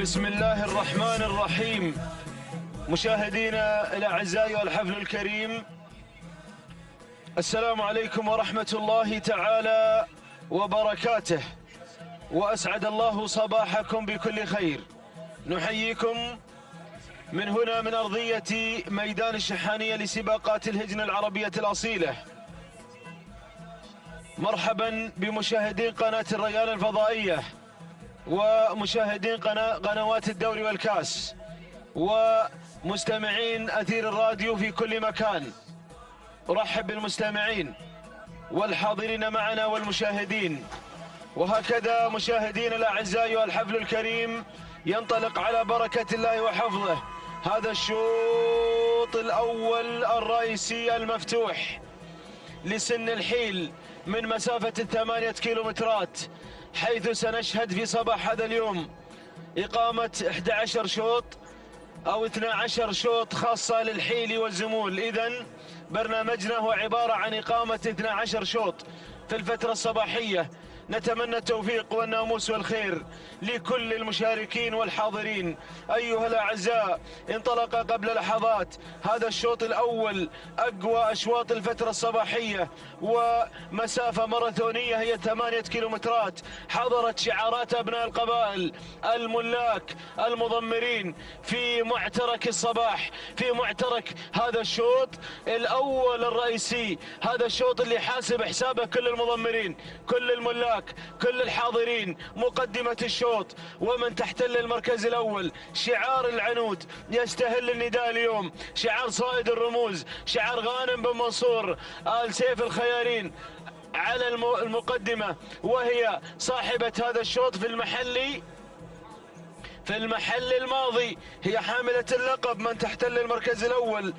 بسم الله الرحمن الرحيم. مشاهدينا الأعزاء والحفل الكريم، السلام عليكم ورحمة الله تعالى وبركاته، وأسعد الله صباحكم بكل خير. نحييكم من هنا من أرضية ميدان الشحانية لسباقات الهجن العربية الأصيلة. مرحبا بمشاهدين قناة الريان الفضائية ومشاهدين قنوات الدوري والكاس ومستمعين أثير الراديو في كل مكان. أرحب بالمستمعين والحاضرين معنا والمشاهدين. وهكذا مشاهدين الأعزاء والحفل الكريم ينطلق على بركة الله وحفظه هذا الشوط الأول الرئيسي المفتوح لسن الحيل من مسافة 8 كيلومترات، حيث سنشهد في صباح هذا اليوم إقامة 11 شوط أو 12 شوط خاصة للحيل والزمول. إذن برنامجنا هو عبارة عن إقامة 12 شوط في الفترة الصباحية. نتمنى التوفيق والناموس والخير لكل المشاركين والحاضرين. أيها الأعزاء، انطلق قبل لحظات هذا الشوط الأول، أقوى أشواط الفترة الصباحية ومسافة ماراثونية هي 8 كيلومترات. حضرت شعارات أبناء القبائل، الملاك، المضمرين في معترك الصباح، في معترك هذا الشوط الأول الرئيسي، هذا الشوط اللي حاسب حسابه كل المضمرين، كل الملاك، كل الحاضرين. مقدمة الشوط ومن تحتل المركز الأول، شعار العنود يستهل النداء اليوم، شعار صائد الرموز، شعار غانم بن منصور آل سيف الخيارين على المقدمة، وهي صاحبة هذا الشوط في المحل الماضي، هي حاملة اللقب من تحتل المركز الأول.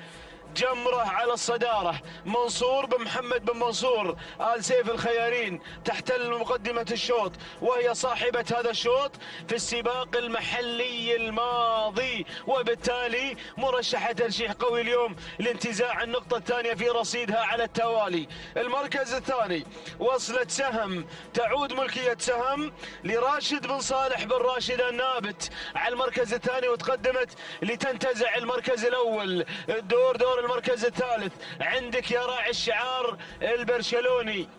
جمرة على الصدارة، منصور بن محمد بن منصور آل سيف الخيارين تحتل مقدمة الشوط، وهي صاحبة هذا الشوط في السباق المحلي الماضي، وبالتالي مرشحة ترشيح قوي اليوم لانتزاع النقطة الثانية في رصيدها على التوالي. المركز الثاني وصلت سهم، تعود ملكية سهم لراشد بن صالح بن راشد النابت على المركز الثاني، وتقدمت لتنتزع المركز الأول. دور المركز الثالث عندك يا راعي الشعار البرشلوني.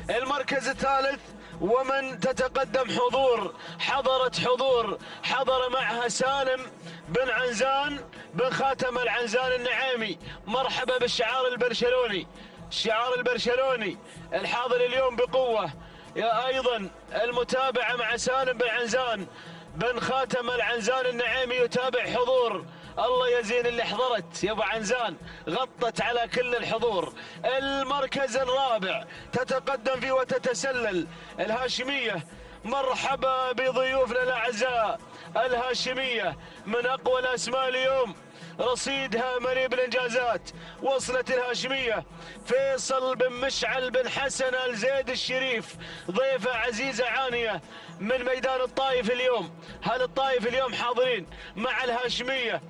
المركز الثالث ومن تتقدم حضر معها سالم بن عنزان بن خاتم العنزان النعيمي. مرحبا بالشعار البرشلوني، الشعار البرشلوني الحاضر اليوم بقوة. أيضا المتابعة مع سالم بن عنزان بن خاتم العنزان النعيمي يتابع حضور. الله يزين اللي حضرت يا ابو عنزان، غطت على كل الحضور. المركز الرابع تتقدم فيه وتتسلل الهاشمية. مرحبا بضيوفنا الاعزاء، الهاشمية من اقوى الاسماء اليوم، رصيدها مليء بالانجازات. وصلت الهاشمية فيصل بن مشعل بن حسن الزيد الشريف، ضيفة عزيزة عانية من ميدان الطائف اليوم. هل الطائف اليوم حاضرين مع الهاشمية؟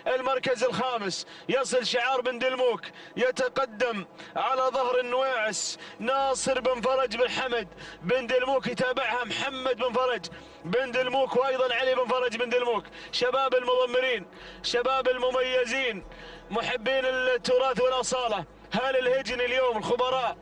المركز الخامس يصل شعار بن دلموك، يتقدم على ظهر النواعس ناصر بن فرج بن حمد بن دلموك، يتابعها محمد بن فرج بن دلموك، وايضا علي بن فرج بن دلموك. شباب المضمرين، شباب المميزين، محبين التراث والأصالة، هال الهجن اليوم الخبراء.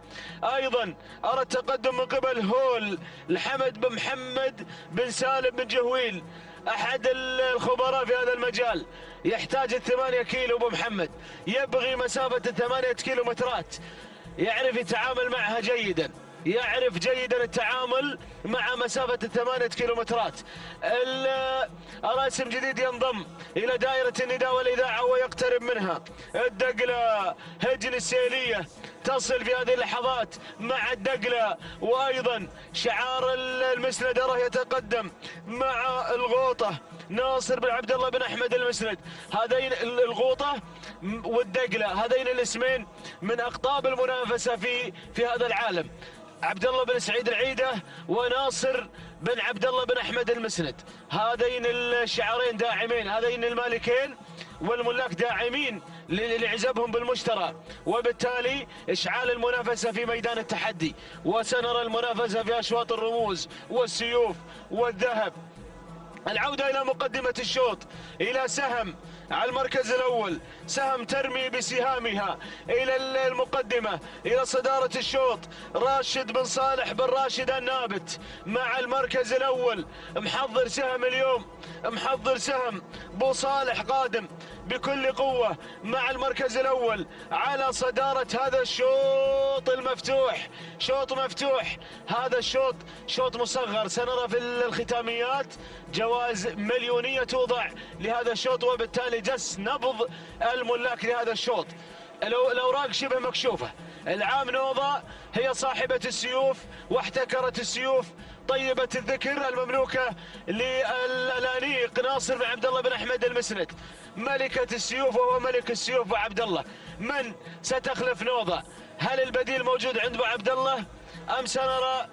ايضا ارى التقدم من قبل هول الحمد بن محمد بن سالم بن جهويل، احد الخبراء في هذا المجال. يحتاج 8 كيلو ابو محمد، يبغي مسافة 8 كيلومترات، يعرف يتعامل معها جيدا، يعرف جيدا التعامل مع مسافة 8 كيلومترات. أرى اسم جديد ينضم إلى دائرة النداء والإذاعة ويقترب منها، الدقلة هجن السيلية تصل في هذه اللحظات مع الدقلة. وأيضا شعار المسند أراه يتقدم مع الغوطة، ناصر بن عبد الله بن أحمد المسند. هذين الغوطة والدقلة، هذين الاسمين من أقطاب المنافسة في هذا العالم. عبد الله بن سعيد العيدة وناصر بن عبد الله بن أحمد المسند، هذين الشعارين داعمين، هذين المالكين والملاك داعمين لعزبهم بالمشترى، وبالتالي إشعال المنافسة في ميدان التحدي. وسنرى المنافسة في أشواط الرموز والسيوف والذهب. العودة إلى مقدمة الشوط، إلى سهم على المركز الأول، سهم ترمي بسهامها إلى المقدمة، إلى صدارة الشوط. راشد بن صالح بن راشد النابت مع المركز الأول، محضر سهم اليوم، محضر سهم. بو صالح قادم بكل قوة مع المركز الأول على صدارة هذا الشوط المفتوح. شوط مفتوح، هذا الشوط شوط مصغر. سنرى في الختاميات جوائز مليونية توضع لهذا الشوط، وبالتالي جس نبض الملاك لهذا الشوط. الأوراق شبه مكشوفة. العام نوضة هي صاحبة السيوف واحتكرت السيوف طيبة الذكر المملوكة للأنيق ناصر بن عبد الله بن أحمد المسند، ملكة السيوف وهو ملك السيوف وعبد الله. من ستخلف نوضة؟ هل البديل موجود عند ابو عبد الله ام سنرى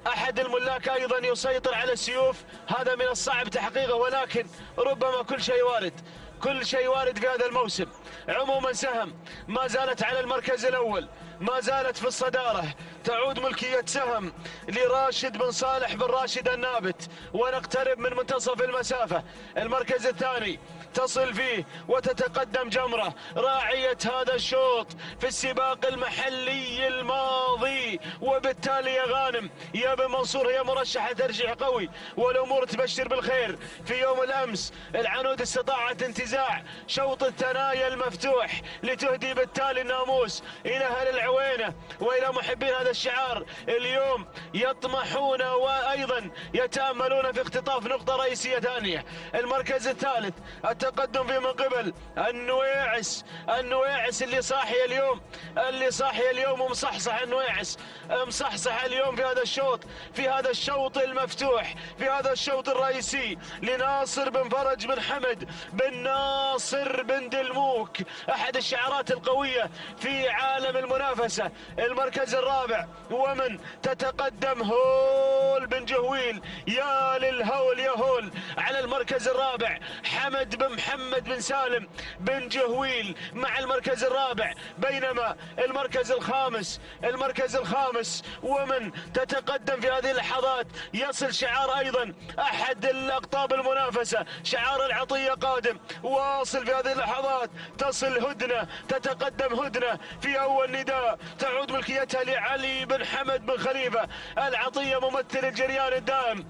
احد الملاك ايضا يسيطر على السيوف؟ هذا من الصعب تحقيقه، ولكن ربما كل شيء وارد، كل شيء وارد في هذا الموسم. عموما سهم ما زالت على المركز الاول، ما زالت في الصدارة. تعود ملكية سهم لراشد بن صالح بن راشد النابت، ونقترب من منتصف المسافة. المركز الثاني تصل فيه وتتقدم جمرة راعية هذا الشوط في السباق المحلي الماضي، وبالتالي يا غانم يا بن منصور هي مرشحة ترشيح قوي، والأمور تبشر بالخير. في يوم الأمس العنود استطاعت انتزاع شوط الثنايا المفتوح لتهدي بالتالي الناموس إلى أهل العوينة وإلى محبين هذا الشعار. اليوم يطمحون وأيضا يتأملون في اختطاف نقطة رئيسية ثانية. المركز الثالث التقدم في من قبل النويعس، النويعس اللي صاحي اليوم، اللي صاحي اليوم ومصحصح. النويعس مصحصح اليوم في هذا الشوط، في هذا الشوط المفتوح، في هذا الشوط الرئيسي لناصر بن فرج بن حمد بن ناصر بن دلموك، أحد الشعارات القوية في عالم المنافسة. المركز الرابع ومن تتقدم هول بن جهويل، يا للهول يا هول على المركز الرابع. حمد بن محمد بن سالم بن جهويل مع المركز الرابع، بينما المركز الخامس، المركز الخامس ومن تتقدم في هذه اللحظات يصل شعار ايضا احد الاقطاب المنافسة، شعار العطية قادم واصل في هذه اللحظات. تصل هدنة، تتقدم هدنة في اول نداء، تعود ملكيتها لعلي بن حمد بن خليفة العطية ممثل الجريان الدائم.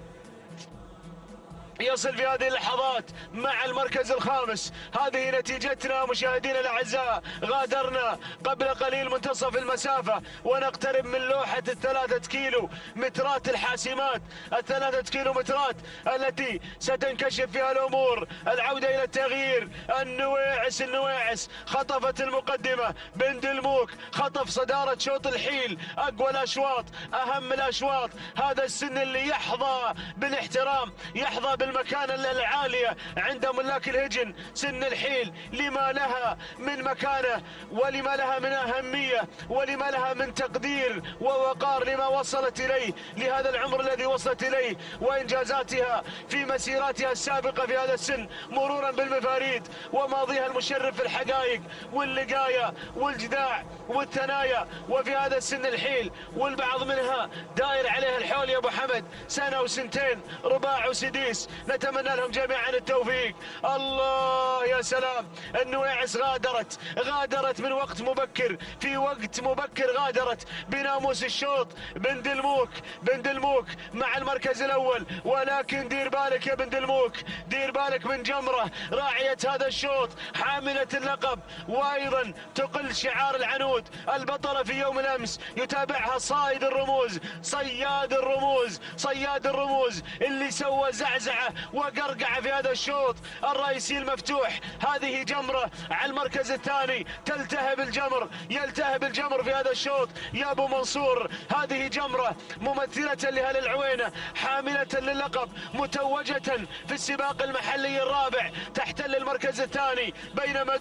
يصل في هذه اللحظات مع المركز الخامس. هذه نتيجتنا مشاهدينا الاعزاء، غادرنا قبل قليل منتصف المسافة ونقترب من لوحة ال3 كيلو مترات الحاسمات، ال3 كيلو مترات التي ستنكشف فيها الامور. العودة الى التغيير. النويعس، النويعس خطفت المقدمة، بن دلموك خطف صدارة شوط الحيل، اقوى الاشواط، اهم الاشواط. هذا السن اللي يحظى بالاحترام، يحظى بالمكانة العالية عند ملاك الهجن، سن الحيل. لما لها من مكانة ولما لها من أهمية ولما لها من تقدير ووقار لما وصلت إليه، لهذا العمر الذي وصلت إليه وإنجازاتها في مسيراتها السابقة في هذا السن، مرورا بالمفاريد وماضيها المشرف في الحقائق واللقايا والجداع والثنايا. وفي هذا السن الحيل والبعض منها داير عليها الحول يا أبو حمد، سنة وسنتين، رباع وسديس. نتمنى لهم جميعا التوفيق. الله يا سلام، النويعس غادرت، غادرت من وقت مبكر، في وقت مبكر غادرت بناموس الشوط. بن دلموك، بن دلموك مع المركز الاول، ولكن دير بالك يا بن دلموك، دير بالك من جمرة راعية هذا الشوط، حاملة اللقب وايضا تقل شعار العنود، البطلة في يوم الامس. يتابعها صايد الرموز، صياد الرموز، صياد الرموز اللي سوى زعزعة وقرقعة في هذا الشوط الرئيسي المفتوح. هذه جمرة على المركز الثاني، تلتهب الجمر، يلتهب الجمر في هذا الشوط يا ابو منصور. هذه جمرة ممثلة لأهل العوينة، حاملة للقب، متوجة في السباق المحلي الرابع، تحتل المركز الثاني. بينما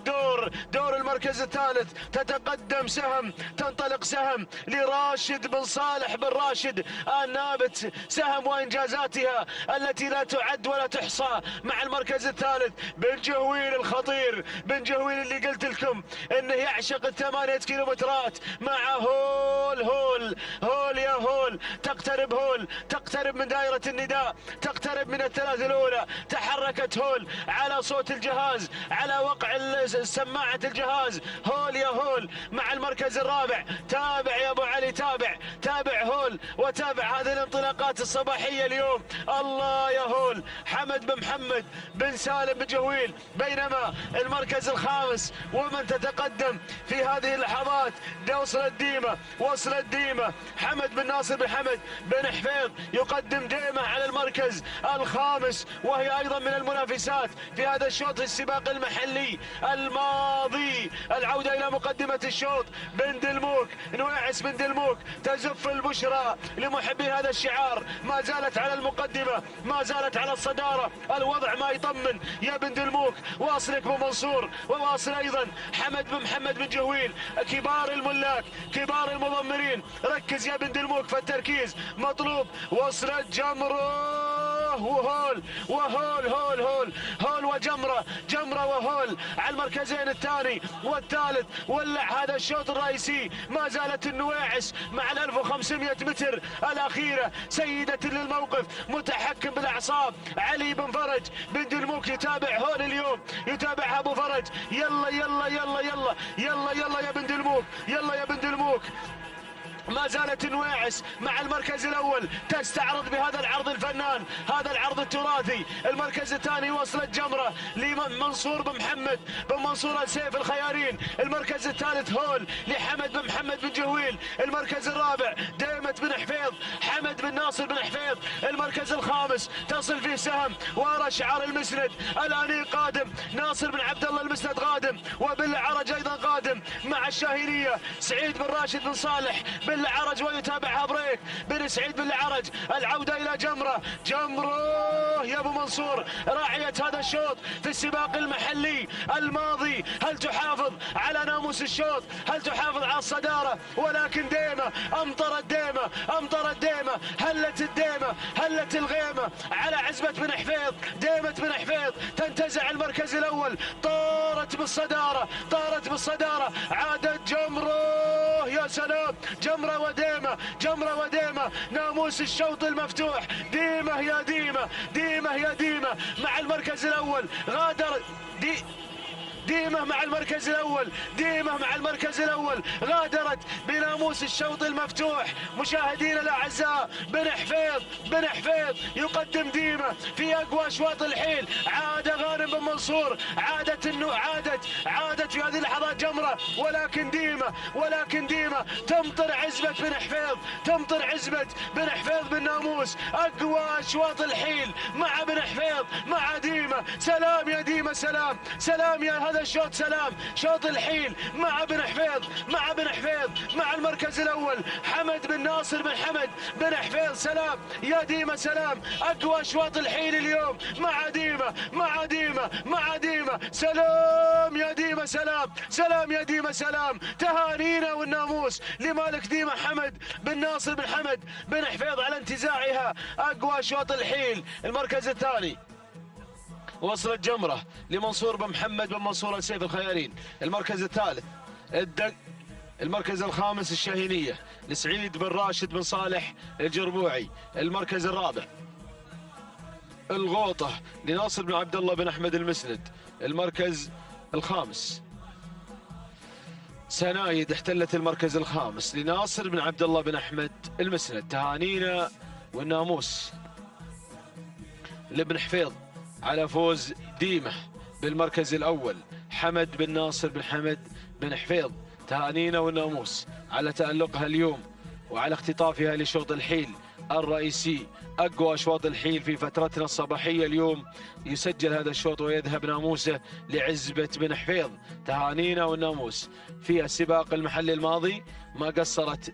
دور المركز الثالث تتقدم سهم، تنطلق سهم لراشد بن صالح بن راشد النابت، سهم وانجازاتها التي لا تعد تعد ولا تحصى مع المركز الثالث بن جهويل الخطير، بن جهويل اللي قلت لكم انه يعشق ال8 كيلومترات مع هول يا هول. تقترب من دائرة النداء، تقترب من الثلاث الأولى. تحركت هول على صوت الجهاز، على وقع سماعة الجهاز. هول يا هول مع المركز الرابع. تابع يا أبو علي، تابع هول، وتابع هذه الانطلاقات الصباحية اليوم. الله يا هول، حمد بن محمد بن سالم بن جهويل. بينما المركز الخامس ومن تتقدم في هذه اللحظات وصلت ديمة، حمد بن ناصر بن حمد بن حفيظ يقدم ديمة على المركز الخامس، وهي أيضا من المنافسات في هذا الشوط في السباق المحلي الماضي. العودة إلى مقدمة الشوط بن دلموك، نواعس بن دلموك تزف البشرى لمحبي هذا الشعار. ما زالت على المقدمة، ما زالت على الصدارة، الوضع ما يطمن يا بن دلموك. واصلك بن منصور، وواصل أيضا حمد بن محمد بن جهويل. كبار الملاك، كبار المضمرين، ركز يا بن دلموك، فالتركيز مطلوب. وصلت جمرة وهول جمرة وهول على المركزين الثاني والثالث. ولع هذا الشوط الرئيسي. ما زالت النواعس مع 1500 متر الأخيرة سيدة للموقف، متحكم بالأعصاب. علي بن فرج بن دلموك يتابع هول اليوم، يتابعها أبو فرج. يلا يا بن دلموك، يلا يا بن دلموك. ما زالت نواعس مع المركز الأول تستعرض بهذا العرض الفنان، هذا العرض التراثي. المركز الثاني وصلت جمرة لمنصور بن محمد بن منصور السيف الخيارين. المركز الثالث هول لحمد بن محمد بن جهويل. المركز الرابع ديمة بن حفيظ، حمد بن ناصر بن حفيظ. المركز الخامس تصل فيه سهم ورا شعار المسند الآني قادم، ناصر بن عبد الله المسند قادم، وبالعرج أيضا قادم مع الشاهينية سعيد بن راشد بن صالح بالعرج، ويتابعها بريك بن سعيد بالعرج. العودة إلى جمرة يا أبو منصور، راعية هذا الشوط في السباق المحلي الماضي. هل تحافظ على ناموس الشوط؟ هل تحافظ على الصدارة؟ ولكن ديمة أمطرت ديمة، هلت الغيمة على عزبة بن حفيظ. ديمة بن حفيظ تنتزع المركز الأول، طارت بالصدارة. عادت جمرة، يا سلام، جمرة وديمة، ناموس الشوط المفتوح. ديمة يا ديمة مع المركز الأول. غادر ديمة مع المركز الأول، غادرت بناموس الشوط المفتوح. مشاهدينا الأعزاء، بن حفيظ يقدم ديمة في أقوى أشواط الحيل. عاد غانم بن منصور، عادت في هذه اللحظات جمرة، ولكن ديمة تمطر عزبة بن حفيظ بالناموس. أقوى أشواط الحيل مع بن حفيظ مع ديمة. سلام يا ديمة، سلام يا هذا الشوط، سلام شوط الحيل مع بن حفيظ مع المركز الأول حمد بن ناصر بن حمد بن حفيظ. سلام يا ديمة، سلام. أقوى أشواط الحيل اليوم مع ديمة. سلام يا ديمة، سلام يا ديمة، سلام. تهانينا والناموس لمالك ديمة حمد بن ناصر بن حمد بن حفيظ على انتزاعها أقوى أشواط الحيل. المركز الثاني وصلت جمرة لمنصور بن محمد بن منصور السيف الخيارين. المركز الثالث المركز الخامس الشاهينية لسعيد بن راشد بن صالح الجربوعي. المركز الرابع الغوطة لناصر بن عبد الله بن أحمد المسند. المركز الخامس سنايد احتلت المركز الخامس لناصر بن عبد الله بن أحمد المسند. تهانينا والناموس لابن حفيظ على فوز ديمة بالمركز الأول. حمد بن ناصر بن حمد بن حفيظ، تهانينا والناموس على تألقها اليوم وعلى اختطافها لشوط الحيل الرئيسي. أقوى أشواط الحيل في فترتنا الصباحية اليوم يسجل هذا الشوط ويذهب ناموسه لعزبة بن حفيظ. تهانينا والناموس. في السباق المحلي الماضي ما قصرت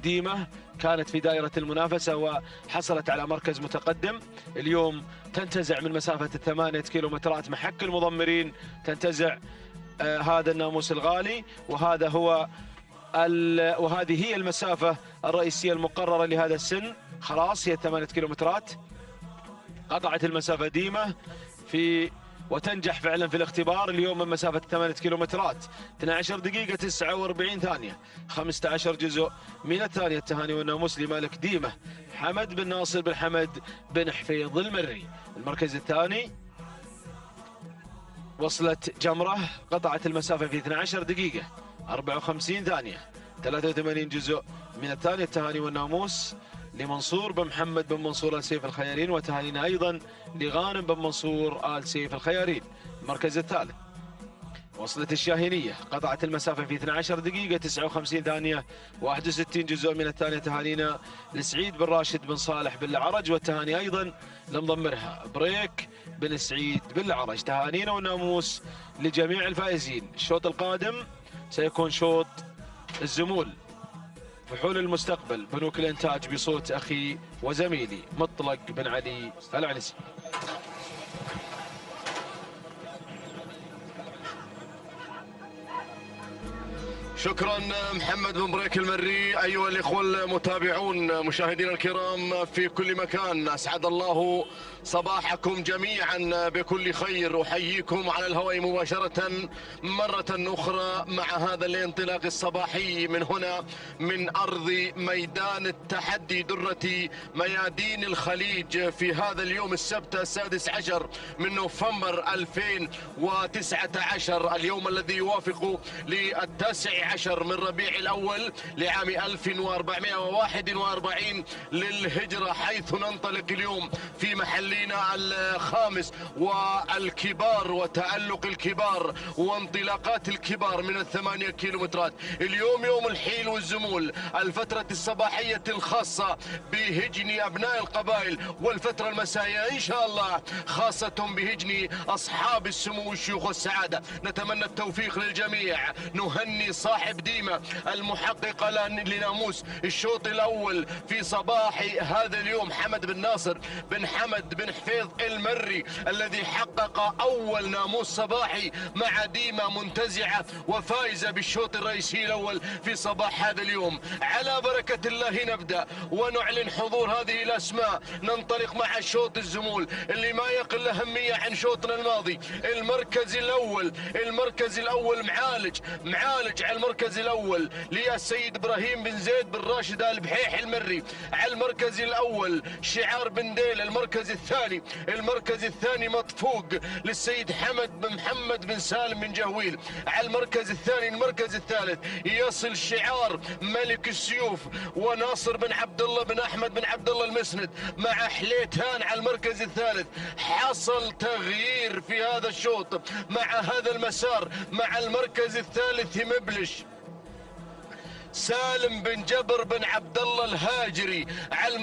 ديمة، كانت في دائرة المنافسة وحصلت على مركز متقدم. اليوم تنتزع من مسافة 8 كيلومترات محك المضمرين، تنتزع هذا الناموس الغالي، وهذه هي المسافة الرئيسية المقررة لهذا السن. خلاص هي 8 كيلومترات. قطعت المسافة ديمة وتنجح فعلا في الاختبار اليوم من مسافة 8 كيلومترات. 12 دقيقة 49 ثانية 15 جزء من الثانية. التهاني والناموس لمالك ديمة حمد بن ناصر بن حمد بن حفيظ المري. المركز الثاني وصلت جمرة، قطعت المسافة في 12 دقيقة 54 ثانية 83 جزء من الثانية. التهاني والناموس لمنصور بن محمد بن منصور آل سيف الخيارين، وتهانينا أيضا لغانم بن منصور آل سيف الخيارين. المركز الثالث وصلت الشاهينية، قطعت المسافة في 12 دقيقة 59 ثانية 61 جزء من الثانية. تهانينا لسعيد بن راشد بن صالح بن العرج، والتهاني أيضا لمضمرها بريك بن سعيد بن العرج. تهانينا والناموس لجميع الفائزين. الشوط القادم سيكون شوط الزمول، فحول المستقبل، بنوك الإنتاج، بصوت أخي وزميلي مطلق بن علي العنسي. شكرا محمد بن بريك المري. أيها الإخوة المتابعون مشاهدينا الكرام في كل مكان، أسعد الله صباحكم جميعا بكل خير. أحييكم على الهواء مباشرة مرة أخرى مع هذا الانطلاق الصباحي من هنا من أرض ميدان التحدي درة ميادين الخليج في هذا اليوم السبت 16 من نوفمبر 2019، اليوم الذي يوافق ل19 من ربيع الأول لعام 1441 للهجرة، حيث ننطلق اليوم في محلنا الخامس والكبار وتألق الكبار وانطلاقات الكبار من ال8 كيلومترات. اليوم يوم الحيل والزمول، الفترة الصباحية الخاصة بهجن أبناء القبائل، والفترة المسائية إن شاء الله خاصة بهجن أصحاب السمو والشيوخ والسعادة. نتمنى التوفيق للجميع. نهني صاحب ديمة المحقق لناموس الشوط الأول في صباح هذا اليوم، حمد بن ناصر بن حمد بن حفيظ المري، الذي حقق أول ناموس صباحي مع ديمة منتزعة وفائزة بالشوط الرئيسي الأول في صباح هذا اليوم. على بركة الله نبدأ ونعلن حضور هذه الأسماء. ننطلق مع شوط الزمول اللي ما يقل أهمية عن شوطنا الماضي. المركز الأول معالج على المركز الأول للسيد إبراهيم بن زيد بن راشد آل بحيح المري. على المركز الأول شعار بن ديل. المركز الثاني مطفوق للسيد حمد بن محمد بن سالم بن جهويل. على المركز الثالث يصل شعار ملك السيوف وناصر بن عبد الله بن أحمد بن عبد الله المسند مع حليتان. على المركز الثالث حصل تغيير في هذا الشوط مع هذا المسار. مع المركز الثالث مبلش سالم بن جبر بن عبد الله الهاجري. على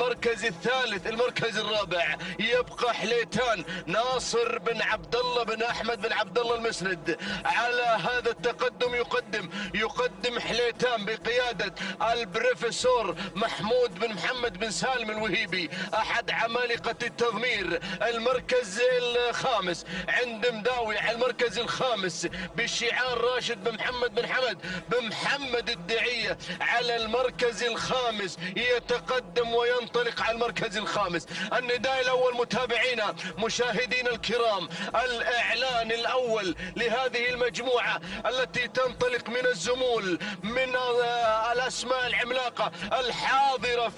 المركز الرابع يبقى حليتان ناصر بن عبد الله بن احمد بن عبد الله المسند. على هذا التقدم يقدم حليتان بقياده البروفيسور محمود بن محمد بن سالم الوهيبي، احد عمالقه التضمير. المركز الخامس عند مداوي. على المركز الخامس بشعار راشد بن محمد بن حمد بن محمد الدعيه. على المركز الخامس يتقدم وينطلق على المركز الخامس. النداء الأول متابعينا مشاهدينا الكرام، الإعلان الأول لهذه المجموعة التي تنطلق من الزمول، من الأسماء العملاقة الحاضرة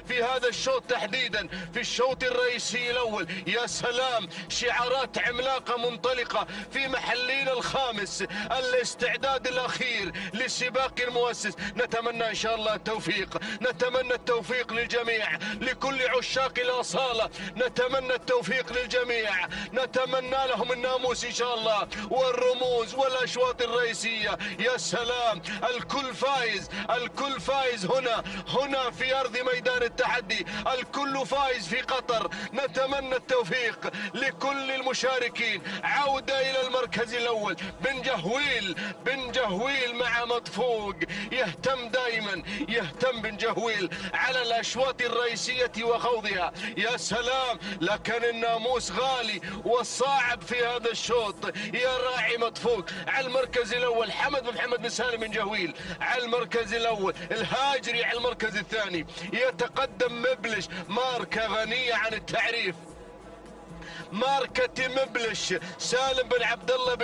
في هذا الشوط تحديدا، في الشوط الرئيسي الأول. يا سلام، شعارات عملاقة منطلقة في محلين الخامس. الاستعداد الأخير لسباق المؤسس. نتمنى إن شاء الله التوفيق، نتمنى التوفيق للجميع، لكل عشاق الأصالة نتمنى التوفيق للجميع، نتمنى لهم الناموس إن شاء الله والرموز والأشواط الرئيسية. يا سلام، الكل فائز هنا في أرض ميدان التحدي، الكل فائز في قطر. نتمنى التوفيق لكل المشاركين. عودة إلى المركز الأول بن جهويل مع مطفوق. يهتم بن جهويل على الأشواط الرئيسية وخوضها. يا سلام، لكن الناموس غالي والصعب في هذا الشوط. يا راعي مطفوق. على المركز الأول حمد بن محمد بن سالم بن جهويل. على المركز الأول الهاجري. على المركز الثاني يتقدم مبلش، ماركة غنية عن التعريف. ماركة مبلش سالم بن عبد الله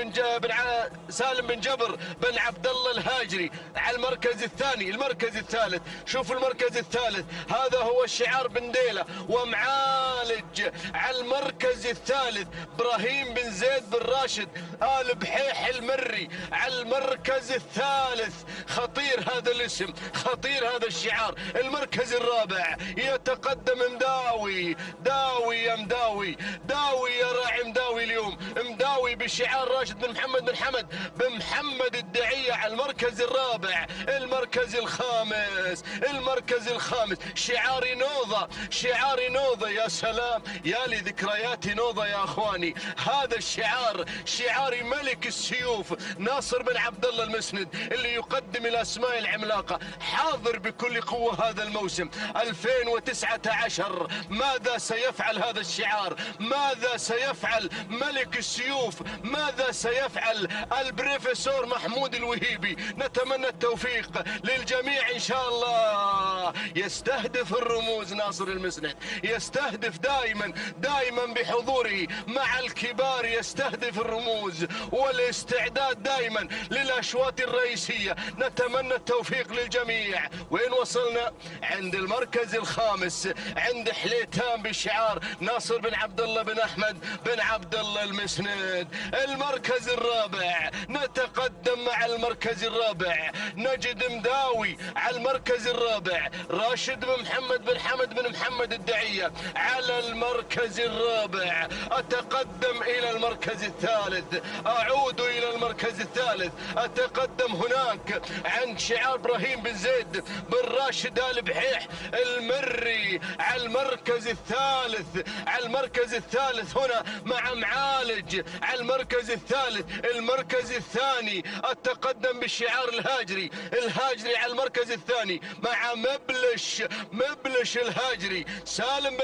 سالم بن جبر بن عبد الله الهاجري على المركز الثاني. المركز الثالث، شوف المركز الثالث، هذا هو الشعار بنديلة ومعالج. على المركز الثالث ابراهيم بن زيد بن راشد آل بحيح المري على المركز الثالث. خطير هذا الاسم، خطير هذا الشعار. المركز الرابع يتقدم مداوي. داوي يا مداوي، داوي يا راعي مداوي. اليوم مداوي بشعار راشد بن محمد بن حمد بن محمد الدعية على المركز الرابع. المركز الخامس، المركز الخامس شعاري نوضة، شعاري نوضة. يا سلام، يا لي ذكريات نوضة يا اخواني. هذا الشعار شعاري ملك السيوف ناصر بن عبد الله المسند، اللي يقدم الاسماء العملاقة. حاضر بكل قوة هذا الموسم 2019. ماذا سيفعل هذا الشعار؟ ماذا سيفعل ملك السيوف؟ ماذا سيفعل البروفيسور محمود الوهيبي؟ نتمنى التوفيق للجميع ان شاء الله. يستهدف الرموز ناصر المسند، يستهدف دائما دائما بحضوره مع الكبار، يستهدف الرموز والاستعداد دائما للاشواط الرئيسية. نتمنى التوفيق للجميع. وين وصلنا؟ عند المركز الخامس، عند حليتان بشعار ناصر بن عبد الله بن احمد بن عبد الله المسند. المركز الرابع، نتقدم مع المركز الرابع، نجد مداوي على المركز الرابع، راشد بن محمد بن حمد بن محمد الدعية على المركز الرابع. اتقدم الى المركز الثالث، اعود الى المركز الثالث، اتقدم هناك عند شعار ابراهيم بن زيد بن راشد آل بحيح المري على المركز الثالث. على المركز الثالث هنا مع معالج على المركز الثالث. المركز الثاني التقدم بالشعار الهاجري، الهاجري على المركز الثاني مع مبلش الهاجري سالم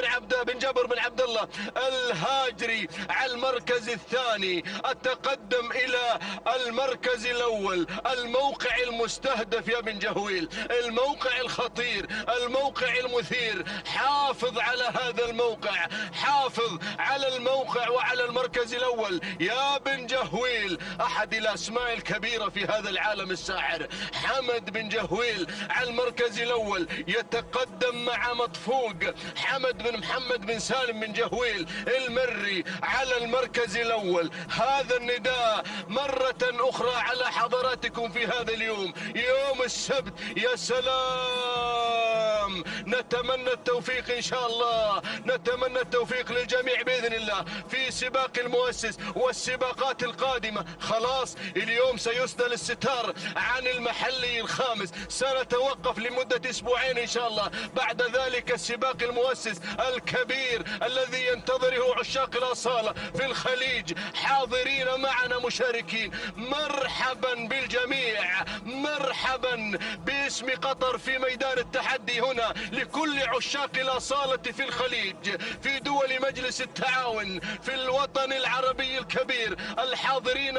بن جبر بن عبد الله الهاجري على المركز الثاني. التقدم الى المركز الاول، الموقع المستهدف يا بن جهويل، الموقع الخطير، الموقع المثير. حافظ على هذا الموقع، حافظ على الموقع وعلى المركز الاول يا بن جهويل. احد الاسماء الكبيرة في هذا العالم الساحر حمد بن جهويل على المركز الاول، يتقدم مع مطفوق حمد بن محمد بن سالم بن جهويل المري على المركز الاول. هذا النداء مرة اخرى على حضراتكم في هذا اليوم، يوم السبت. يا سلام، نتمنى التوفيق ان شاء الله، نتمنى التوفيق للجميع باذن الله في سباق المؤسس والسباقات القادمة. خلاص اليوم سيسدل الستار عن المحلي الخامس، سنتوقف لمدة اسبوعين ان شاء الله. بعد ذلك السباق المؤسس الكبير الذي ينتظره عشاق الأصالة في الخليج حاضرين معنا مشاركين. مرحبا بالجميع، مرحبا باسم قطر في ميدان التحدي هنا لكل عشاق الأصالة في الخليج، في دول مجلس التعاون، في الوطن العربي الكبير، الحاضرين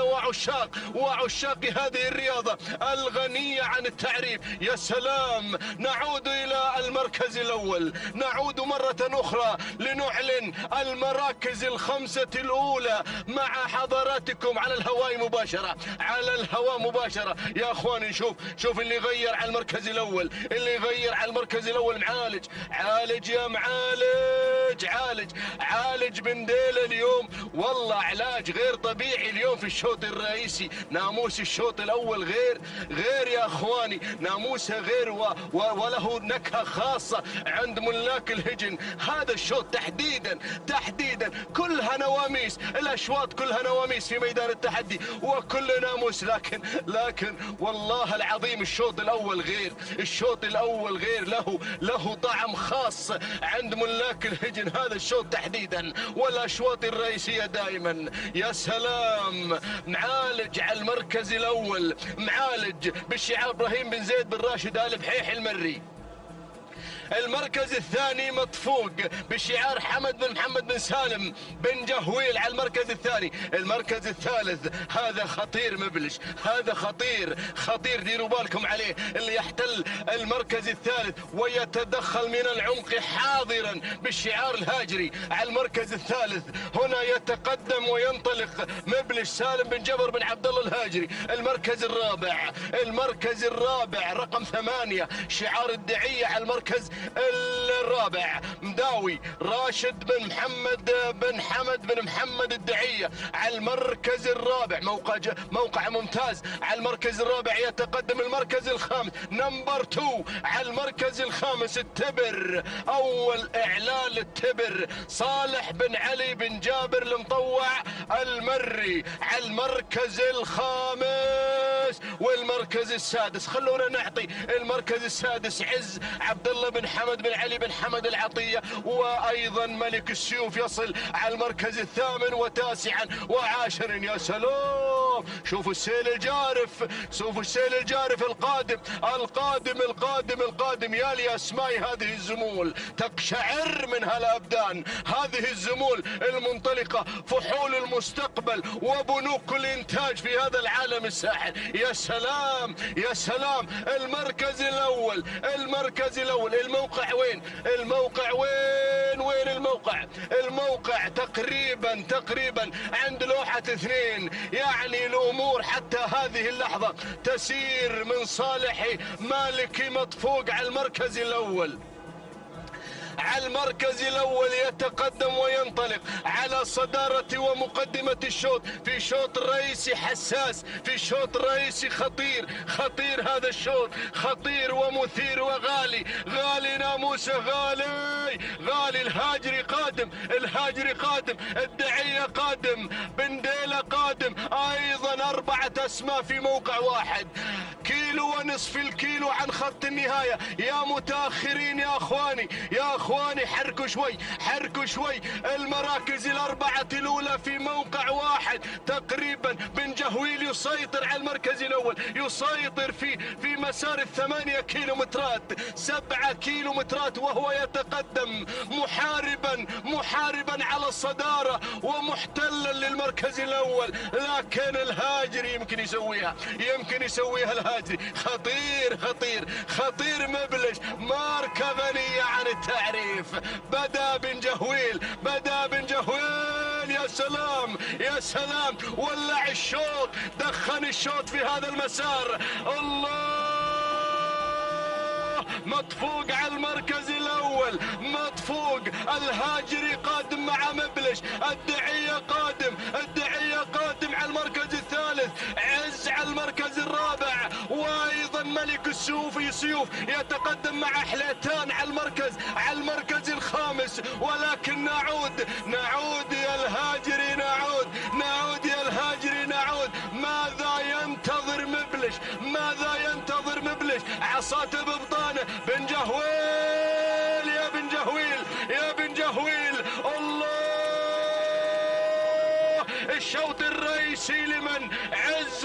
وعشاق هذه الرياضة الغنية عن التعريف. يا سلام، نعود إلى المركز الأول، نعود مرة أخرى لنعلن المراكز الخمسة الأولى مع حضراتكم على الهواء مباشرة، على الهواء مباشرة. يا أخواني شوف اللي غير على المركز الأول، اللي غير على المركز الأول معالج، عالج يا معالج، عالج بنديل اليوم. والله علاج غير طبيعي اليوم في الشوط الرئيسي. ناموس الشوط الأول غير يا أخواني، ناموسه غير وله نكهة خاصة عند ملاك الهجن. هذا الشوط تحديدا كلها نواميس، الأشواط كلها نواميس في ميدان التحدي وكل ناموس. لكن والله العظيم الشوط الأول غير، الشوط الأول غير، له طعم خاص عند ملاك الهجن هذا الشوط تحديدا، والأشواط الرئيسية دائما. يا سلام، معالج على المركز الأول، معالج بالشعار إبراهيم بن زيد بن راشد آل بحيح المري. المركز الثاني مطفوق بشعار حمد بن محمد بن سالم بن جهويل على المركز الثاني. المركز الثالث هذا خطير مبلش، هذا خطير خطير، ديروا بالكم عليه، اللي يحتل المركز الثالث ويتدخل من العمق حاضرا بالشعار الهاجري على المركز الثالث. هنا يتقدم وينطلق مبلش سالم بن جبر بن عبد الله الهاجري. المركز الرابع، المركز الرابع رقم 8 شعار الدعية على المركز الرابع مداوي راشد بن محمد بن حمد بن محمد الدعية على المركز الرابع. موقع ممتاز على المركز الرابع. يتقدم المركز الخامس نمبر 2 على المركز الخامس التبر، اول اعلان للتبر صالح بن علي بن جابر المطوع المري على المركز الخامس. والمركز السادس خلونا نعطي المركز السادس عز عبد الله بن حمد بن علي بن حمد العطية، وايضا ملك السيوف يصل على المركز الثامن وتاسعا وعاشرا. يا سلام، شوفوا السيل الجارف، شوفوا السيل الجارف القادم القادم القادم القادم. يا لي اسماء هذه الزمول تقشعر منها الابدان، هذه الزمول المنطلقة فحول المستقبل وبنوك الانتاج في هذا العالم الساحر. يا سلام يا سلام. المركز الاول، المركز الاول. الموقع وين؟ الموقع وين الموقع؟ الموقع تقريبا عند لوحة 2. يعني الامور حتى هذه اللحظة تسير من صالح مالكي مطفوق على المركز الاول. على المركز الاول يتقدم وينطلق على صدارة ومقدمة الشوط، في شوط رئيسي حساس، في شوط رئيسي خطير خطير. هذا الشوط خطير ومثير وغالي، غالي ناموسه، غالي. الهاجري قادم، الهاجري قادم، الدعية قادم، بنديلة قادم، ايضا 4 اسماء في موقع واحد. كيلو ونصف الكيلو عن خط النهاية. يا متاخرين يا اخواني، يا اخواني حركوا شوي، حركوا شوي. المراكز الأربعة الأولى في موقع واحد تقريبا. بن جهويل يسيطر على المركز الأول، يسيطر في مسار 8 كيلومترات، 7 كيلومترات، وهو يتقدم محاربا على الصدارة ومحتلا للمركز الأول. لكن الهاجري يمكن يسويها الهاجري. خطير مبلش، ماركة غنية عن التعريف. بدأ بن جهويل. يا سلام يا سلام، ولع الشوط، دخن الشوط في هذا المسار. الله، مطفوق على المركز الاول، مطفوق. الهاجري قادم مع مبلش، الدعية قادم على المركز الثالث، عز على المركز الرابع، وايضا ملك السيوف يتقدم مع حليتان على المركز الخامس. ولكن نعود يا الهاجري، نعود يا الهاجري، نعود. ماذا ينتظر مبلش؟ عصاته ببطانه. بن جهويل، يا بن جهويل، الله. الشوط الرئيسي لمن؟ عز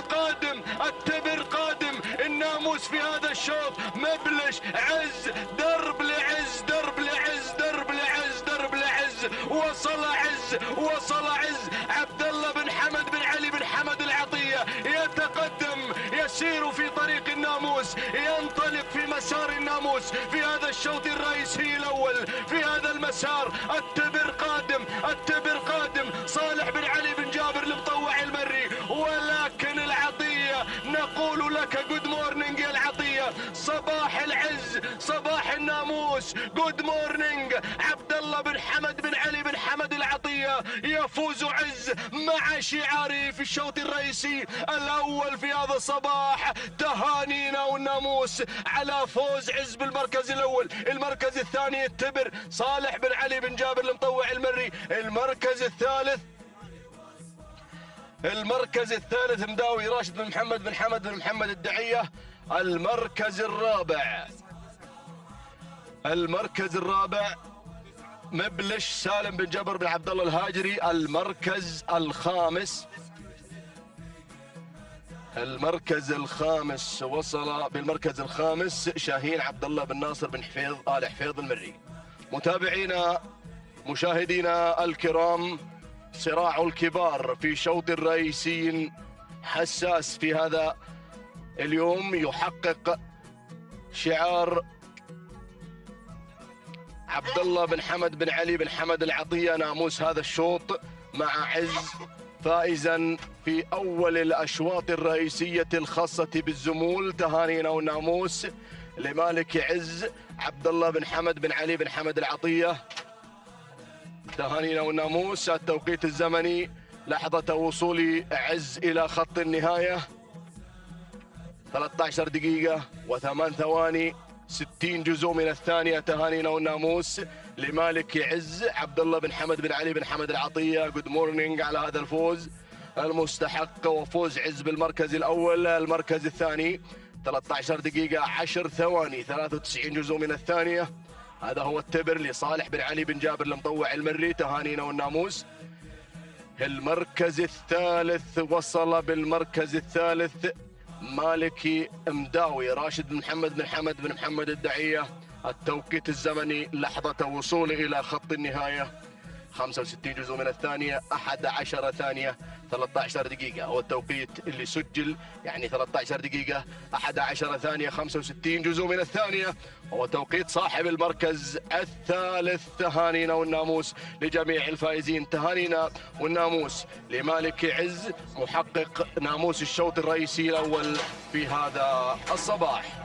قادم، التبر قادم، الناموس في هذا الشوط. مبلش، عز، درب لعز، وصل عز عبد الله بن حمد بن علي بن حمد العطية، يتقدم، يسير في طريق الناموس، ينطلق في مسار الناموس في هذا الشوط الرئيسي الأول. في هذا المسار التبر قادم، صالح بن علي بن جابر المطوع المري. ولكن العطية، نقول لك جود مورنينج يا العطية، صباح العز، صباح الناموس، جود مورنينج. عبد الله بن حمد بن علي بن حمد العطية يفوز عز مع شعاره في الشوط الرئيسي الأول في هذا الصباح. تهانينا والناموس على فوز عز بالمركز الأول. المركز الثاني التبر، صالح بن علي بن جابر المطوع المري. المركز الثالث مداوي راشد بن محمد بن حمد بن محمد الدعية. المركز الرابع مبلش سالم بن جبر بن عبد الله الهاجري. المركز الخامس المركز الخامس وصل بالمركز الخامس شاهين عبد الله بن ناصر بن حفيظ آل حفيظ المري. متابعينا مشاهدينا الكرام، صراع الكبار في شوط الرئيسي حساس في هذا اليوم. يحقق شعار عبد الله بن حمد بن علي بن حمد العطية ناموس هذا الشوط مع عز فائزا في أول الأشواط الرئيسية الخاصة بالزمول. تهانينا والناموس لمالك عز عبد الله بن حمد بن علي بن حمد العطية. تهانينا والناموس. التوقيت الزمني لحظة وصول عز إلى خط النهاية 13 دقيقة و8 ثواني 60 جزء من الثانية. تهانينا والناموس لمالك عز عبد الله بن حمد بن علي بن حمد العطية. جود مورنينج على هذا الفوز المستحق، وفوز عز بالمركز الأول. المركز الثاني 13 دقيقة 10 ثواني 93 جزء من الثانية. هذا هو التبر لصالح بن علي بن جابر المطوع المري. تهانينا والناموس. المركز الثالث وصل بالمركز الثالث مالكي مداوي راشد بن محمد بن حمد بن محمد الدعية. التوقيت الزمني لحظة وصوله إلى خط النهاية 65 جزء من الثانية 11 ثانية 13 دقيقة. هو التوقيت اللي سجل، يعني 13 دقيقة 11 ثانية 65 جزء من الثانية. هو توقيت صاحب المركز الثالث. تهانينا والناموس لجميع الفائزين. تهانينا والناموس لمالك عز محقق ناموس الشوط الرئيسي الأول في هذا الصباح.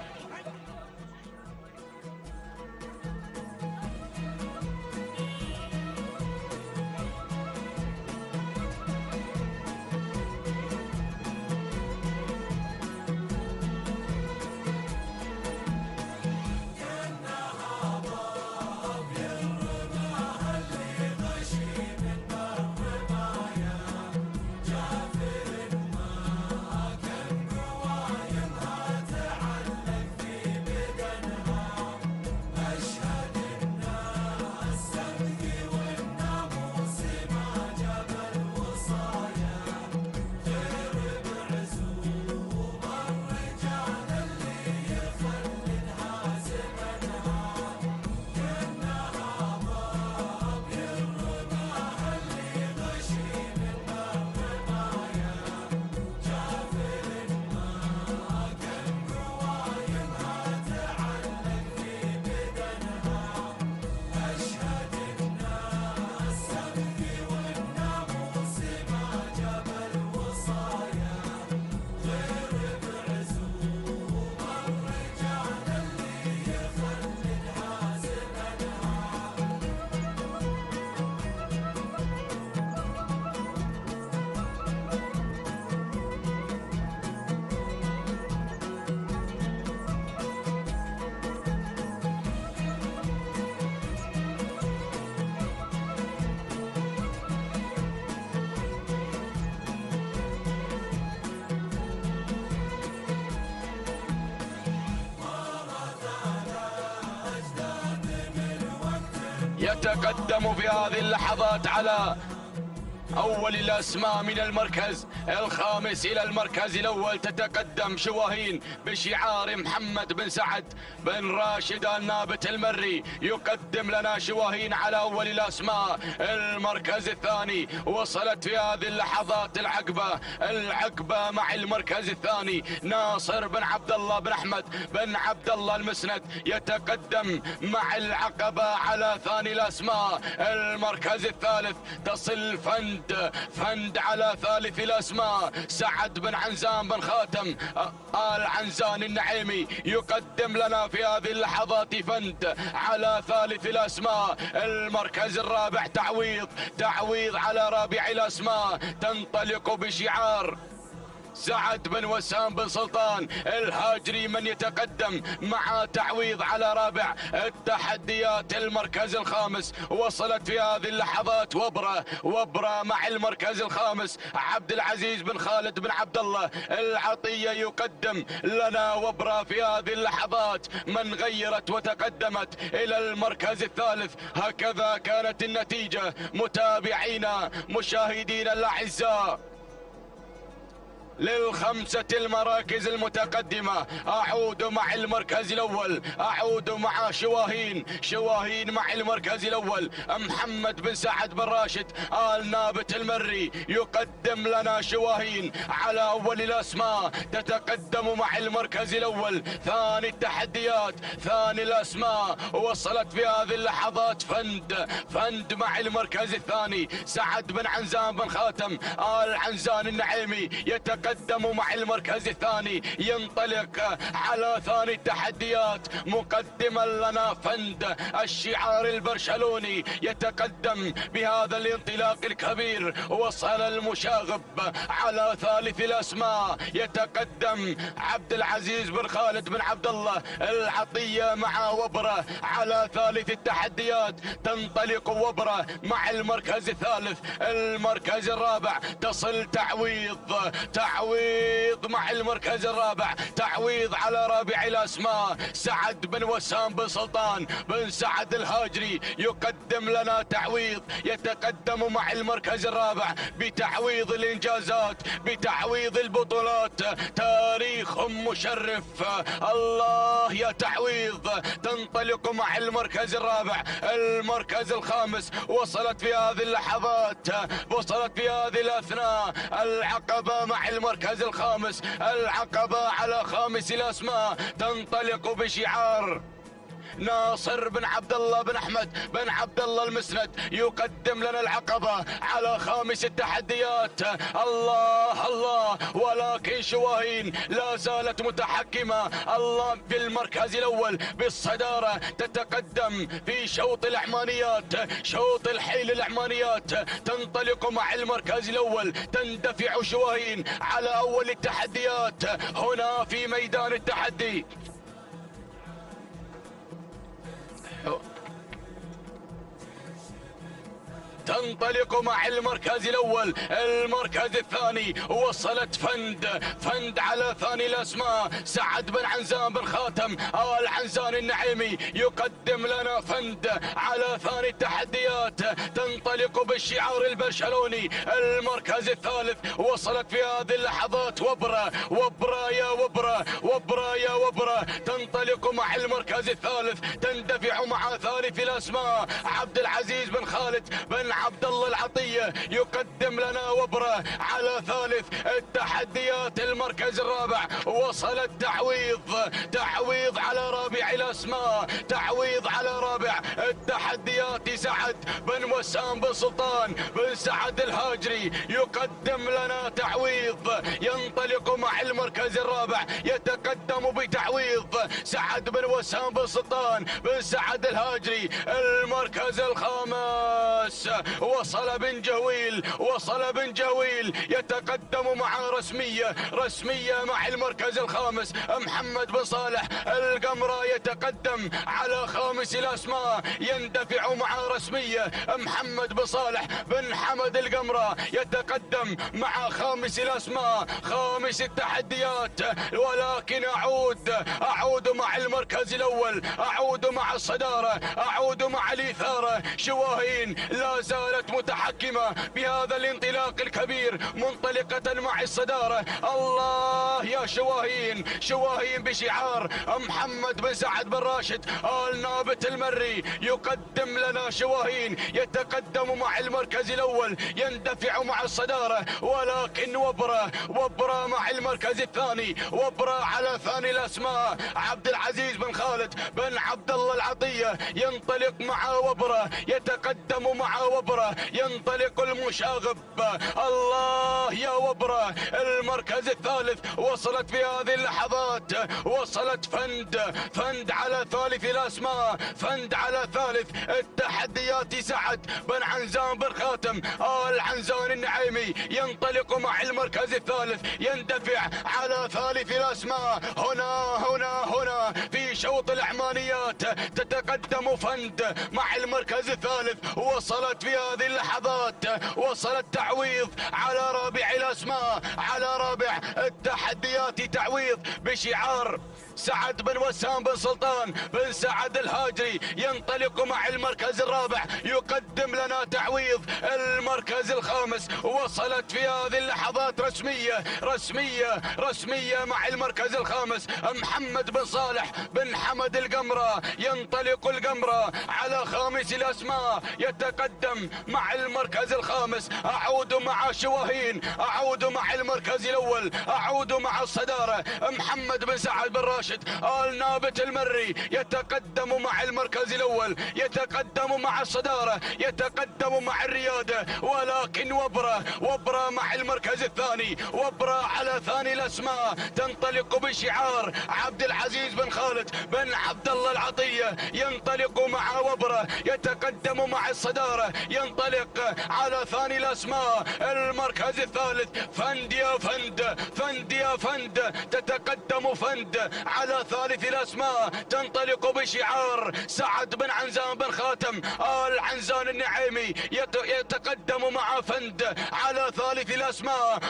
يتقدم في هذه اللحظات على أول الأسماء من المركز الخامس إلى المركز الأول. تتقدم شواهين بشعار محمد بن سعد بن راشد النابت المري. يقدم لنا شواهين على أول الأسماء. المركز الثاني وصلت في هذه اللحظات العقبة مع المركز الثاني ناصر بن عبد الله بن أحمد بن عبد الله المسند. يتقدم مع العقبة على ثاني الأسماء. المركز الثالث تصل فند على ثالث الأسماء سعد بن عنزان بن خاتم آل عنزان النعيمي. يقدم لنا في هذه اللحظات فند على ثالث الأسماء. المركز الرابع تعويض على رابع الأسماء. تنطلق بشعار سعد بن وسام بن سلطان الهاجري من يتقدم مع تعويض على رابع التحديات. المركز الخامس وصلت في هذه اللحظات وبرة مع المركز الخامس عبد العزيز بن خالد بن عبد الله العطية. يقدم لنا وبرة في هذه اللحظات من غيرت وتقدمت إلى المركز الثالث. هكذا كانت النتيجة متابعينا مشاهدينا الأعزاء للخمسة المراكز المتقدمة. أعود مع المركز الأول، أعود مع شواهين مع المركز الأول. محمد بن سعد بن راشد آل نابت المري يقدم لنا شواهين على أول الأسماء، تتقدم مع المركز الأول. ثاني التحديات، ثاني الأسماء، وصلت في هذه اللحظات فند مع المركز الثاني. سعد بن عنزان بن خاتم آل عنزان النعيمي يتقدم مع المركز الثاني، ينطلق على ثاني التحديات مقدما لنا فند الشعار البرشلوني، يتقدم بهذا الانطلاق الكبير. وصل المشاغب على ثالث الأسماء، يتقدم عبد العزيز بن خالد بن عبد الله العطية مع وبرة على ثالث التحديات. تنطلق وبرة مع المركز الثالث. المركز الرابع تصل تعويض مع المركز الرابع، تعويض على رابع الأسماء. سعد بن وسام بن سلطان بن سعد الهاجري يقدم لنا تعويض، يتقدم مع المركز الرابع بتعويض الإنجازات، بتعويض البطولات. تاريخ مشرف، الله يا تعويض. تنطلق مع المركز الرابع. المركز الخامس وصلت في هذه اللحظات، وصلت في هذه الأثناء العقبة مع المركز الخامس، العقبة على خامس الأسماء. تنطلق بشعار ناصر بن عبد الله بن احمد بن عبد الله المسند يقدم لنا العقبة على خامس التحديات. الله ولكن شواهين لا زالت متحكمة الله بالمركز الأول بالصدارة، تتقدم في شوط العمانيات، شوط الحيل العمانيات. تنطلق مع المركز الأول، تندفع شواهين على أول التحديات هنا في ميدان التحدي. تنطلق مع المركز الأول. المركز الثاني وصلت فند على ثاني الأسماء. سعد بن عنزان بن خاتم آل عنزان النعيمي يقدم لنا فند على ثاني التحديات. تنطلق بالشعار البرشلوني. المركز الثالث وصلت في هذه اللحظات وبرة يا وبرة. تنطلق مع المركز الثالث، تندفع مع ثالث الأسماء. عبد العزيز بن خالد بن عبد الله العطية يقدم لنا وبرة على ثالث التحديات. المركز الرابع وصلت تعويض على رابع الأسماء، تعويض على رابع التحديات. سعد بن وسام بن سلطان بن سعد الهاجري يقدم لنا تعويض، ينطلق مع المركز الرابع، يتقدم بتعويض سعد بن وسام بن سلطان بن سعد الهاجري. المركز الخامس وصل بن جويل يتقدم مع رسمية مع المركز الخامس. محمد بن صالح القمرة يتقدم على خامس الأسماء، يندفع مع رسمية. محمد بن صالح بن حمد القمرة يتقدم مع خامس الأسماء، خامس التحديات. ولكن أعود مع المركز الأول، أعود مع الصدارة، أعود مع الإثارة. شواهين لا زالت متحكمة بهذا الانطلاق الكبير، منطلقة مع الصدارة. الله يا شواهين بشعار محمد بن سعد بن راشد آل نابت المري يقدم لنا شواهين، يتقدم مع المركز الأول، يندفع مع الصدارة. ولكن وبرة مع المركز الثاني، وبرة على ثاني الأسماء. عبد العزيز بن خالد بن عبد الله العطية ينطلق مع وبرة، يتقدم مع وبرة، ينطلق المشاغب. الله يا وبرة. المركز الثالث وصلت في هذه اللحظات، وصلت فند على ثالث الأسماء، فند على ثالث التحديات. سعد بن عنزان بن خاتم آل عنزان النعيمي ينطلق مع المركز الثالث، يندفع على ثالث الأسماء. هنا في شوط العمانيات تتقدم فند مع المركز الثالث. وصلت في في هذه اللحظات وصل التعويض على رابع الأسماء، على رابع التحديات، تعويض بشعار سعد بن وسام بن سلطان بن سعد الهاجري ينطلق مع المركز الرابع، يقدم لنا تعويض المركز الخامس. وصلت في هذه اللحظات رسمية مع المركز الخامس محمد بن صالح بن حمد القمرة. ينطلق القمرة على خامس الأسماء، يتقدم مع المركز الخامس. أعود مع شواهين، أعود مع المركز الأول، أعود مع الصدارة. محمد بن سعد بن راشد آل نابت المري يتقدم مع المركز الأول، يتقدم مع الصدارة، يتقدم مع الريادة، ولكن وبرة مع المركز الثاني، وبرة على ثاني الأسماء. تنطلق بشعار عبد العزيز بن خالد بن عبد الله العطية، ينطلق مع وبرة، يتقدم مع الصدارة، ينطلق على ثاني الأسماء. المركز الثالث فند يا فند، فند يا فند، تتقدم فند على ثالث الأسماء. تنطلق بشعار سعد بن عنزان بن خاتم آل عنزان النعيمي، يتقدم مع فند على ثالث الأسماء.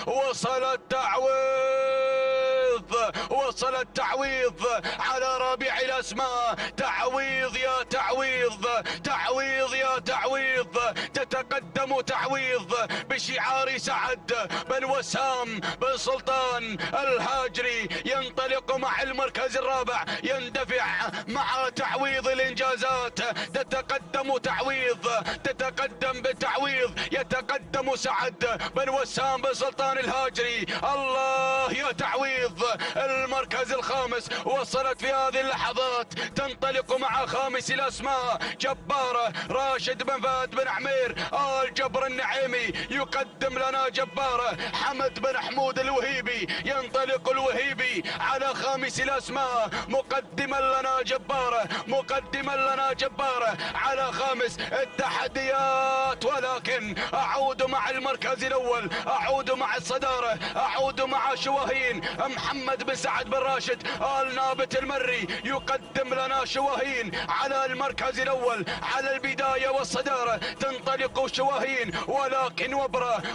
وصل التعويض على رابع الأسماء. تعويض يا تعويض، تعويض يا تعويض، تتقدم تعويض بشعار سعد بن وسام بن سلطان الهاجري. ينطلق مع المركز الرابع، يندفع مع تعويض الإنجازات. تتقدم تعويض، تتقدم بتعويض، يتقدم سعد بن وسام بن سلطان الهاجري. الله يا تعويض. المركز الخامس وصلت في هذه اللحظات، تنطلق مع خامس الأسماء جبارة راشد بن فهد بن عمير آل جبر النعيمي. يقدم لنا جبارة حمد بن حمود الوهيبي، ينطلق الوهيبي على خامس الأسماء مقدما لنا جبارة، مقدما لنا جبارة على خامس التحديات. ولكن أعود مع المركز الأول، أعود مع الصدارة، أعود مع شواهين محمد بن سعد بن راشد آل نابت المري. يقدم لنا شواهين على المركز الأول، على البداية والصدارة. تنطلق شواهين، ولكن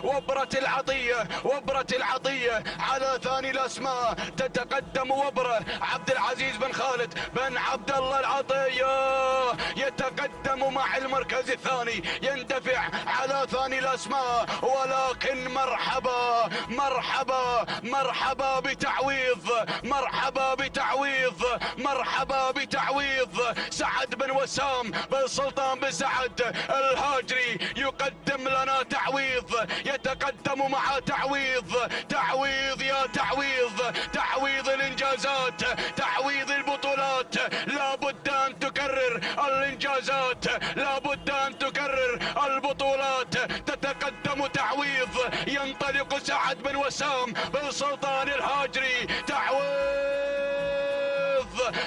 وبرة العطية، وبرة العطية على ثاني الأسماء. تتقدم وبرة عبد العزيز بن خالد بن عبد الله العطية، يتقدم مع المركز الثاني، يندفع على ثاني الأسماء. ولكن مرحبا بتعويض، مرحبا بتعويض، مرحبا بتعويض. سعد بن وسام بن سلطان بن سعد الهاجري يقدم لنا تعويض، يتقدم مع تعويض. تعويض يا تعويض، تعويض الإنجازات، تعويض البطولات. لابد أن تكرر الإنجازات، لابد أن تكرر البطولات. تتقدم تعويض، ينطلق سعد بن وسام بن سلطان الهاجري. تعويض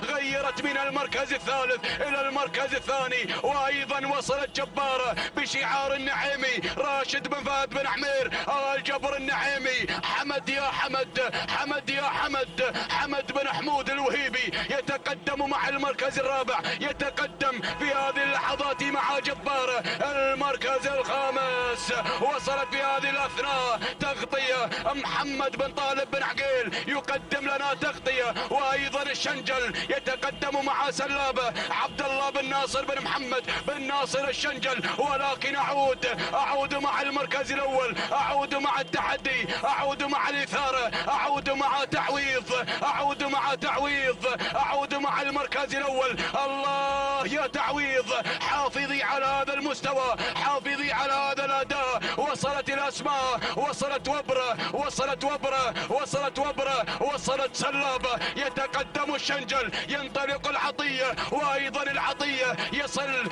غيرت من المركز الثالث إلى المركز الثاني. وأيضا وصلت جبارة بشعار النعيمي راشد بن فهد بن عمير آل جبر النعيمي. حمد يا حمد، حمد يا حمد، حمد بن حمود الوهيبي يتقدم مع المركز الرابع، يتقدم في هذه اللحظات مع جبارة المركز الخامس. وصلت في هذه الأثناء تغطية محمد بن طالب بن عقيل، يقدم لنا تغطية. وأيضا الشنجل يتقدم مع سلابة عبد الله بن ناصر بن محمد بن ناصر الشنجل. ولكن أعود مع المركز الأول، أعود مع التحدي، أعود مع الإثارة، أعود مع تعويض، أعود مع تعويض، أعود مع المركز الأول. الله يا تعويض. حافظي على هذا المستوى، حافظي على هذا الأداء. وصلت الأسماء، وصلت وبرة، وصلت وبرة، وصلت وبرة، وصلت سلابة. يتقدم الشنجل، ينطلق العطية، وأيضا العطية يصل.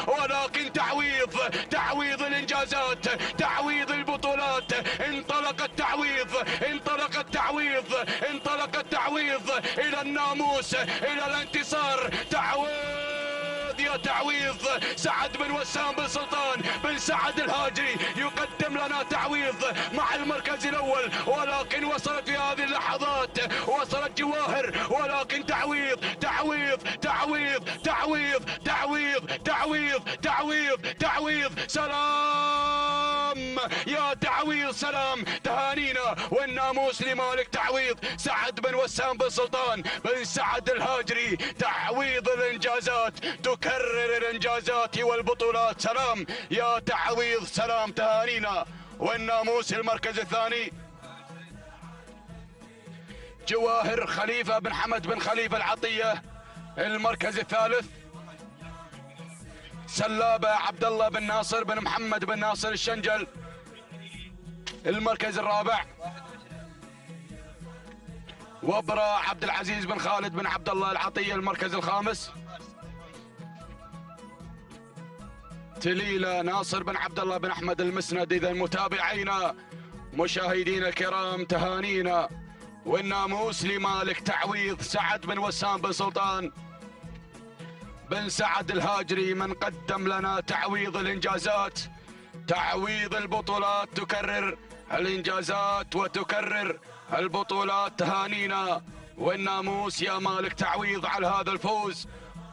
ولكن تعويض الإنجازات، تعويض البطولات. انطلق التعويض، انطلق التعويض، انطلق التعويض إلى الناموس، إلى الانتصار. تعويض يا تعويض. سعد بن وسام بن سلطان بن سعد الهاجري يقدم لنا تعويض مع المركز الأول، ولكن وصلت في هذه اللحظات وصلت جواهر، ولكن تعويض تعويض تعويض تعويض تعويض تعويض تعويض تعويض. سلام يا تعويض، سلام، تهانينا والناموس لمالك تعويض سعد بن وسام بن سلطان بن سعد الهاجري. تعويض الانجازات، تكرر الانجازات والبطولات. سلام يا تعويض، سلام، تهانينا والناموس المركز الثاني. جواهر خليفة بن حمد بن خليفة العطية المركز الثالث. سلابة عبد الله بن ناصر بن محمد بن ناصر الشنجل المركز الرابع. وبرا عبد العزيز بن خالد بن عبد الله العطية المركز الخامس. تليلة ناصر بن عبد الله بن احمد المسند. اذا متابعينا مشاهدينا الكرام تهانينا والناموس لمالك تعويض سعد بن وسام بن سلطان بن سعد الهاجري، من قدم لنا تعويض الانجازات، تعويض البطولات، تكرر الانجازات وتكرر البطولات. تهانينا والناموس يا مالك تعويض على هذا الفوز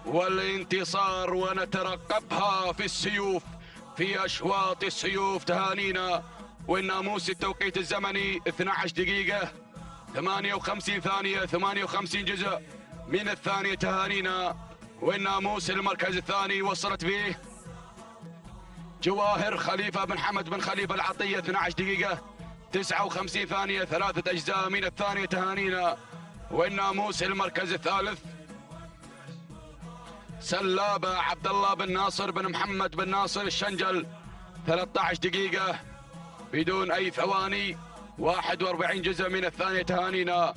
والانتصار، ونترقبها في السيوف، في اشواط السيوف. تهانينا والناموس. التوقيت الزمني 12 دقيقة 58 ثانية 58 جزء من الثانية. تهانينا والناموس المركز الثاني وصلت فيه جواهر خليفة بن حمد بن خليفة العطية 12 دقيقة 59 ثانية 3 أجزاء من الثانية. تهانينا والناموس المركز الثالث. سلابة عبد الله بن ناصر بن محمد بن ناصر الشنجل 13 دقيقة بدون أي ثواني 41 جزء من الثانية. تهانينا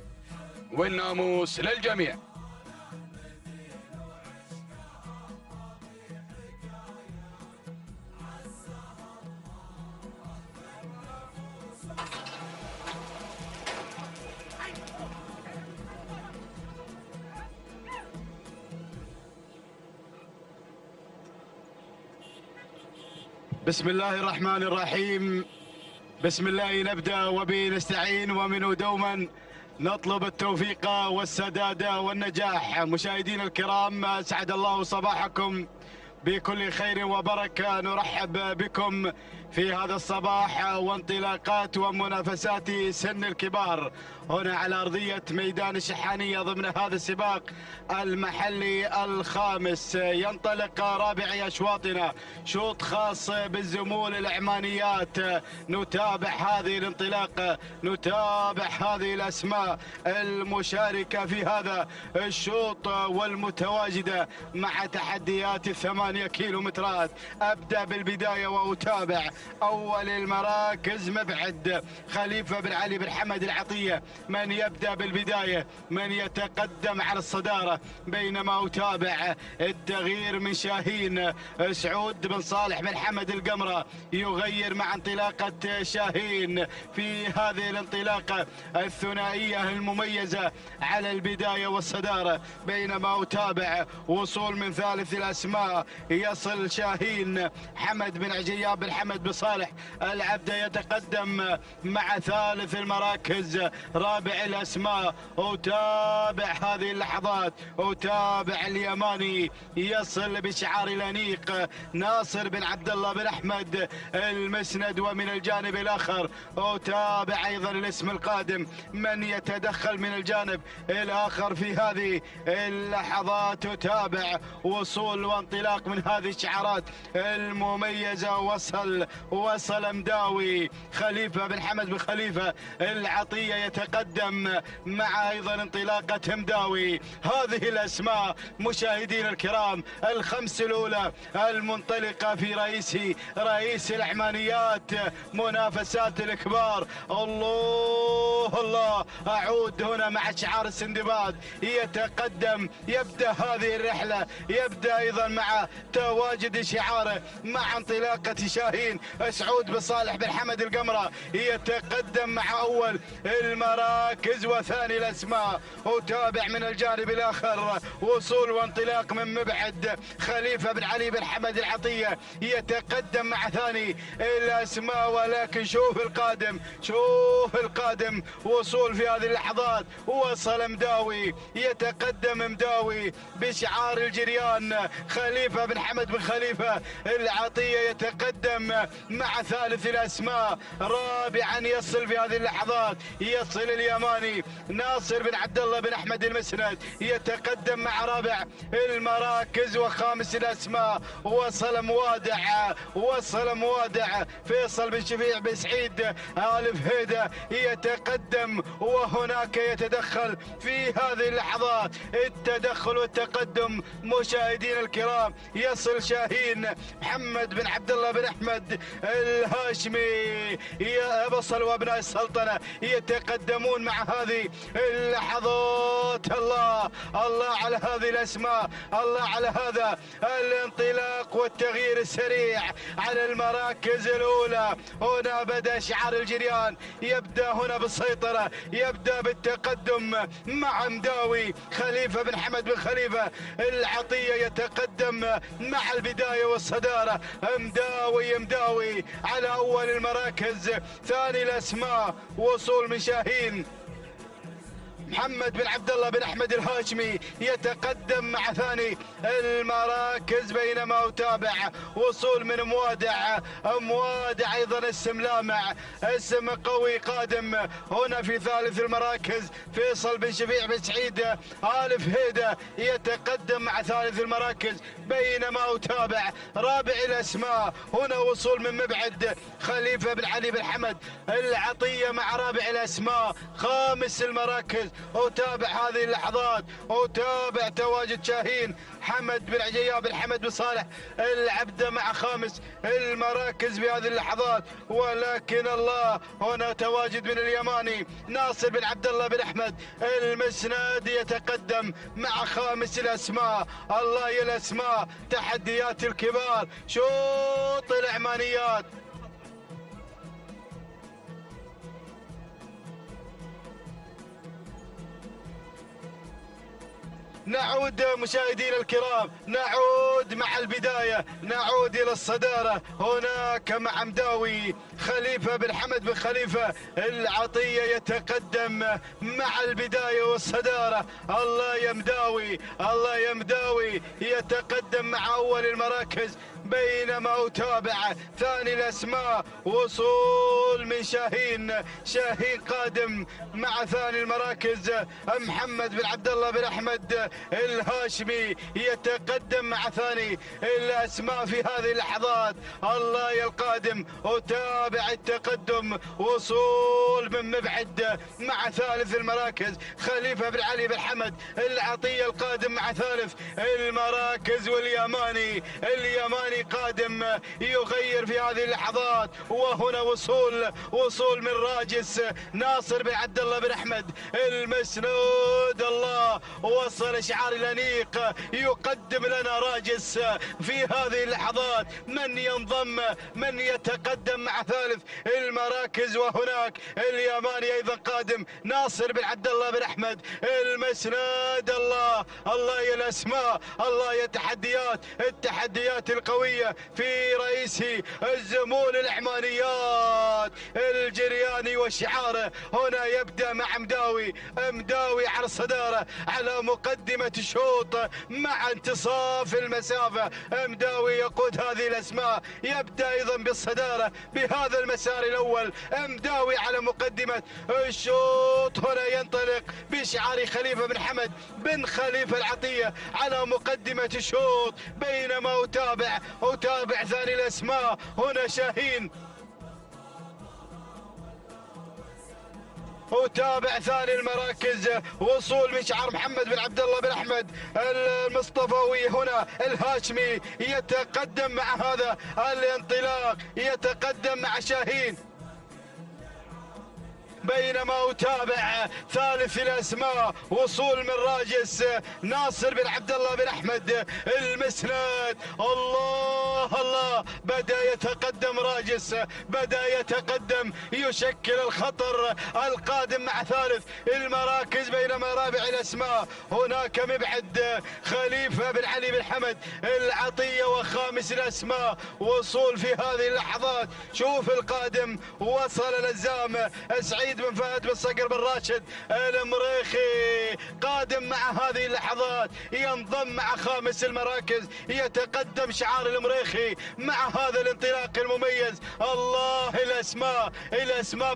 والناموس للجميع. بسم الله الرحمن الرحيم. بسم الله نبدأ وبه نستعين، ومنه دوما نطلب التوفيق والسداد والنجاح. مشاهدينا الكرام أسعد الله صباحكم بكل خير وبركة. نرحب بكم في هذا الصباح وانطلاقات ومنافسات سن الكبار هنا على أرضية ميدان الشحانية ضمن هذا السباق المحلي الخامس. ينطلق رابع أشواطنا، شوط خاص بالزمول العمانيات. نتابع هذه الانطلاقة، نتابع هذه الأسماء المشاركة في هذا الشوط والمتواجدة مع تحديات 8 كيلومترات. أبدأ بالبداية وأتابع أول المراكز مبعد خليفة بن علي بن حمد العطية، من يبدأ بالبداية، من يتقدم على الصدارة، بينما أتابع التغيير من شاهين. سعود بن صالح بن حمد القمرة يغير مع انطلاقة شاهين في هذه الانطلاقة الثنائية المميزة على البداية والصدارة، بينما أتابع وصول من ثالث الأسماء يصل شاهين. حمد بن عجياب بن حمد بن صالح العبدة يتقدم مع ثالث المراكز. رابع الأسماء أتابع هذه اللحظات، أتابع اليماني يصل بشعار الأنيق ناصر بن عبد الله بن أحمد المسند. ومن الجانب الآخر أتابع أيضا الاسم القادم من يتدخل من الجانب الآخر في هذه اللحظات. أتابع وصول وانطلاق من هذه الشعارات المميزة. وصل مداوي خليفة بن حمد بن خليفة العطية يتقدم مع أيضا انطلاقة مداوي. هذه الأسماء مشاهدين الكرام الخمس الأولى المنطلقة في رئيس العمانيات منافسات الكبار. الله الله، أعود هنا مع شعار السندباد يتقدم. يبدأ هذه الرحلة، يبدأ أيضا مع تواجد شعاره مع انطلاقة شاهين سعود بن صالح بن حمد القمرة يتقدم مع أول المراكز وثاني الأسماء. وتابع من الجانب الآخر وصول وانطلاق من مبعد خليفة بن علي بن حمد العطية يتقدم مع ثاني الأسماء. ولكن شوف القادم، شوف القادم، وصول في هذه اللحظات. وصل مداوي، يتقدم مداوي بشعار الجريان. خليفة بن حمد بن خليفة العطية يتقدم مع ثالث الأسماء. رابعا يصل في هذه اللحظات، يصل اليماني ناصر بن عبد الله بن أحمد المسند يتقدم مع رابع المراكز. وخامس الأسماء وصل موادع، وصل موادع فيصل بن شفيع بن سعيد آل فهيدة يتقدم. وهناك يتدخل في هذه اللحظات التدخل والتقدم مشاهدينا الكرام. يصل شاهين محمد بن عبد الله بن أحمد الهاشمي بصل وابناء السلطنة يتقدمون مع هذه اللحظات. الله الله على هذه الأسماء، الله على هذا الانطلاق والتغيير السريع على المراكز الأولى. هنا بدأ شعار الجريان، يبدأ هنا بالسيطرة، يبدأ بالتقدم مع مداوي. خليفة بن حمد بن خليفة العطية يتقدم مع البداية والصدارة. مداوي على أول المراكز. ثاني الأسماء وصول من شاهين محمد بن عبد الله بن أحمد الهاشمي يتقدم مع ثاني المراكز. بينما أتابع وصول من موادع أيضا اسم لامع، اسم قوي قادم هنا في ثالث المراكز. فيصل بن شفيع بن سعيد آل فهيدة يتقدم مع ثالث المراكز. بينما أتابع رابع الأسماء، هنا وصول من مبعد خليفة بن علي بن حمد العطية مع رابع الأسماء. خامس المراكز أتابع هذه اللحظات، أتابع تواجد شاهين حمد بن عجياب بن حمد بن صالح العبدة مع خامس المراكز بهذه اللحظات. ولكن الله هنا تواجد من اليماني ناصر بن عبد الله بن أحمد المسند يتقدم مع خامس الأسماء. الله يا الأسماء، تحديات الكبار، شوط العمانيات. نعود مشاهدينا الكرام، نعود مع البداية، نعود إلى الصدارة. هناك مع مداوي خليفة بن حمد بن خليفة العطية يتقدم مع البداية والصدارة. الله يا مداوي، الله يا مداوي يتقدم مع أول المراكز. بينما أتابع ثاني الأسماء وصول من شاهين قادم مع ثاني المراكز. محمد بن عبد الله بن أحمد الهاشمي يتقدم مع ثاني الأسماء في هذه اللحظات. الله يا القادم، أتابع التقدم وصول من مبعد مع ثالث المراكز. خليفة بن علي بن حمد العطية القادم مع ثالث المراكز. واليماني قادم يغير في هذه اللحظات. وهنا وصول من راجس ناصر بن عبد الله بن أحمد المسند. الله وصل شعار الأنيق يقدم لنا راجس في هذه اللحظات. من ينضم، من يتقدم مع ثالث المراكز. وهناك اليماني أيضا قادم ناصر بن عبد الله بن أحمد المسند. الله يا الأسماء، الله يا التحديات القوية في رئيس الزمول العمانيات الجرياني وشعاره. هنا يبدأ مع مداوي على الصدارة على مقدمة الشوط مع انتصاف المسافة. مداوي يقود هذه الأسماء، يبدأ أيضا بالصدارة بهذا المسار الأول. مداوي على مقدمة الشوط. هنا ينطلق بشعار خليفة بن حمد بن خليفة العطية على مقدمة الشوط. بينما أتابع ثاني الأسماء. هنا شاهين، وتابع ثاني المراكز وصول من شعار محمد بن عبد الله بن احمد المصطفوي. هنا الهاشمي يتقدم مع هذا الانطلاق، يتقدم مع شاهين بينما أتابع ثالث الأسماء وصول من راجس ناصر بن عبد الله بن أحمد المسند. الله الله، بدأ يتقدم راجس، بدأ يتقدم، يشكل الخطر القادم مع ثالث المراكز. بينما رابع الأسماء هناك مبعد خليفة بن علي بن حمد العطية. وخامس الأسماء وصول في هذه اللحظات، شوف القادم، وصل لزام سعيد بن فهد بن صقر بن راشد المريخي قادم مع هذه اللحظات، ينضم مع خامس المراكز، يتقدم شعار المريخي مع هذا الانطلاق المميز. الله، الأسماء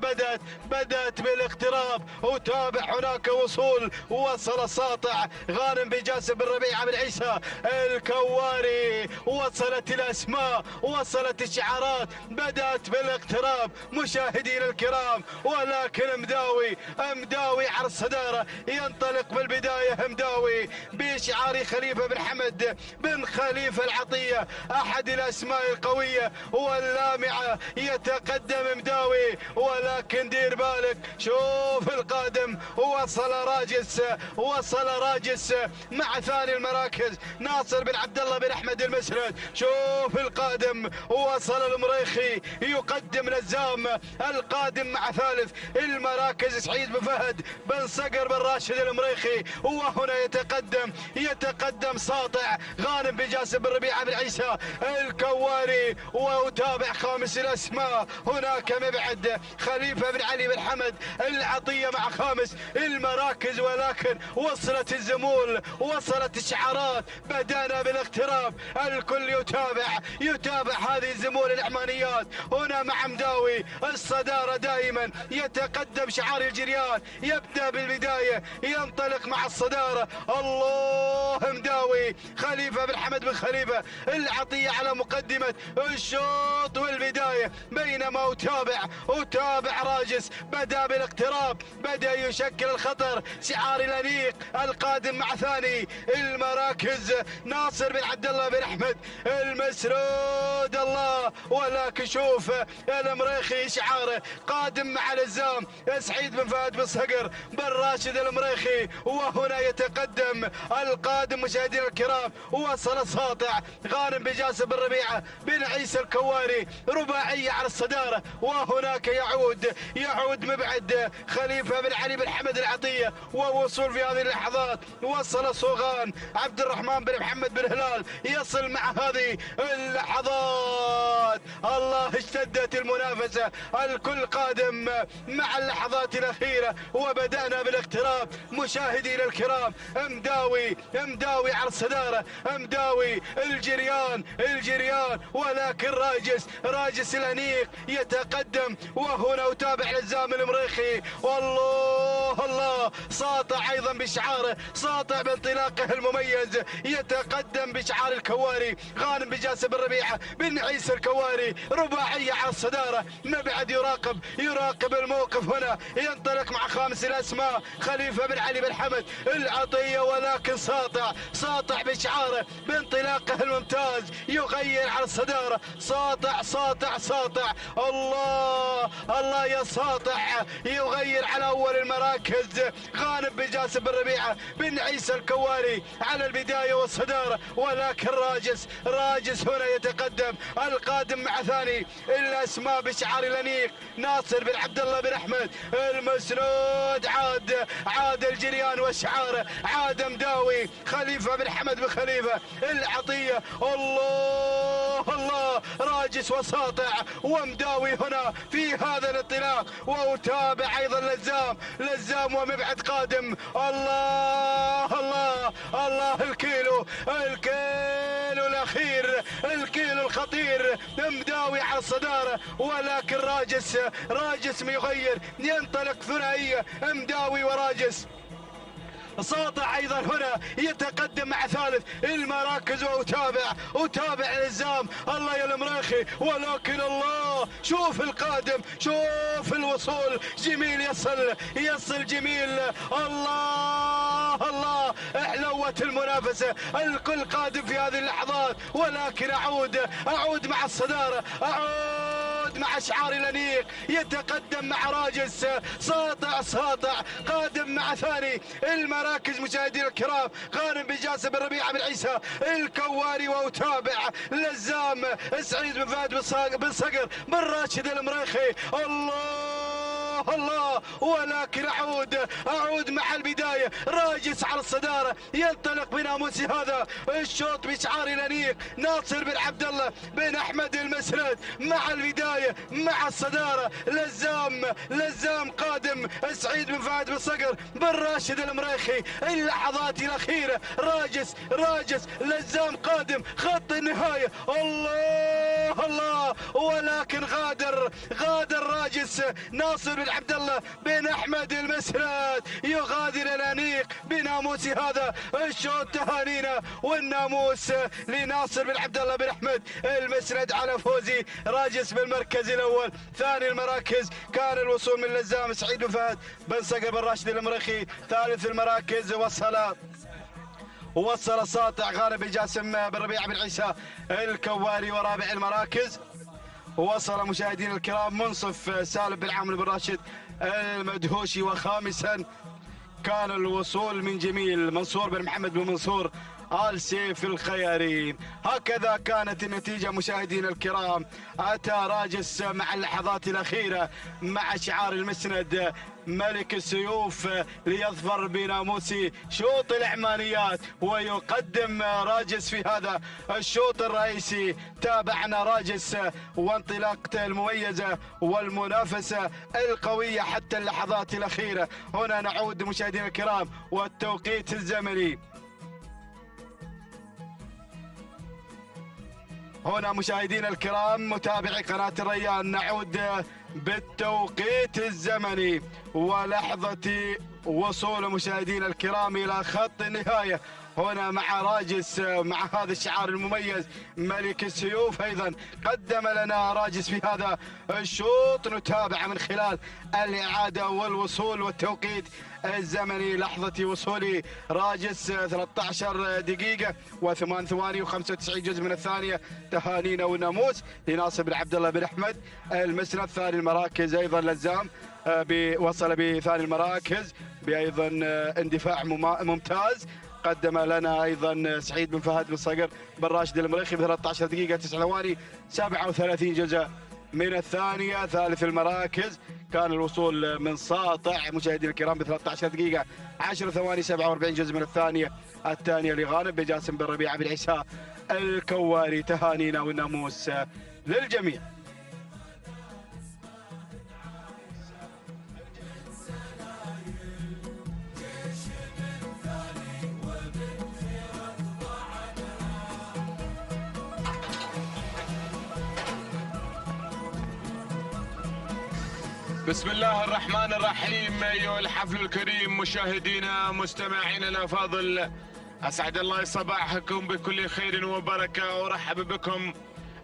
بدأت بالاقتراب. وتابع هناك وصول، وصل ساطع غانم بجاسم بن ربيعة بن عيسى الكواري. وصلت الأسماء، وصلت الشعارات، بدأت بالاقتراب مشاهدين الكرام. ولكن مداوي على الصدارة، ينطلق بالبداية مداوي بشعار خليفة بن حمد بن خليفة العطية، أحد الأسماء القوية واللامعة. يتقدم مداوي، ولكن دير بالك، شوف القادم، وصل راجس مع ثاني المراكز ناصر بن عبد الله بن أحمد المسند. شوف القادم، وصل المريخي يقدم لزام، القادم مع ثالث المراكز سعيد بن فهد بن صقر بن راشد المريخي. وهنا يتقدم ساطع غانم بجاسم بن ربيعة بن عيسى الكواري. وتابع خامس الأسماء هناك مبعد خليفة بن علي بن حمد العطية مع خامس المراكز. ولكن وصلت الزمول، وصلت الشعارات، بدأنا بالاقتراب. الكل يتابع هذه الزمول العمانيات. هنا مع مداوي الصدارة دائما، يتقدم شعار الجريان، يبدأ بالبداية، ينطلق مع الصدارة. الله، مداوي خليفة بن حمد بن خليفة العطية على مقدمة الشوط والبداية. بينما أتابع راجس، بدأ بالاقتراب، بدأ يشكل الخطر. شعار الأنيق القادم مع ثاني المراكز ناصر بن عبد الله بن أحمد المسرود. الله، ولكن شوف المريخي شعاره قادم مع لزام سعيد بن فهد بن صقر بن راشد المريخي. وهنا يتقدم القادم مشاهدينا الكرام، وصل ساطع غانم بجاسم بن ربيعة بن عيسى الكواري، رباعية على الصدارة. وهناك يعود مبعد خليفة بن علي بن حمد العطية. ووصول في هذه اللحظات، وصل صوغان عبد الرحمن بن محمد بن هلال، يصل مع هذه اللحظات. الله، اشتدت المنافسة، الكل قادم مع اللحظات الأخيرة. وبدأنا بالاقتراب مشاهدينا الكرام. مداوي على الصدارة، مداوي الجريان. ولكن راجس الأنيق يتقدم. وهنا أتابع لزام المريخي. والله، ساطع أيضا بشعاره، ساطع بانطلاقه المميز، يتقدم بشعار الكواري غانم بجاسم بن ربيعة بن عيسى الكواري، رباعية على الصدارة. مبعد يراقب الموقف. هنا ينطلق مع خامس الأسماء خليفة بن علي بن حمد العطية. ولكن ساطع بشعاره بانطلاقه الممتاز، يغير على الصدارة. ساطع الله يا ساطع، يغير على أول المراكز غانم بجاسم بن ربيعة بن عيسى الكواري على البداية والصدارة. ولكن راجس هنا يتقدم، القادم مع ثاني الأسماء بشعار الأنيق ناصر بن عبد الله بن أحمد المسنود. عاد الجريان والشعار، عاد مداوي خليفة بن حمد بن خليفة العطية. الله، راجس وساطع ومداوي هنا في هذا الانطلاق. وأتابع أيضا لزام ومبعد قادم. الله، الكيلو الأخير، الكيلو الخطير، مداوي على الصدارة. ولكن راجس يغير، ينطلق ثنائية مداوي وراجس. ساطع ايضا هنا يتقدم مع ثالث المراكز. واتابع الالزام. الله يا المريخي، ولكن الله، شوف القادم، شوف الوصول، جميل يصل جميل. الله، احلوت المنافسة، الكل قادم في هذه اللحظات. ولكن اعود مع الصدارة، اعود مع شعار الأنيق، يتقدم مع راجس ساطع قادم مع ثاني المراكز مشاهدينا الكرام غانم بن جاسم بن ربيعة بن عيسى الكواري، وتابع لزام سعيد بن فهد بن صقر بن راشد المريخي. الله ولكن اعود مع البدايه، راجس على الصداره، ينطلق بناموس هذا الشوط بشعار الانيق ناصر بن عبد الله بن احمد المسند مع البدايه مع الصداره. لزام قادم سعيد بن فهد بن صقر بن راشد المريخي. اللحظات الاخيره راجس لزام قادم خط النهايه. الله ولكن غادر راجس ناصر بن عبد الله بن احمد المسند، يغادر الانيق بناموس هذا الشوط. تهانينا والناموس لناصر بن عبد الله بن احمد المسند على فوز راجس بالمركز الاول. ثاني المراكز كان الوصول من لزام سعيد بن فهد بن صقر بن راشد المريخي. ثالث المراكز وصل ساطع غانم بن جاسم بن ربيعة بن عيسى الكواري. ورابع المراكز وصل مشاهدينا الكرام منصف سالم بن عامر بن راشد المدهوشي. وخامسا كان الوصول من جميل منصور بن محمد بن منصور آل سيف الخيارين. هكذا كانت النتيجة مشاهدينا الكرام. أتى راجس مع اللحظات الأخيرة مع شعار المسند ملك السيوف ليظفر بناموس شوط العمانيات، ويقدم راجس في هذا الشوط الرئيسي. تابعنا راجس وانطلاقته المميزة والمنافسة القوية حتى اللحظات الأخيرة. هنا نعود مشاهدينا الكرام والتوقيت الزمني. هنا مشاهدينا الكرام متابعي قناة الريان نعود بالتوقيت الزمني ولحظة وصول مشاهدينا الكرام إلى خط النهاية. هنا مع راجس مع هذا الشعار المميز ملك السيوف. أيضا قدم لنا راجس في هذا الشوط. نتابع من خلال الإعادة والوصول والتوقيت الزمني. لحظة وصول راجس 13 دقيقة و8 ثواني و95 جزء من الثانية. تهانينا والناموس لناصر بن عبد الله بن أحمد المسند. ثاني المراكز أيضا لزام وصل بثاني المراكز بأيضا اندفاع ممتاز. قدم لنا ايضا سعيد بن فهد بن صقر بن راشد المريخي ب 13 دقيقة 9 ثواني 37 جزء من الثانية. ثالث المراكز كان الوصول من ساطع مشاهدينا الكرام ب 13 دقيقة 10 ثواني 47 جزء من الثانية. الثانية لغانم بن جاسم بن ربيعة بن عيسى الكواري. تهانينا والناموس للجميع. بسم الله الرحمن الرحيم. أيها الحفل الكريم مشاهدينا مستمعينا الأفاضل، أسعد الله صباحكم بكل خير وبركة. أرحب بكم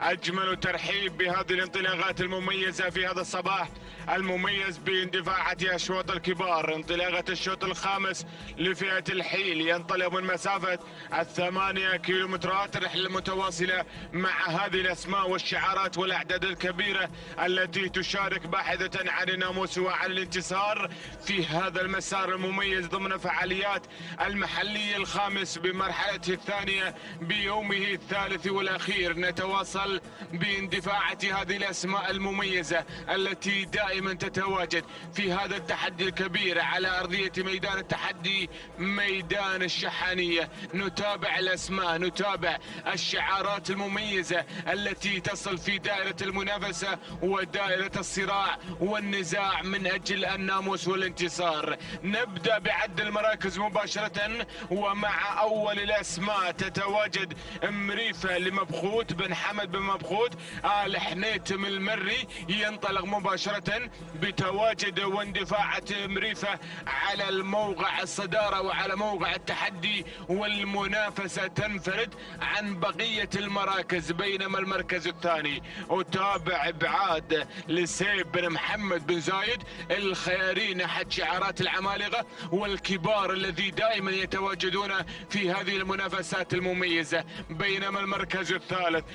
أجمل ترحيب بهذه الانطلاقات المميزة في هذا الصباح المميز باندفاعة أشواط الكبار. انطلاقة الشوط الخامس لفئة الحيل ينطلق من مسافة 8 كيلومترات. رحلة متواصلة مع هذه الأسماء والشعارات والأعداد الكبيرة التي تشارك باحثة عن الناموس وعن الانتصار في هذا المسار المميز ضمن فعاليات المحلي الخامس بمرحلته الثانية بيومه الثالث والأخير. نتواصل باندفاعة هذه الأسماء المميزة التي دائما تتواجد في هذا التحدي الكبير على أرضية ميدان التحدي ميدان الشحانية. نتابع الأسماء، نتابع الشعارات المميزة التي تصل في دائرة المنافسة ودائرة الصراع والنزاع من أجل الناموس والانتصار. نبدأ بعد المراكز مباشرة ومع أول الأسماء تتواجد مريفة لمبخوت بن حمد بن مبخوت آل حنيتم المري. ينطلق مباشرة بتواجد واندفاعة مريفة على الموقع الصدارة وعلى موقع التحدي والمنافسة تنفرد عن بقية المراكز. بينما المركز الثاني أتابع إبعاد لسيب بن محمد بن زايد الخيارين أحد شعارات العمالقة والكبار الذي دائما يتواجدون في هذه المنافسات المميزة. بينما المركز الثالث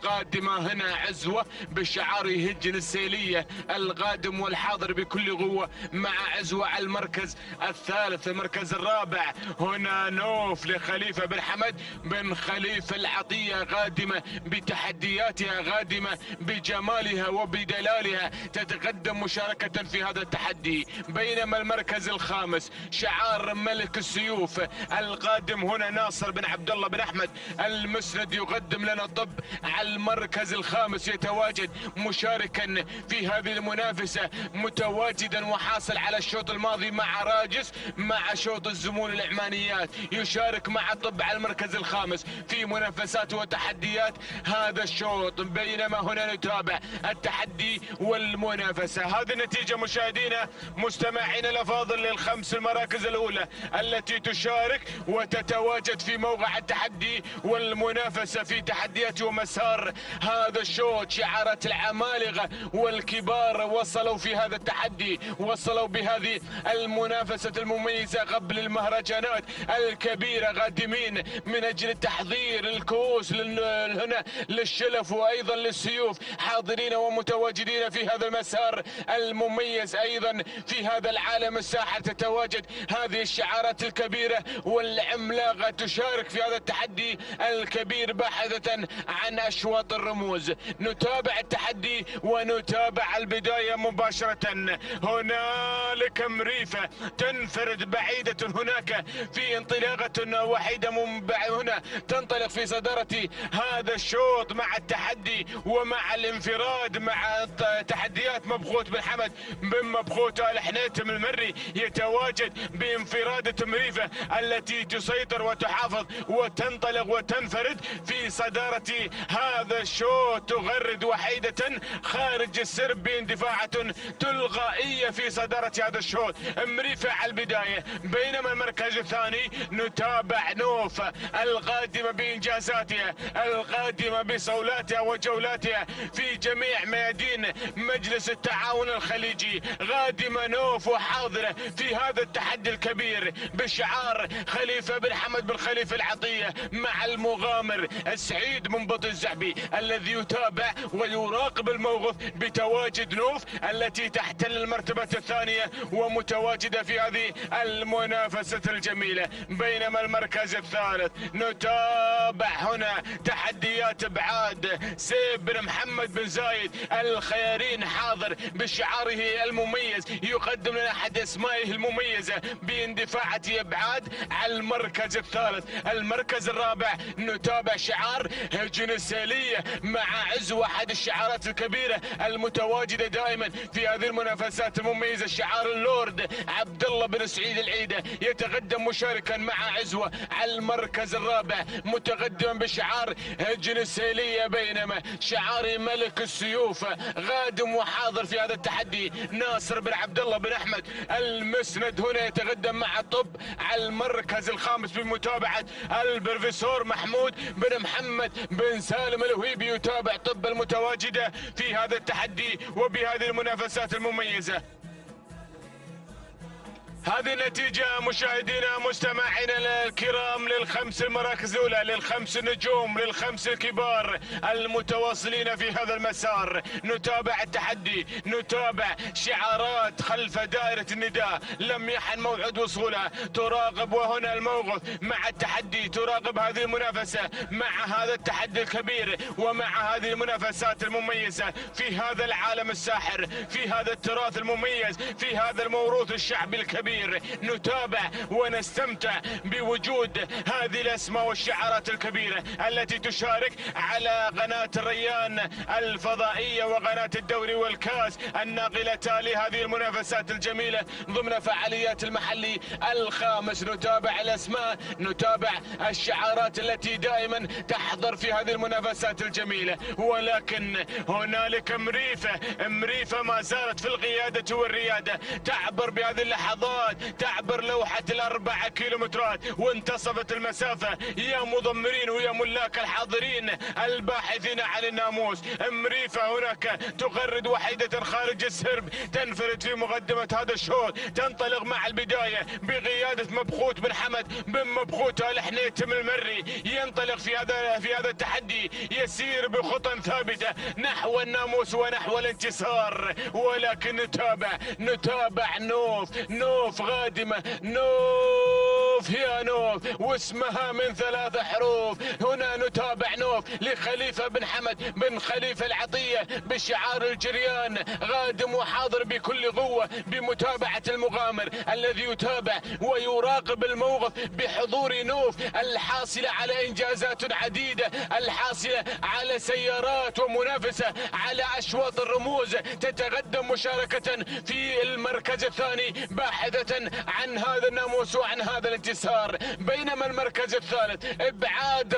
القادمة هنا عزوة بشعار يهجن السيلية، القادم والحاضر بكل قوة مع عزوة على المركز الثالث. المركز الرابع هنا نوف لخليفة بن حمد بن خليفة العطية، قادمة بتحدياتها، قادمة بجمالها وبدلالها، تتقدم مشاركة في هذا التحدي. بينما المركز الخامس شعار ملك السيوف، القادم هنا ناصر بن عبد الله بن احمد المسند يقدم لنا طب على المركز الخامس، يتواجد مشاركا في هذه المنافسة، متواجدا وحاصل على الشوط الماضي مع راجس مع شوط الزمون العمانيات، يشارك مع طب على المركز الخامس في منافسات وتحديات هذا الشوط. بينما هنا نتابع التحدي والمنافسة. هذه النتيجة مشاهدينا مستمعينا الافاضل للخمس المراكز الاولى التي تشارك وتتواجد في موقع التحدي والمنافسة في تحديات ومسار هذا الشوط. شعارات العمالقة والكبار وصلوا في هذا التحدي، وصلوا بهذه المنافسة المميزة قبل المهرجانات الكبيرة، قادمين من اجل التحضير الكؤوس هنا للشلف وايضا للسيوف، حاضرين ومتواجدين في هذا المسار المميز. ايضا في هذا العالم الساحر تتواجد هذه الشعارات الكبيرة والعملاقة تشارك في هذا التحدي الكبير باحثة عن اشواط الرموز. نتابع التحدي ونتابع البداية مباشرة. هنالك مريفة تنفرد بعيدة هناك في انطلاقة وحيدة هنا تنطلق في صدارة هذا الشوط مع التحدي ومع الانفراد مع تحديات مبخوت بن حمد بن مبخوت آل حنيتم المري، يتواجد بانفرادة مريفة التي تسيطر وتحافظ وتنطلق وتنفرد في صدارة هذا الشوط، تغرد وحيدة خارج السرب باندفاعة تلقائية في صدارة هذا الشوط. مريفة على البداية. بينما المركز الثاني نتابع نوف القادمة بإنجازاتها، القادمة بصولاتها وجولاتها في جميع ميادين مجلس التعاون الخليجي، قادمة نوف وحاضرة في هذا التحدي الكبير بشعار خليفة بن حمد بن خليفة العطية مع المغامر السعيد منبط الزعبي الذي يتابع ويراقب الموقف بتواجد نوف التي تحتل المرتبة الثانية ومتواجدة في هذه المنافسة الجميلة. بينما المركز الثالث نتابع هنا تحديات ابعاد. سيف بن محمد بن زايد الخيارين حاضر بشعاره المميز، يقدم لنا احد اسمائه المميزة باندفاعة ابعاد على المركز الثالث. المركز الرابع نتابع شعار هجن السيلية مع عزوة، احد الشعارات الكبيرة المتواجدة دائما في هذه المنافسات المميزة، شعار اللورد عبد الله بن سعيد العيدة يتقدم مشاركا مع عزوة على المركز الرابع متقدما بشعار هجن السيلية. بينما شعار ملك السيوف قادم وحاضر في هذا التحدي ناصر بن عبد الله بن احمد المسند هنا يتقدم مع الطب على المركز الخامس بمتابعة البروفيسور محمود بن محمد بن سالم الوهيبي، يتابع طب المتواجدة في هذا التحدي وبهذه المنافسات المميزة. هذه النتيجة مشاهدينا مستمعينا الكرام للخمس المراكز الأولى، للخمس نجوم، للخمس الكبار المتواصلين في هذا المسار. نتابع التحدي، نتابع شعارات خلف دائرة النداء لم يحن موعد وصولها، تراقب وهنا الموقف مع التحدي، تراقب هذه المنافسة مع هذا التحدي الكبير ومع هذه المنافسات المميزة في هذا العالم الساحر، في هذا التراث المميز، في هذا الموروث الشعبي الكبير. نتابع ونستمتع بوجود هذه الاسماء والشعارات الكبيرة التي تشارك على قناة الريان الفضائية وقناة الدوري والكاس الناقلتان لهذه المنافسات الجميلة ضمن فعاليات المحلي الخامس. نتابع الاسماء، نتابع الشعارات التي دائما تحضر في هذه المنافسات الجميلة. ولكن هنالك مريفة ما زالت في القيادة والريادة، تعبر بهذه اللحظات كيلومترات، تعبر لوحة ال4 كيلومترات، وانتصفت المسافة يا مضمرين ويا ملاك الحاضرين الباحثين عن الناموس. مريفة هناك تغرد وحيدة خارج السرب، تنفرد في مقدمة هذا الشوط، تنطلق مع البداية بقيادة مبخوت بن حمد بن مبخوت آل حنيتم المري، ينطلق في هذا التحدي، يسير بخطى ثابتة نحو الناموس ونحو الانتصار. ولكن نتابع نوف غادمة، نوف يا نوف، واسمها من 3 حروف. هنا نتابع نوف لخليفة بن حمد بن خليفة العطية بشعار الجريان، غادم وحاضر بكل قوة بمتابعة المغامر الذي يتابع ويراقب الموقف بحضور نوف، الحاصلة على إنجازات عديدة، الحاصلة على سيارات ومنافسة على أشواط الرموز، تتقدم مشاركة في المركز الثاني باحثة عن هذا الناموس وعن هذا الانتصار. بينما المركز الثالث إبعاد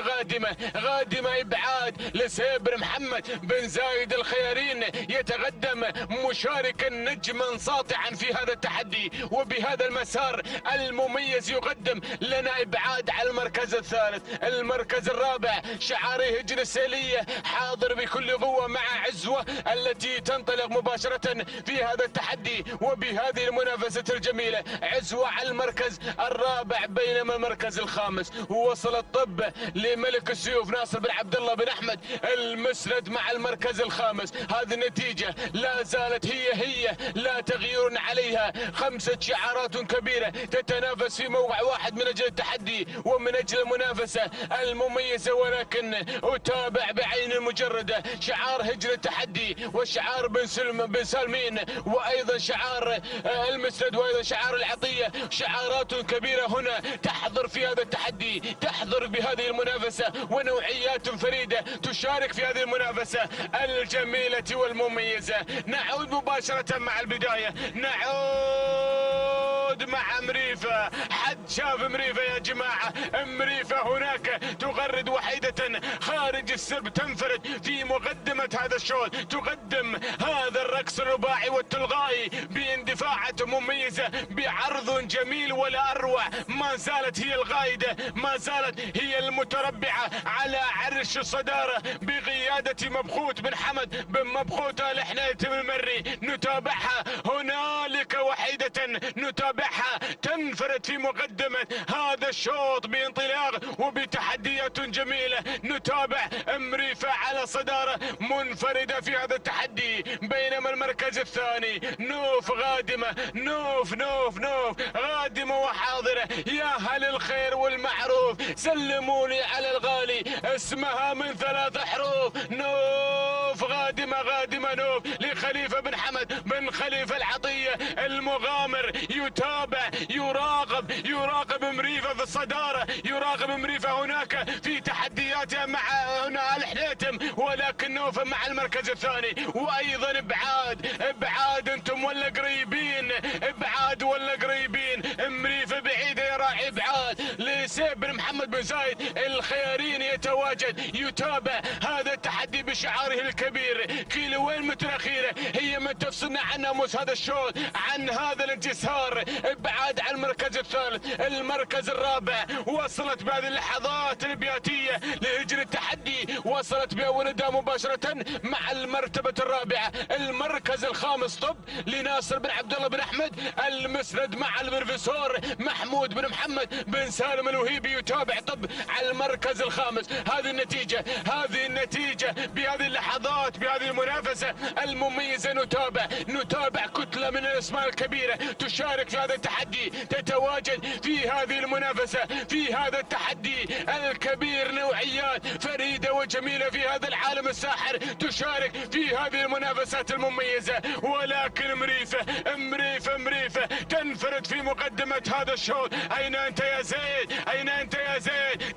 غادمة إبعاد لسيبر محمد بن زايد الخيارين، يتقدم مشاركا نجما ساطعا في هذا التحدي وبهذا المسار المميز، يقدم لنا إبعاد على المركز الثالث. المركز الرابع شعاري هجن السيلية حاضر بكل قوة مع عزوة التي تنطلق مباشرة في هذا التحدي وبهذه المنافسة الجميلة. عزوة على المركز الرابع، بينما المركز الخامس وصل الطب لملك السيوف ناصر بن عبد الله بن أحمد المسند مع المركز الخامس. هذه النتيجة لا زالت هي لا تغيير عليها، 5 شعارات كبيرة تتنافس في موقع واحد من أجل التحدي ومن أجل المنافسة المميزة. ولكن أتابع بعين المجردة شعار هجن التحدي وشعار بن سالمين وأيضا شعار المسند وأيضا شعار العطية، شعارات كبيرة هنا تحضر في هذا التحدي، تحضر بهذه المنافسة، ونوعيات فريدة تشارك في هذه المنافسة الجميلة والمميزة. نعود مباشرة مع البداية، نعود مع مريفة. حد شاف مريفة يا جماعة؟ مريفة هناك تغرد وحيدة خارج السرب، تنفرد في مقدمة هذا الشوط، تقدم هذا الرقص الرباعي والتلغائي باندفاعات مميزة بعرض جميل ولا أروع. ما زالت هي القائدة، ما زالت هي المتربعة على عرش الصدارة بقيادة مبخوت بن حمد بن مبخوت آل حنيتم المري. نتابعها هنالك وحيدة، نتابعها تنفرد في مقدمة هذا الشوط بانطلاق وبتحديات جميلة. نتابع مريفة على صدارة منفردة في هذا التحدي، بينما المركز الثاني نوف غادمة، نوف غادمة وحاضرة. يا هل الخير والمعروف، سلموني على الغالي، اسمها من 3 حروف، نوف غادمة نوف لخليفة بن حمد بن خليفة العطية المغامر. يتابع يراقب مريفة في الصدارة، يراقب مريفة هناك في تحدياتها مع هنا آل حنيتم، ولكن نوف مع المركز الثاني. وايضا ابعاد انتم ولا قريبين، ابعاد ولا قريبين. مريفة بعيدة يا راعي، ابعاد لسيب بن محمد بن زايد الخيارين يتواجد، يتابع هذا التحدي بشعاره الكبير. كيلوين متر اخيرة هي من تفصلنا عن ناموس هذا الشوط، عن هذا الانتصار. ابعاد عن المركز الثالث. المركز الرابع وصلت بهذه اللحظات البياتية لهجن التحدي، وصلت بولدها مباشرة مع المرتبة الرابعة. المركز الخامس طب لناصر بن عبد الله بن احمد المسند مع البروفيسور محمود بن محمد بن سالم الوهيبي، يتابع طب على المركز الخامس. هذه النتيجة بهذه اللحظات، بهذه المنافسة المميزة. نتابع كتلة من الاسماء الكبيرة تشارك في هذا التحدي، تتواجد في هذه المنافسة، في هذا التحدي الكبير. نوعيات فريدة وجميلة في هذا العالم الساحر تشارك في هذه المنافسات المميزة. ولكن مريفة تنفرد في مقدمة هذا الشوط. أين أنت يا زيد؟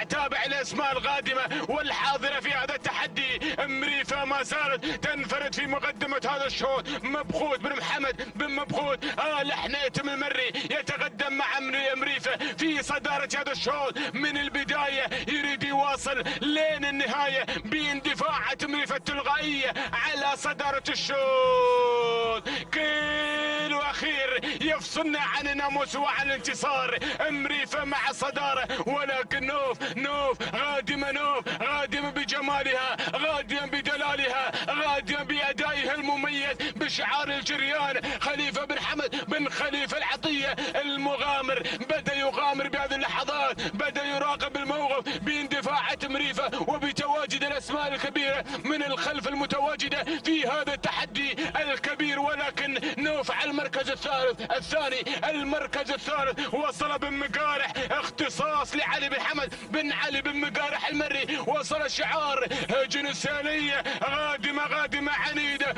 تابع الأسماء القادمة والحاضرة في هذا التحدي. مريفة ما زالت تنفرد في مقدمة هذا الشوط. مبخوت بن محمد بن مبخوت آل حنيتم المري يتقدم مع مريفة في صدارة هذا الشوط من البداية، يريد يواصل لين النهاية باندفاعات مريفة التلغائية على صدارة الشوط. كيلو أخير الكبير يفصلنا عن الناموس وعن الانتصار. مريفة مع الصدارة، ولكن نوف غادمة بجمالها، غادمة بدلالها، غادمة بأدائها المميز بشعار الجريان. خليفة بن حمد بن خليفة العطية المغامر بدأ يغامر بهذه اللحظات، بدأ يراقب الموقف باندفاعات مريفة وبتواجد الأسماء الكبيرة من الخلف المتواجدة في هذا التحدي الكبير. ولكن نوف على المركز الثاني المركز الثالث وصل بن مقارح، اختصاص لعلي بن حمد بن علي بن مقارح المري. وصل الشعار هجن السالية غادمة عنيدة.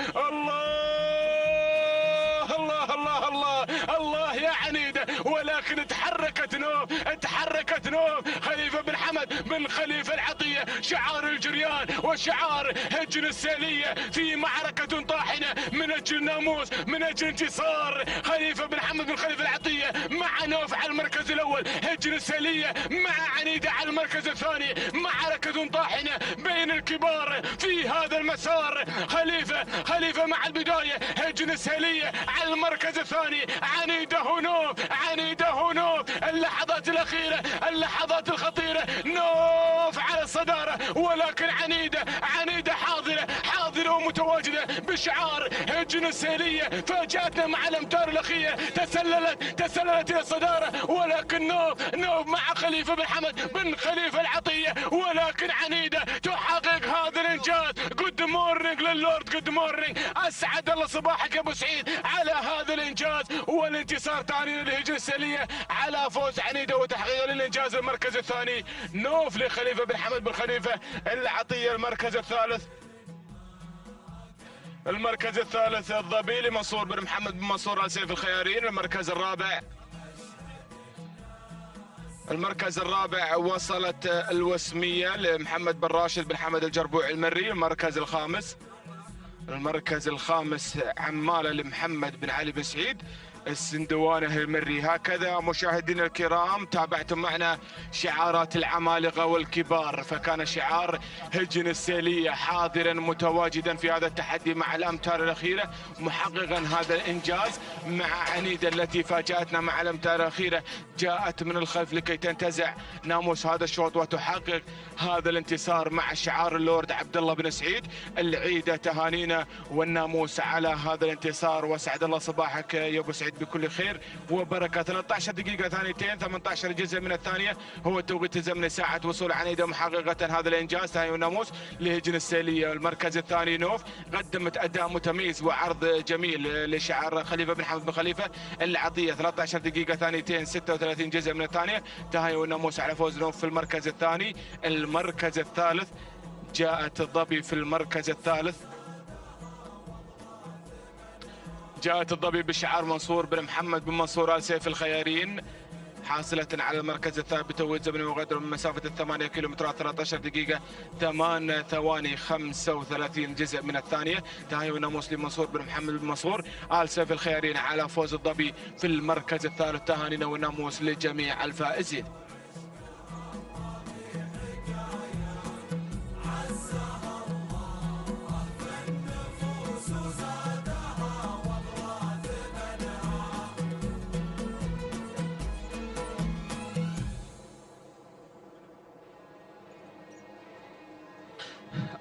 الله يا عنيدة، ولكن تحركت نوف خليفة بن حمد بن خليفة العطية، شعار الجريان وشعار هجن السالية في معركة طاحنة من أجل الناموس، من أجل انتصار خليفة بن حمد بن خليفة العطية مع نوف على المركز الأول، هجن السالية مع عنيدة على المركز الثاني. معركة طاحنة بين الكبار في هذا المسار. خليفة مع البداية، هجن السالية على المركز الثاني، عنيدة هنوف اللحظات الأخيرة، اللحظات الخطيرة. نوف على الصدارة، ولكن عنيدة حاضرة ومتواجدة بشعار هجن السالية. فاجأتنا مع الأمتار الأخيرة، تسللت إلى الصدارة، ولكن نوف مع خليفة بن حمد بن خليفة العطية، ولكن عنيدة تحقق هذا الإنجاز. جود مورنينج للورد، جود مورنينج، أسعد الله صباحك يا أبو سعيد على هذا الإنجاز والانتصار ثاني للهجن السالية على فوز عنيدة وتحقيق للإنجاز. المركز الثاني نوف لخليفة بن حمد بن خليفة العطية. المركز الثالث الظبي لمنصور بن محمد بن منصور آل سيف الخيارين. المركز الرابع وصلت الوسمية لمحمد بن راشد بن حمد الجربوع المري. المركز الخامس عمالة لمحمد بن علي بن سعيد السندوانة المري. هكذا مشاهدينا الكرام تابعتم معنا شعارات العمالقة والكبار، فكان شعار هجن السالية حاضرا متواجدا في هذا التحدي مع الأمتار الأخيرة، محققا هذا الإنجاز مع عنيدة التي فاجأتنا مع الأمتار الأخيرة، جاءت من الخلف لكي تنتزع ناموس هذا الشوط وتحقق هذا الانتصار مع شعار اللورد عبد الله بن سعيد. العيدة تهانينا والناموس على هذا الانتصار، وسعد الله صباحك يا ابو سعيد بكل خير وبركه. 13 دقيقة ثانيتين 18 جزء من الثانية هو التوقيت الزمني ساعة وصول عنيدة محققة هذا الإنجاز تهاني والناموس لهجن السالية. المركز الثاني نوف قدمت أداء متميز وعرض جميل لشعار خليفة بن حمد بن خليفة العطية. 13 دقيقة ثانيتين 36 جزء من الثانية تهاني والناموس على فوز نوف في المركز الثاني. المركز الثالث جاءت الظبي في المركز الثالث، جاءت الظبي بشعار منصور بن محمد بن منصور آل سيف الخيارين، حاصلة على المركز الثالث بتوقيت زمني مغادر من مسافة 8 كيلومترات 13 دقيقة 8 ثواني 35 جزء من الثانية. تهاني والناموس لمنصور بن محمد بن منصور آل سيف الخيارين على فوز الظبي في المركز الثالث. تهانينا والناموس لجميع الفائزين.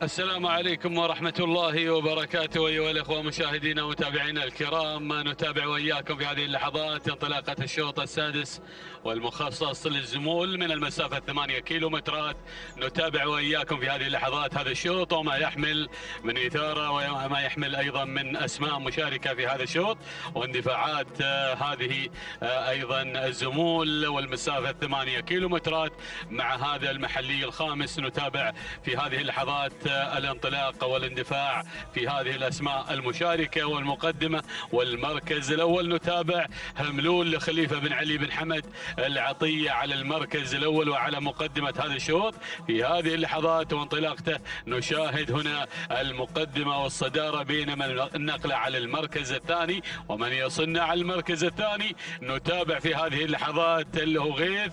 السلام عليكم ورحمة الله وبركاته أيها الأخوة مشاهدينا ومتابعينا الكرام، نتابع وإياكم في هذه اللحظات انطلاقة الشوط السادس والمخصص للزمول من المسافة 8 كيلومترات. نتابع وإياكم في هذه اللحظات هذا الشوط وما يحمل من إثارة وما يحمل أيضا من أسماء مشاركة في هذا الشوط واندفاعات هذه أيضا الزمول والمسافة 8 كيلومترات مع هذا المحلي الخامس. نتابع في هذه اللحظات الانطلاق والاندفاع في هذه الأسماء المشاركة والمقدمة. والمركز الأول نتابع هملول لخليفة بن علي بن حمد العطية على المركز الأول وعلى مقدمة هذا الشوط. في هذه اللحظات وانطلاقته نشاهد هنا المقدمة والصدارة، بينما النقلة على المركز الثاني. ومن يصلنا على المركز الثاني نتابع في هذه اللحظات اللي هو غيث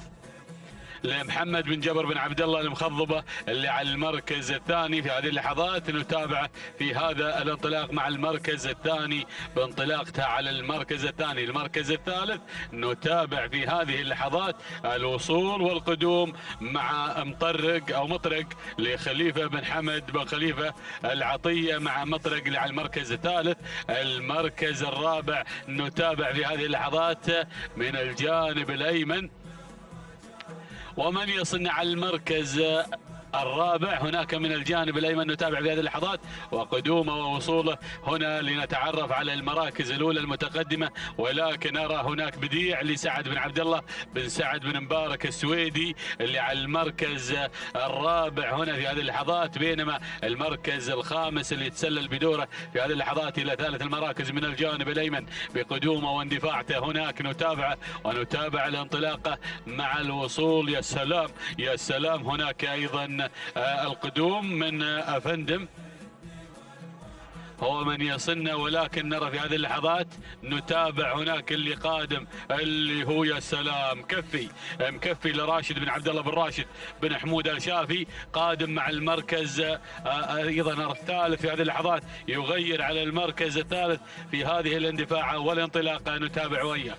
لمحمد بن جبر بن عبد الله المخضبة اللي على المركز الثاني في هذه اللحظات. نتابع في هذا الانطلاق مع المركز الثاني بانطلاقتها على المركز الثاني. المركز الثالث نتابع في هذه اللحظات الوصول والقدوم مع مطرق لخليفة بن حمد بن خليفة العطية مع مطرق على المركز الثالث. المركز الرابع نتابع في هذه اللحظات من الجانب الأيمن، ومن يصلنا على المركز الرابع هناك من الجانب الأيمن. نتابع في هذه اللحظات وقدومه ووصوله هنا لنتعرف على المراكز الأولى المتقدمة، ولكن أرى هناك بديع لسعد بن عبد الله بن سعد بن مبارك السويدي اللي على المركز الرابع هنا في هذه اللحظات، بينما المركز الخامس اللي يتسلل بدوره في هذه اللحظات إلى ثالث المراكز من الجانب الأيمن بقدومه واندفاعته. هناك ونتابع الانطلاقة مع الوصول. يا سلام يا سلام، هناك أيضا القدوم من أفندم هو من يصلنا، ولكن نرى في هذه اللحظات نتابع هناك اللي قادم اللي هو يا سلام مكفي لراشد بن عبد الله بن راشد بن حمود الشافي، قادم مع المركز ايضا الثالث في هذه اللحظات، يغير على المركز الثالث في هذه الاندفاع والانطلاقه. نتابع وياه.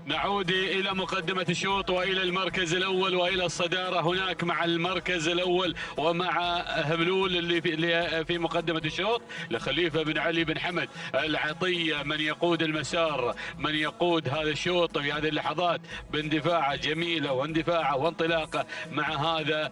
نعود إلى مقدمة الشوط وإلى المركز الأول وإلى الصدارة هناك مع المركز الأول ومع هبلول اللي في مقدمة الشوط لخليفة بن علي بن حمد العطية، من يقود المسار، من يقود هذا الشوط في هذه اللحظات باندفاعه جميلة واندفاعه وانطلاقه مع هذا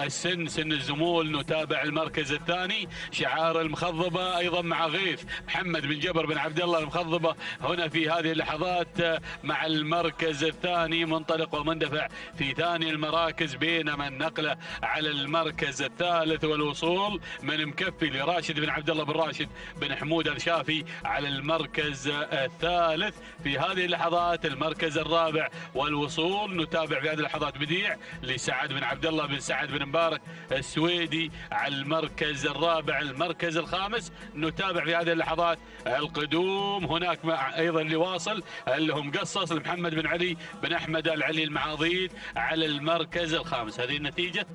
سن الزمول. نتابع المركز الثاني شعار المخضبة أيضا مع غيث محمد بن جبر بن عبد الله المخضبة هنا في هذه اللحظات مع المركز الثاني منطلق ومندفع في ثاني المراكز، بينما النقلة على المركز الثالث والوصول من مكفي لراشد بن عبد الله بن راشد بن حمود الشافي على المركز الثالث في هذه اللحظات. المركز الرابع والوصول نتابع في هذه اللحظات بديع لسعد بن عبد الله بن سعد بن مبارك السويدي على المركز الرابع. المركز الخامس نتابع في هذه اللحظات القدوم هناك مع ايضا اللي واصل اللي هم قصص محمد بن علي بن احمد العلي المعاضيد على المركز الخامس. هذه النتيجة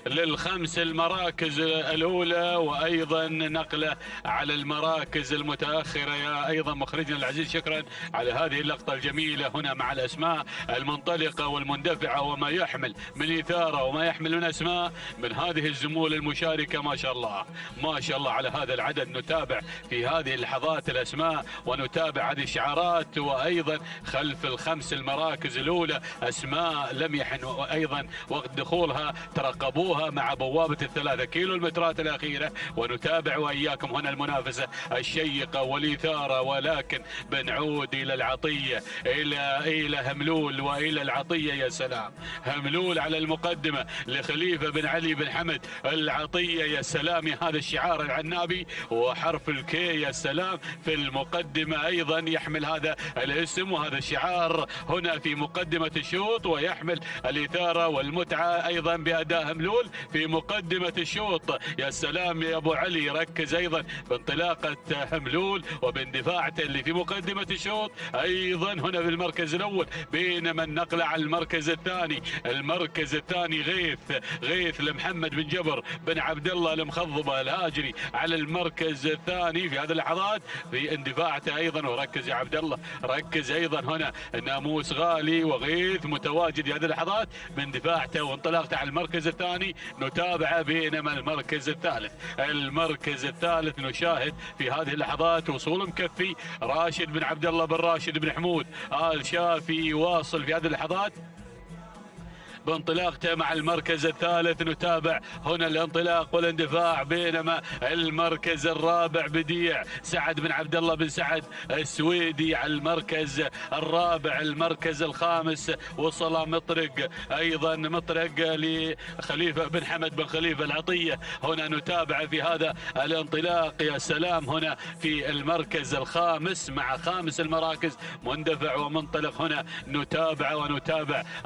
للخمس المراكز الأولى، وأيضا نقلة على المراكز المتأخرة. يا أيضا مخرجنا العزيز شكرا على هذه اللقطة الجميلة هنا مع الأسماء المنطلقة والمندفعة وما يحمل من إثارة وما يحمل من أسماء من هذه الزمول المشاركة. ما شاء الله ما شاء الله على هذا العدد. نتابع في هذه اللحظات الأسماء ونتابع هذه الشعارات، وأيضا خلف الخمس المراكز الأولى أسماء لم يحن أيضا وقت دخولها ترقبوها مع بوابة ال3 كيلومترات الأخيرة. ونتابع وإياكم هنا المنافسة الشيقة والإثارة، ولكن بنعود إلى العطية إلى هملول وإلى العطية. يا سلام، هملول على المقدمة لخليفة بن علي بن حمد العطية. يا سلام يا هذا الشعار العنابي وحرف الكي. يا سلام في المقدمة أيضا يحمل هذا الاسم وهذا الشعار هنا في مقدمة الشوط، ويحمل الإثارة والمتعة أيضا بأداء هملول في مقدمة الشوط. يا سلام يا أبو علي، ركز أيضا بانطلاقة هملول وباندفاعته اللي في مقدمة الشوط أيضا هنا في المركز الأول، بينما النقلة على المركز الثاني. المركز الثاني غيث لمحمد بن جبر بن عبد الله المخضبة الهاجري على المركز الثاني في هذه اللحظات في اندفاعته أيضا. وركز يا عبد الله، ركز أيضا هنا الناموس غالي وغيث متواجد في هذه اللحظات باندفاعته وانطلاقته على المركز الثاني. نتابعه بينما المركز الثالث نشاهد في هذه اللحظات وصول مكفي راشد بن عبد الله بن راشد بن حمود آل شافي واصل في هذه اللحظات بانطلاقته مع المركز الثالث. نتابع هنا الانطلاق والاندفاع، بينما المركز الرابع بديع سعد بن عبد الله بن سعد السويدي على المركز الرابع. المركز الخامس وصل مطرق لخليفة بن حمد بن خليفة العطية. هنا نتابع في هذا الانطلاق. يا سلام هنا في المركز الخامس مع خامس المراكز مندفع ومنطلق. هنا نتابع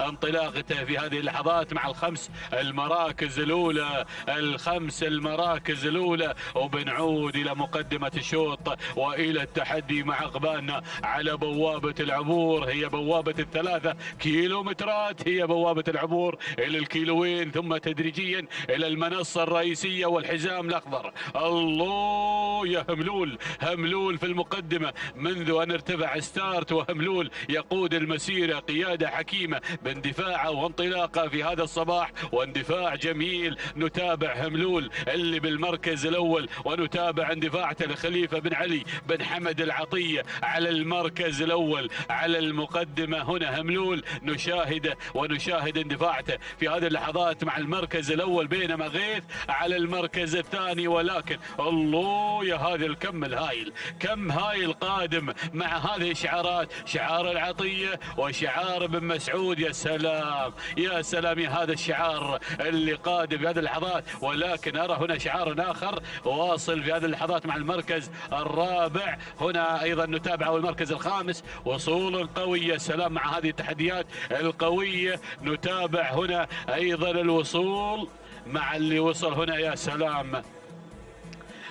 انطلاقته في هذه اللحظات مع الخمس المراكز الأولى، الخمس المراكز الأولى. وبنعود إلى مقدمة الشوط وإلى التحدي مع قبالنا على بوابة العبور. هي بوابة ال3 كيلومترات، هي بوابة العبور إلى الكيلوين، ثم تدريجيا إلى المنصة الرئيسية والحزام الأخضر. الله يا هملول، هملول في المقدمة منذ أن ارتفع ستارت، وهملول يقود المسيرة قيادة حكيمة باندفاعه وانطلاقه في هذا الصباح، واندفاع جميل. نتابع هملول اللي بالمركز الأول، ونتابع اندفاعته لخليفة بن علي بن حمد العطية على المركز الأول على المقدمة. هنا هملول نشاهده ونشاهد اندفاعته في هذه اللحظات مع المركز الأول، بينما غيث على المركز الثاني. ولكن الله يا هذا الكم الهائل، كم هائل قادم مع هذه الشعارات، شعار العطية وشعار بن مسعود. يا سلام يا سلام يا هذا الشعار اللي قادم في هذه اللحظات. ولكن أرى هنا شعار آخر واصل في هذه اللحظات مع المركز الرابع. هنا أيضا نتابع المركز الخامس، وصول قوي. يا سلام مع هذه التحديات القوية. نتابع هنا أيضا الوصول مع اللي وصل هنا. يا سلام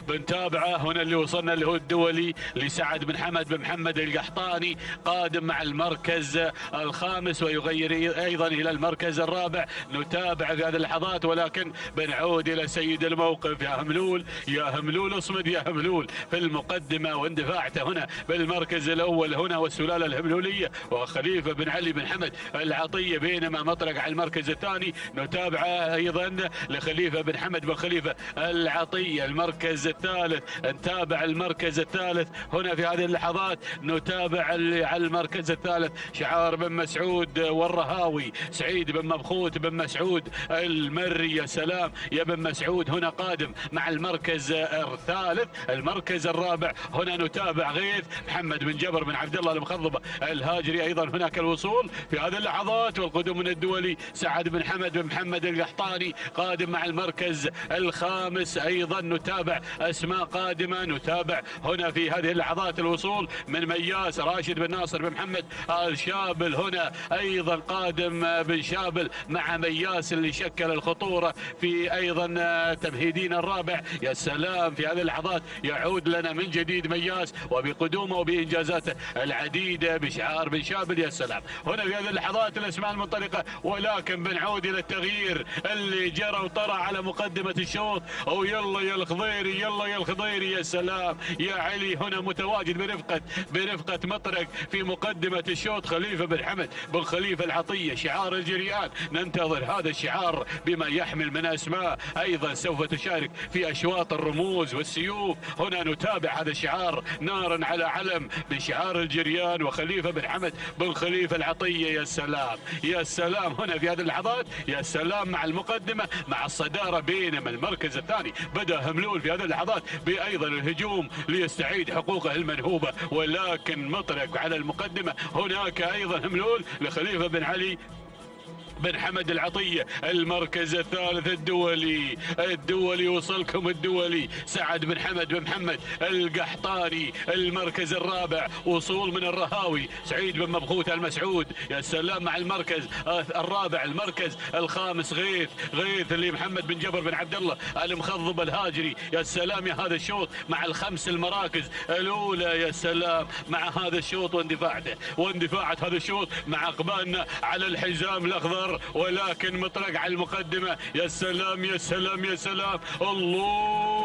بنتابعه هنا اللي وصلنا اللي هو الدولي لسعد بن حمد بن محمد القحطاني، قادم مع المركز الخامس ويغير ايضا الى المركز الرابع. نتابع في هذه اللحظات، ولكن بنعود الى سيد الموقف. يا هملول يا هملول اصمد يا هملول في المقدمه، واندفاعته هنا بالمركز الاول هنا والسلاله الهملوليه وخليفه بن علي بن حمد العطيه، بينما مطرق على المركز الثاني. نتابعه ايضا لخليفه بن حمد بن خليفه العطيه المركز الثالث. نتابع المركز الثالث هنا في هذه اللحظات. نتابع على المركز الثالث شعار بن مسعود والرهاوي، سعيد بن مبخوت بن مسعود المري. يا سلام يا بن مسعود هنا قادم مع المركز الثالث. المركز الرابع هنا نتابع غيث محمد بن جبر بن عبد الله المخضبة الهاجري. ايضا هناك الوصول في هذه اللحظات والقدوم من الدولي سعد بن حمد بن محمد القحطاني قادم مع المركز الخامس. ايضا نتابع اسماء قادمه. نتابع هنا في هذه اللحظات الوصول من مياس راشد بن ناصر بن محمد الشابل. هنا ايضا قادم بن شابل مع مياس اللي شكل الخطوره في ايضا تمهيدين الرابع. يا سلام في هذه اللحظات يعود لنا من جديد مياس وبقدومه وبانجازاته العديده بشعار بن شابل. يا سلام هنا في هذه اللحظات الاسماء المنطلقه، ولكن بنعود الى التغيير اللي جرى وطرى على مقدمه الشوط. او يلا يا الخضيري يلا يا الخضيري. يا سلام يا علي هنا متواجد برفقة مطرق في مقدمة الشوط خليفة بن حمد بن خليفة العطية شعار الجريان. ننتظر هذا الشعار بما يحمل من أسماء أيضا سوف تشارك في أشواط الرموز والسيوف. هنا نتابع هذا الشعار نارا على علم بشعار الجريان وخليفة بن حمد بن خليفة العطية. يا سلام يا سلام هنا في هذه اللحظات. يا سلام مع المقدمة مع الصدارة، بينما المركز الثاني بدأ هملول في هذه اللحظات بأيضا الهجوم ليستعيد حقوقه المنهوبة، ولكن مطرق على المقدمة. هناك أيضا هملول لخليفة بن علي بن حمد العطية. المركز الثالث الدولي وصلكم الدولي سعد بن حمد بن محمد القحطاني. المركز الرابع وصول من الرهاوي سعيد بن مبخوت المسعود. يا سلام مع المركز الرابع. المركز الخامس غيث اللي محمد بن جبر بن عبد الله المخضب الهاجري. يا سلام يا هذا الشوط مع الخمس المراكز الأولى. يا سلام مع هذا الشوط واندفاعة هذا الشوط مع اقبالنا على الحزام الأخضر، ولكن مطرق على المقدمة. يا سلام يا سلام يا سلام الله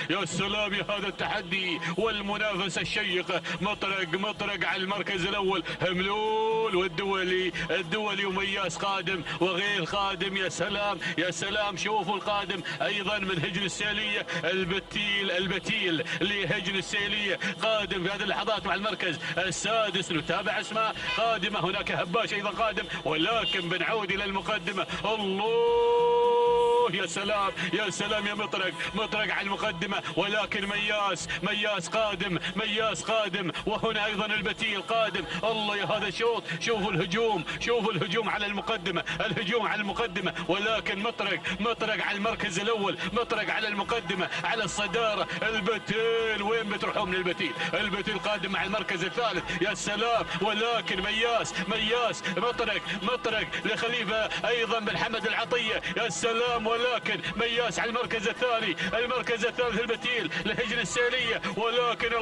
يا سلام يا هذا التحدي والمنافسة الشيقة. مطرق على المركز الأول هملول والدولي ومياس قادم وغير قادم. يا سلام يا سلام شوفوا القادم أيضا من هجن السيلية البتيل لهجن السيلية قادم في هذه اللحظات مع المركز السادس. نتابع اسماء قادمة. هناك هباش أيضا قادم، ولكن بنعود إلى المقدمة. الله يا سلام يا سلام يا مطرق. مطرق على المقدمة، ولكن مياس قادم وهنا أيضا البتيل قادم. الله يا هذا الشوط، شوفوا الهجوم على المقدمة، ولكن مطرق على المركز الأول، مطرق على المقدمة على الصدارة. البتيل وين بتروحوا من البتيل؟ البتيل قادم مع المركز الثالث، يا سلام. ولكن مياس مطرق لخليفة أيضا بن حمد العطية، يا سلام. ولكن مياس على المركز الثاني البتيل لهجن السيلية. ولكن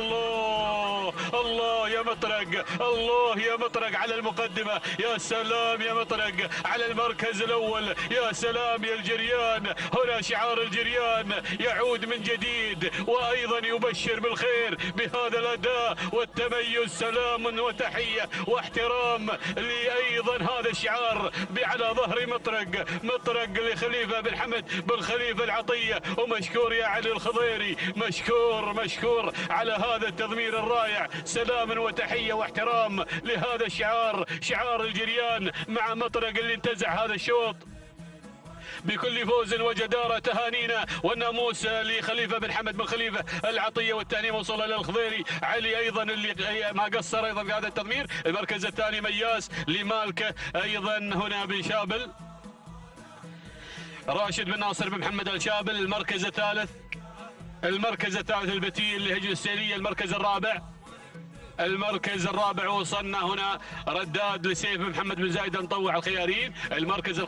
الله يا مطرق على المقدمة، يا سلام يا مطرق على المركز الأول، يا سلام يا الجريان. هنا شعار الجريان يعود من جديد وأيضا يبشر بالخير بهذا الأداء والتميز. سلام وتحية واحترام لأيضا هذا الشعار على ظهر مطرق لخليفة بن حمد بن خليفة العطية. ومشكور يا علي الخضيري، مشكور على هذا التضمير الرائع. سلام وتحية واحترام لهذا الشعار، شعار الجريان مع مطرق اللي انتزع هذا الشوط بكل فوز وجدارة. تهانينا والناموس لخليفة بن حمد بن خليفة العطية، والتهنئة موصولة للخضيري. علي أيضا اللي ما قصر أيضا في هذا التضمير. المركز الثاني مياس لمالكة أيضا هنا بن شابل، راشد بن ناصر بن محمد الشابل. المركز الثالث البتيل لهجن السيلية. المركز الرابع وصلنا هنا رداد لسيف بن محمد بن زايد مطوع الخيارين. المركز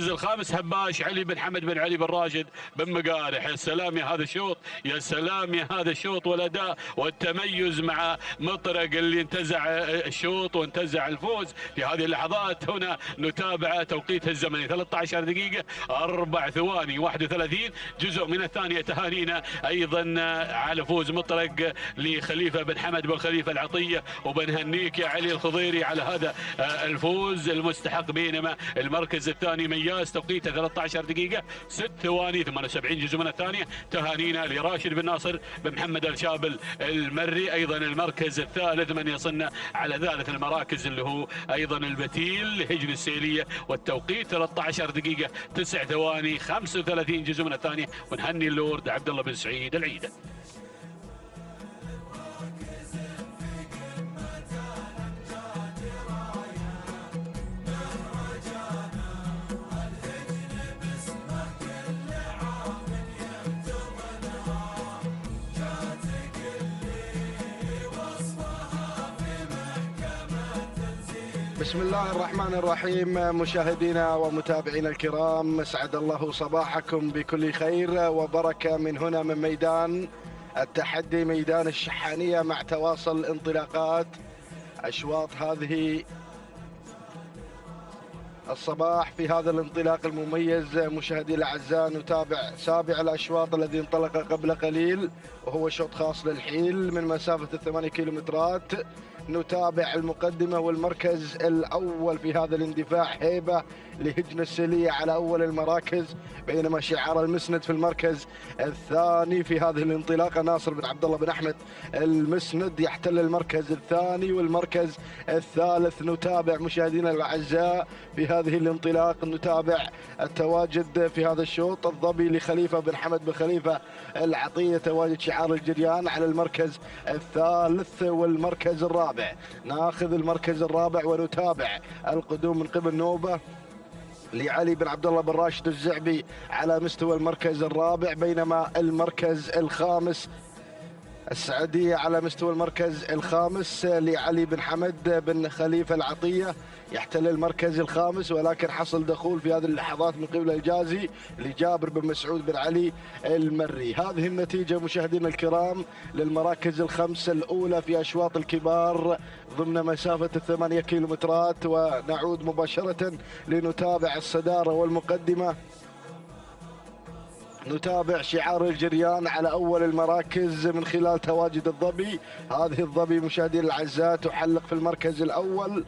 الخامس هباش علي بن حمد بن علي بن راشد بن مقارح. يا سلام يا هذا الشوط والاداء والتميز مع مطرق اللي انتزع الشوط وانتزع الفوز في هذه اللحظات. هنا نتابع توقيت الزمني 13 دقيقة 4 ثواني 31 جزء من الثانية. تهانينا ايضا على فوز مطرق لخليفة بن حمد بن خليفة العطية، وبنهنيك يا علي الخضيري على هذا الفوز المستحق. بينما المركز الثاني مياس توقيته 13 دقيقة 6 ثواني 78 جزء من الثانية. تهانينا لراشد بن ناصر بن محمد الشابل المري. ايضا المركز الثالث من يصلنا على ثالث المراكز اللي هو ايضا البتيل لهجن السيلية، والتوقيت 13 دقيقة 9 ثواني 35 جزء من الثانية. ونهني اللورد عبد الله بن سعيد العيدة. بسم الله الرحمن الرحيم. مشاهدينا ومتابعينا الكرام، اسعد الله صباحكم بكل خير وبركة من هنا من ميدان التحدي، ميدان الشحانية، مع تواصل انطلاقات أشواط هذه الصباح. في هذا الانطلاق المميز مشاهدي الأعزاء نتابع سابع الأشواط الذي انطلق قبل قليل، وهو شوط خاص للحيل من مسافة 8 كيلومترات. نتابع المقدمة والمركز الأول في هذا الاندفاع هيبة لهجن السيلية على أول المراكز، بينما شعار المسند في المركز الثاني في هذه الانطلاقة. ناصر بن عبد الله بن أحمد المسند يحتل المركز الثاني والمركز الثالث. نتابع مشاهدينا الأعزاء في هذه الانطلاق، نتابع التواجد في هذا الشوط. الظبي لخليفة بن حمد بن خليفة العطية، تواجد شعار الجريان على المركز الثالث والمركز الرابع. ناخذ المركز الرابع ونتابع القدوم من قبل نوبة لعلي بن عبد الله بن راشد الزعبي على مستوى المركز الرابع، بينما المركز الخامس السعدية على مستوى المركز الخامس لعلي بن حمد بن خليفة العطية يحتل المركز الخامس، ولكن حصل دخول في هذه اللحظات من قبل الجازي لجابر بن مسعود بن علي المري. هذه النتيجة مشاهدينا الكرام للمراكز الخمسة الأولى في أشواط الكبار ضمن مسافة 8 كيلومترات. ونعود مباشرة لنتابع الصدارة والمقدمة. نتابع شعار الجريان على أول المراكز من خلال تواجد الظبي. هذه الظبي مشاهدينا الأعزاء تحلق في المركز الأول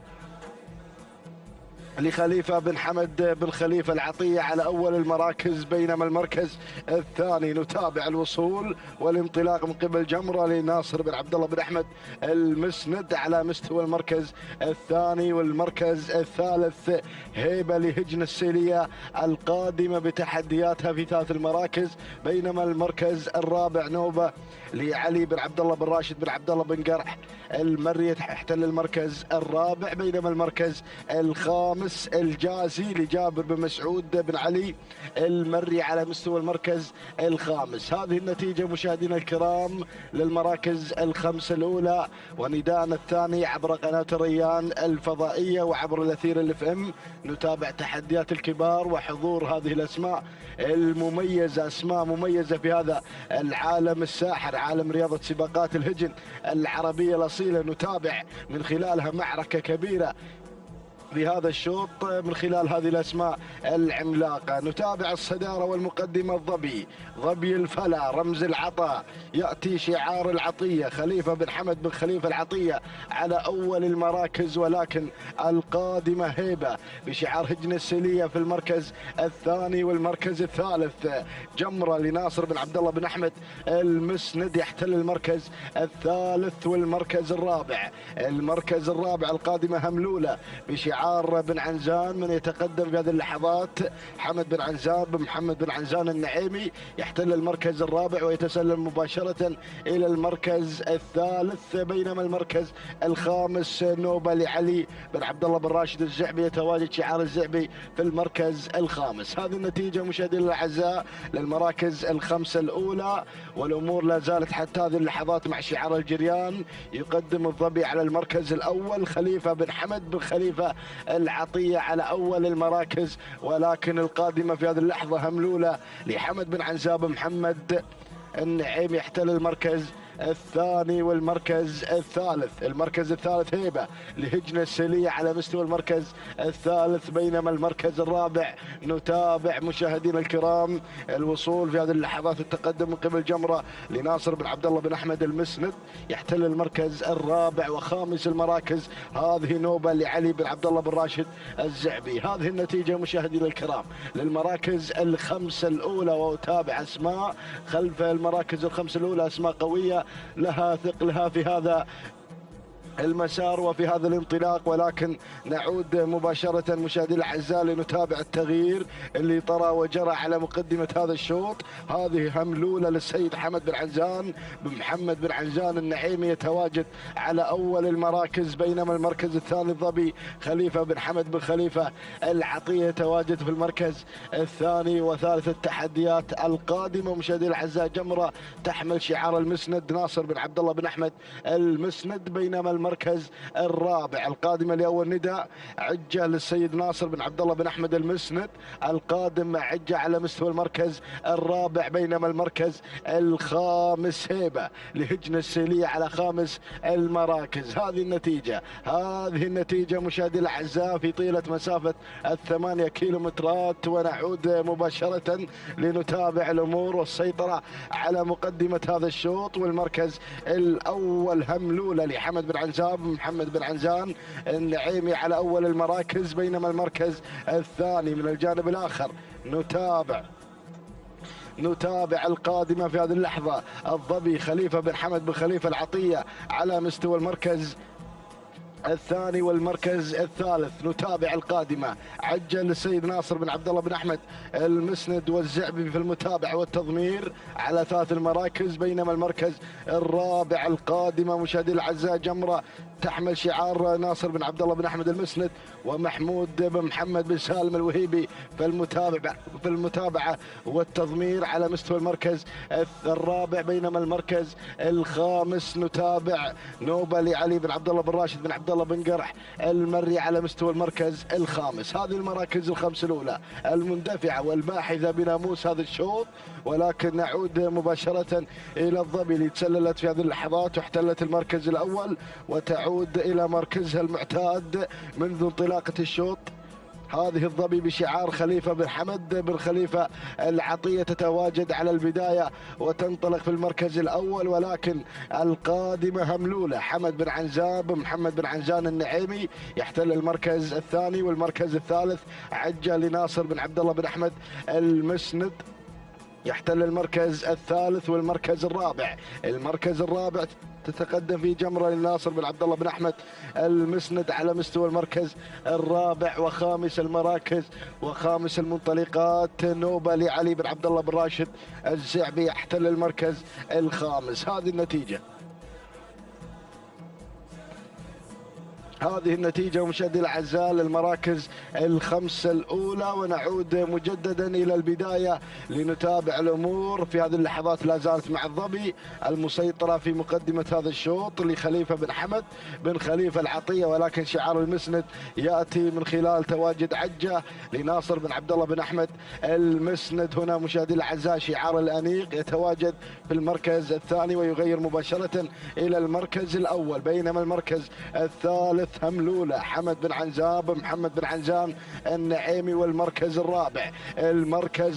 لخليفة بن حمد بن خليفة العطية على أول المراكز، بينما المركز الثاني نتابع الوصول والانطلاق من قبل جمرة لناصر بن عبد الله بن أحمد المسند على مستوى المركز الثاني، والمركز الثالث هيبة لهجن السيلية القادمة بتحدياتها في ثلاث المراكز، بينما المركز الرابع نوبة لعلي بن عبد الله بن راشد بن عبد الله بن قرح المري يحتل المركز الرابع، بينما المركز الخامس الجازي لجابر بن مسعود بن علي المري على مستوى المركز الخامس. هذه النتيجة مشاهدينا الكرام للمراكز الخمسة الأولى، ونداءنا الثاني عبر قناة الريان الفضائية وعبر الأثير الFM. نتابع تحديات الكبار وحضور هذه الأسماء المميزة، أسماء مميزة في هذا العالم الساحر، عالم رياضة سباقات الهجن العربية الأصيلة. نتابع من خلالها معركة كبيرة في هذا الشوط من خلال هذه الأسماء العملاقة. نتابع الصدارة والمقدمة الظبي، ظبي الفلا رمز العطاء، يأتي شعار العطية خليفة بن حمد بن خليفة العطية على أول المراكز، ولكن القادمة هيبة بشعار هجن السيلية في المركز الثاني والمركز الثالث. جمرة لناصر بن عبد الله بن أحمد المسند يحتل المركز الثالث والمركز الرابع. المركز الرابع القادمة هملولة بشعار بن عنزان. من يتقدم في هذه اللحظات حمد بن عنزان بن محمد بن عنزان النعيمي يحتل المركز الرابع ويتسلم مباشرة إلى المركز الثالث، بينما المركز الخامس نوبة لعلي بن عبد الله بن راشد الزعبي يتواجد شعار الزعبي في المركز الخامس. هذه النتيجة مشاهدينا الأعزاء للمراكز الخمسة الأولى، والأمور لا زالت حتى هذه اللحظات مع شعار الجريان. يقدم الظبي على المركز الأول خليفة بن حمد بن خليفة العطية على أول المراكز، ولكن القادمة في هذه اللحظة هملولة لحمد بن عنزاب محمد النعيم يحتل المركز الثاني والمركز الثالث. المركز الثالث هيبة لهجن السيلية على مستوى المركز الثالث، بينما المركز الرابع نتابع مشاهدينا الكرام الوصول في هذه اللحظات التقدم من قبل جمرة لناصر بن عبد الله بن أحمد المسند يحتل المركز الرابع وخامس المراكز. هذه نوبة لعلي بن عبد الله بن راشد الزعبي. هذه النتيجة مشاهدينا الكرام للمراكز الخمسة الأولى، وأتابع أسماء خلف المراكز الخمسة الأولى، أسماء قوية لها ثقلها في هذا المسار وفي هذا الانطلاق. ولكن نعود مباشرة مشاهدينا الأعزاء لنتابع التغيير اللي طرى وجرى على مقدمة هذا الشوط. هذه هملولة للسيد حمد بن عنزان بن محمد بن عنزان النعيمي يتواجد على أول المراكز، بينما المركز الثاني الظبي خليفة بن حمد بن خليفة العطية يتواجد في المركز الثاني. وثالث التحديات القادمة مشاهدينا الأعزاء جمرة تحمل شعار المسند ناصر بن عبد الله بن أحمد المسند، بينما المركز الرابع القادمة لأول نداء عجة للسيد ناصر بن عبد الله بن أحمد المسند القادم مع عجة على مستوى المركز الرابع، بينما المركز الخامس هيبة لهجن السيلية على خامس المراكز. هذه النتيجة مشاهدي الأعزاء في طيلة مسافة 8 كيلومترات. ونعود مباشرة لنتابع الأمور والسيطرة على مقدمة هذا الشوط. والمركز الأول هملولة لحمد بن عنزان محمد بن عنزان النعيمي على أول المراكز، بينما المركز الثاني من الجانب الآخر نتابع القادمة في هذه اللحظة الظبي خليفة بن حمد بن خليفة العطية على مستوى المركز الثاني والمركز الثالث. نتابع القادمة عجل السيد ناصر بن عبد الله بن أحمد المسند والزعبي في المتابعة والتضمير على ثلاث المراكز، بينما المركز الرابع القادمة مشاهدينا الأعزاء جمرة تحمل شعار ناصر بن عبد الله بن أحمد المسند ومحمود بن محمد بن سالم الوهيبي في المتابعة والتضمير على مستوى المركز الرابع، بينما المركز الخامس نتابع نوبة لعلي بن عبد الله بن راشد بن عبد الله بن قرح المري على مستوى المركز الخامس. هذه المراكز الخمس الأولى المندفعة والباحثة بناموس هذا الشوط. ولكن نعود مباشرة إلى الظبي اللي تسللت في هذه اللحظات واحتلت المركز الأول وتعود إلى مركزها المعتاد منذ انطلاقة الشوط هذه الظبي بشعار خليفة بن حمد بن خليفة العطية تتواجد على البداية وتنطلق في المركز الأول، ولكن القادمة هملولة حمد بن عنزاب محمد بن عنزان النعيمي يحتل المركز الثاني، والمركز الثالث عجة لناصر بن عبد الله بن أحمد المسند يحتل المركز الثالث، والمركز الرابع تتقدم في جمرة لناصر بن عبد الله بن أحمد المسند على مستوى المركز الرابع. وخامس المراكز وخامس المنطلقات نوبة لعلي بن عبد الله بن راشد الزعبي يحتل المركز الخامس. هذه النتيجة مشاهدي الأعزاء للمراكز الخمسة الأولى، ونعود مجددا إلى البداية لنتابع الأمور. في هذه اللحظات لا زالت مع الظبي المسيطرة في مقدمة هذا الشوط لخليفة بن حمد بن خليفة العطية، ولكن شعار المسند يأتي من خلال تواجد عجة لناصر بن عبد الله بن أحمد المسند. هنا مشاهدي الأعزاء شعار الأنيق يتواجد في المركز الثاني ويغير مباشرة إلى المركز الأول، بينما المركز الثالث هملولة حمد بن عنزاب محمد بن عنزان النعيمي. والمركز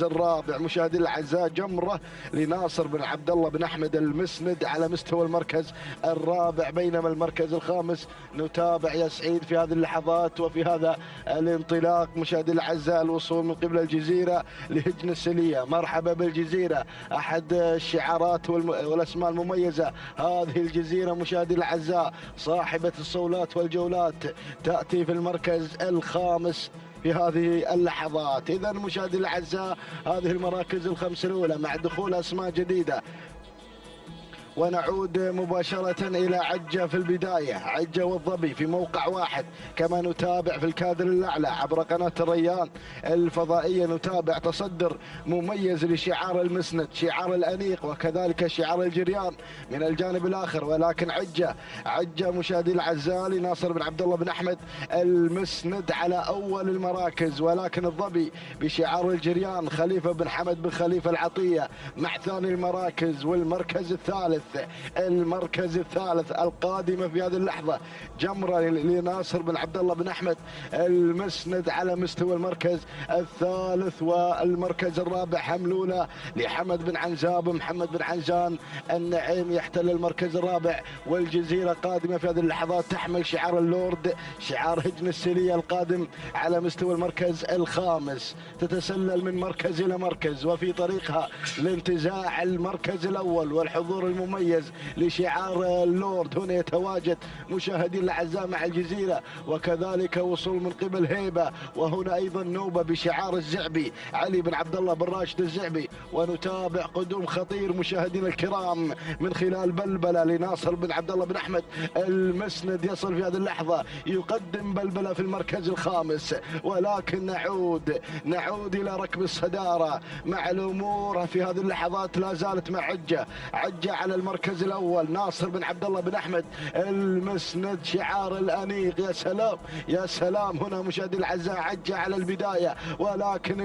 الرابع مشاهدي الاعزاء جمرة لناصر بن عبد الله بن احمد المسند على مستوى المركز الرابع، بينما المركز الخامس نتابع يا سعيد في هذه اللحظات وفي هذا الانطلاق مشاهدي الاعزاء الوصول من قبل الجزيرة لهجن السلية. مرحبا بالجزيرة، احد الشعارات والاسماء المميزة هذه الجزيرة مشاهدي الاعزاء صاحبة الصولات والجولات تأتي في المركز الخامس في هذه اللحظات. إذا مشاهدي الأعزاء هذه المراكز الخمسة الأولى مع دخول أسماء جديدة. ونعود مباشرة إلى عجة في البداية، عجة والظبي في موقع واحد، كما نتابع في الكادر الأعلى عبر قناة الريان الفضائية نتابع تصدر مميز لشعار المسند شعار الأنيق وكذلك شعار الجريان من الجانب الآخر، ولكن عجة مشاهدي الأعزاء لناصر بن عبد الله بن أحمد المسند على أول المراكز، ولكن الظبي بشعار الجريان خليفة بن حمد بن خليفة العطية مع ثاني المراكز. والمركز الثالث القادمة في هذه اللحظة جمرة لناصر بن عبد الله بن أحمد المسند على مستوى المركز الثالث، والمركز الرابع هملولة لحمد بن عنزاب محمد بن عنزان النعيم يحتل المركز الرابع. والجزيرة قادمة في هذه اللحظات تحمل شعار اللورد شعار هجن السلية القادم على مستوى المركز الخامس، تتسلل من مركز إلى مركز وفي طريقها لانتزاع المركز الأول والحضور المميز لشعار اللورد. هنا يتواجد مشاهدين الاعزاء مع الجزيره وكذلك وصول من قبل هيبه، وهنا ايضا نوبه بشعار الزعبي علي بن عبد الله بن راشد الزعبي. ونتابع قدوم خطير مشاهدينا الكرام من خلال بلبله لناصر بن عبد الله بن احمد المسند يصل في هذه اللحظه يقدم بلبله في المركز الخامس، ولكن نعود الى ركب الصداره مع الامور في هذه اللحظات لا زالت مع عجه على المركز الاول ناصر بن عبد الله بن احمد المسند شعار الانيق. يا سلام هنا مشاهدي الاعزاء عجة على البدايه، ولكن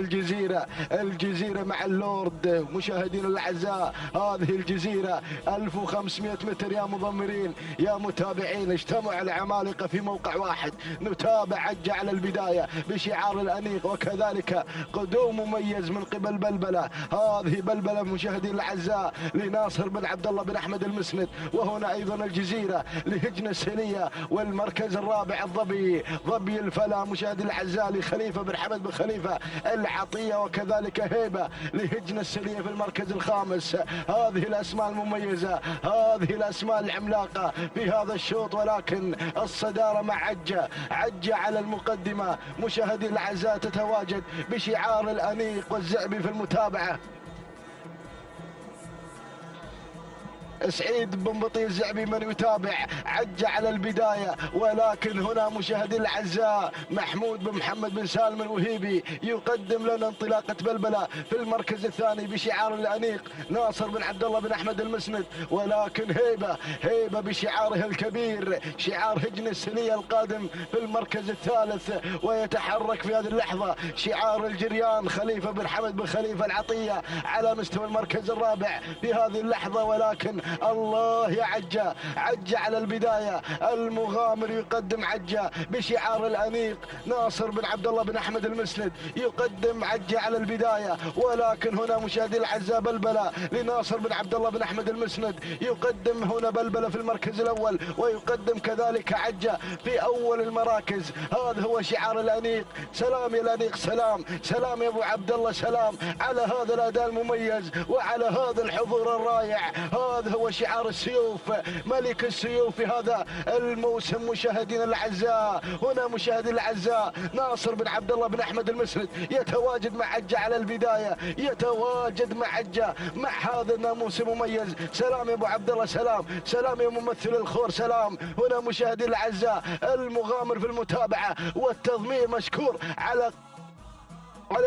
الجزيره مع اللورد مشاهدينا الاعزاء هذه الجزيره 1500 متر يا مضمرين يا متابعين اجتمعوا العمالقه في موقع واحد. نتابع عجة على البدايه بشعار الانيق وكذلك قدوم مميز من قبل بلبله. هذه بلبله مشاهدينا الاعزاء لناصر بن عبد الله بن احمد المسند، وهنا ايضا الجزيره لهجن السليه. والمركز الرابع ظبي الفلا مشاهدي الاعزاء لخليفه بن حمد بن خليفه العطيه وكذلك هيبه لهجن السليه في المركز الخامس. هذه الاسماء المميزه هذه الاسماء العملاقه في هذا الشوط، ولكن الصداره مع عجه على المقدمه مشاهدي الاعزاء تتواجد بشعار الانيق والزعبي في المتابعه. سعيد بن بطيء الزعبي من يتابع عجة على البداية، ولكن هنا مشاهدي الأعزاء محمود بن محمد بن سالم الوهيبي يقدم لنا انطلاقة بلبلة في المركز الثاني بشعار الأنيق ناصر بن عبد الله بن أحمد المسند، ولكن هيبة بشعاره الكبير شعار هجن السلية القادم في المركز الثالث. ويتحرك في هذه اللحظة شعار الجريان خليفة بن حمد بن خليفة العطية على مستوى المركز الرابع في هذه اللحظة، ولكن الله يا عجة. عجة على البداية، المغامر يقدم عجة بشعار الأنيق. ناصر بن عبد الله بن أحمد المسند يقدم عجة على البداية، ولكن هنا مشاهدي الأعزاء بلبلة لناصر بن عبد الله بن أحمد المسند. يقدم هنا بلبلة في المركز الأول، ويقدم كذلك عجة في أول المراكز. هذا هو شعار الأنيق. سلام يا الأنيق، سلام سلام يا أبو عبد الله، سلام على هذا الأداء المميز وعلى هذا الحضور الرائع. هذا هو شعار السيوف، ملك السيوف في هذا الموسم. مشاهدينا الأعزاء، هنا مشاهدينا الأعزاء ناصر بن عبد الله بن أحمد المسند يتواجد مع عجة على البداية، يتواجد مع عجة مع هذا الناموس المميز. سلام يا أبو عبد الله، سلام سلام يا ممثل الخور، سلام. هنا مشاهدينا الأعزاء المغامر في المتابعة والتضمير مشكور على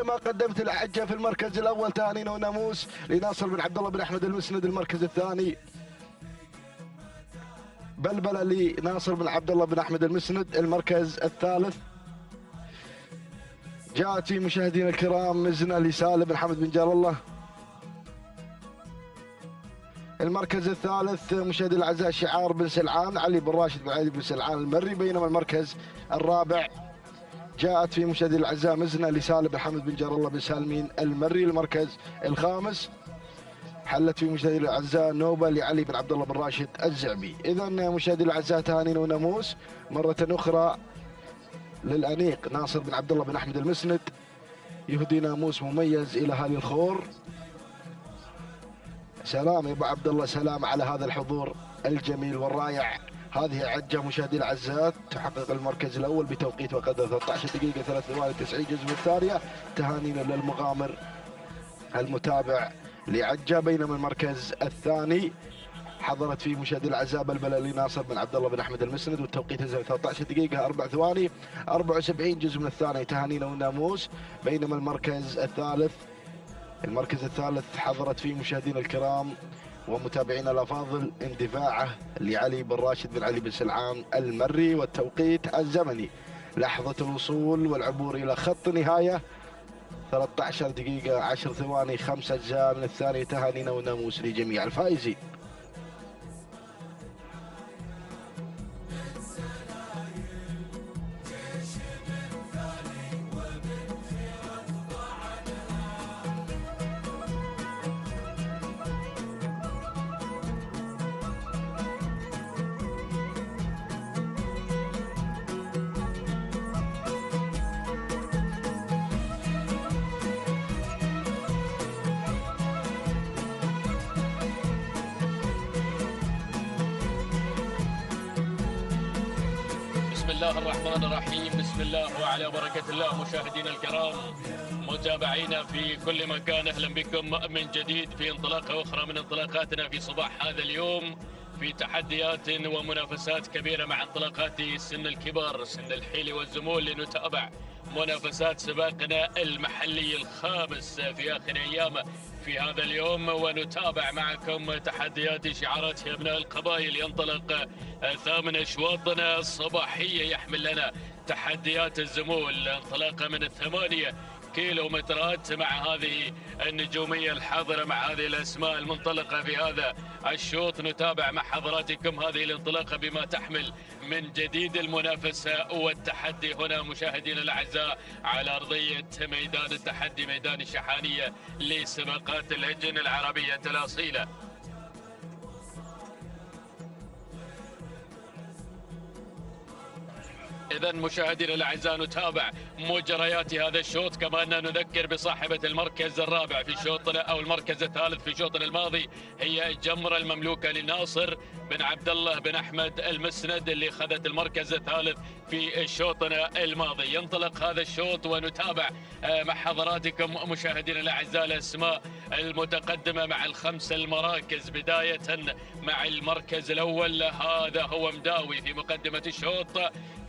ما قدمت العجة في المركز الأول. تهانينا وناموس لناصر بن عبد الله بن أحمد المسند. المركز الثاني بلبلة لناصر بن عبد الله بن أحمد المسند. المركز الثالث جاءت في مشاهدينا الكرام مزنة لسالم بن حمد بن جار الله. المركز الثالث مشاهدي الاعزاء شعار بن سلعان علي بن راشد بن علي بن سلعان المري. بينما المركز الرابع جاءت في مشاهدي الاعزاء مزنة لسالم بن حمد بن جار الله بن سالمين المري. المركز الخامس حلت في مشاهدي الاعزاء نوبه لعلي بن عبد الله بن راشد الزعبي. اذا مشاهدي الاعزاء تهانينا وناموس مره اخرى للانيق ناصر بن عبد الله بن احمد المسند، يهدي ناموس مميز الى اهالي الخور. سلام يا ابو عبد الله، سلام على هذا الحضور الجميل والرائع. هذه عجة مشاهدي الاعزاء تحقق المركز الاول بتوقيت وقدر 13 دقيقة 3 ثواني 90 جزء من الثانية. تهانينا للمغامر المتابع لعجة. بينما المركز الثاني حضرت فيه مشاهدي الاعزاء بلبلة لناصر بن عبد الله بن احمد المسند، والتوقيت نزل 13 دقيقة 4 ثواني 74 جزء من الثانية. تهانينا والناموس. بينما المركز الثالث حضرت فيه مشاهدينا الكرام ومتابعينا الافاضل اندفاعه لعلي بن راشد بن علي بن سلعان المري، والتوقيت الزمني لحظة الوصول والعبور الى خط نهاية 13 دقيقة 10 ثواني 5 اجزاء من الثانية. تهانينا والناموس لجميع الفائزين. بسم الله الرحمن الرحيم، بسم الله وعلى بركة الله. مشاهدينا الكرام متابعينا في كل مكان، أهلا بكم من جديد في انطلاقة أخرى من انطلاقاتنا في صباح هذا اليوم، في تحديات ومنافسات كبيرة مع انطلاقات سن الكبار، سن الحيل والزمول، لنتابع منافسات سباقنا المحلي الخامس في آخر أيام في هذا اليوم، ونتابع معكم تحديات شعارات أبناء القبائل. ينطلق ثامن أشواطنا الصباحية يحمل لنا تحديات الزمول، انطلاقة من 8 كيلومترات مع هذه النجومية الحاضرة، مع هذه الأسماء المنطلقة في هذا الشوط. نتابع مع حضراتكم هذه الانطلاقة بما تحمل من جديد المنافسة والتحدي هنا مشاهدينا الأعزاء على أرضية ميدان التحدي، ميدان الشحانية لسباقات الهجن العربية الأصيلة. إذا مشاهدينا الأعزاء نتابع مجريات هذا الشوط، كما أن نذكر بصاحبة المركز الرابع في شوطنا أو المركز الثالث في شوطنا الماضي، هي الجمرة المملوكة لناصر بن عبد الله بن أحمد المسند اللي أخذت المركز الثالث في شوطنا الماضي. ينطلق هذا الشوط ونتابع مع حضراتكم مشاهدينا الأعزاء الأسماء المتقدمة مع ال5 المراكز، بداية مع المركز الأول. هذا هو مداوي في مقدمة الشوط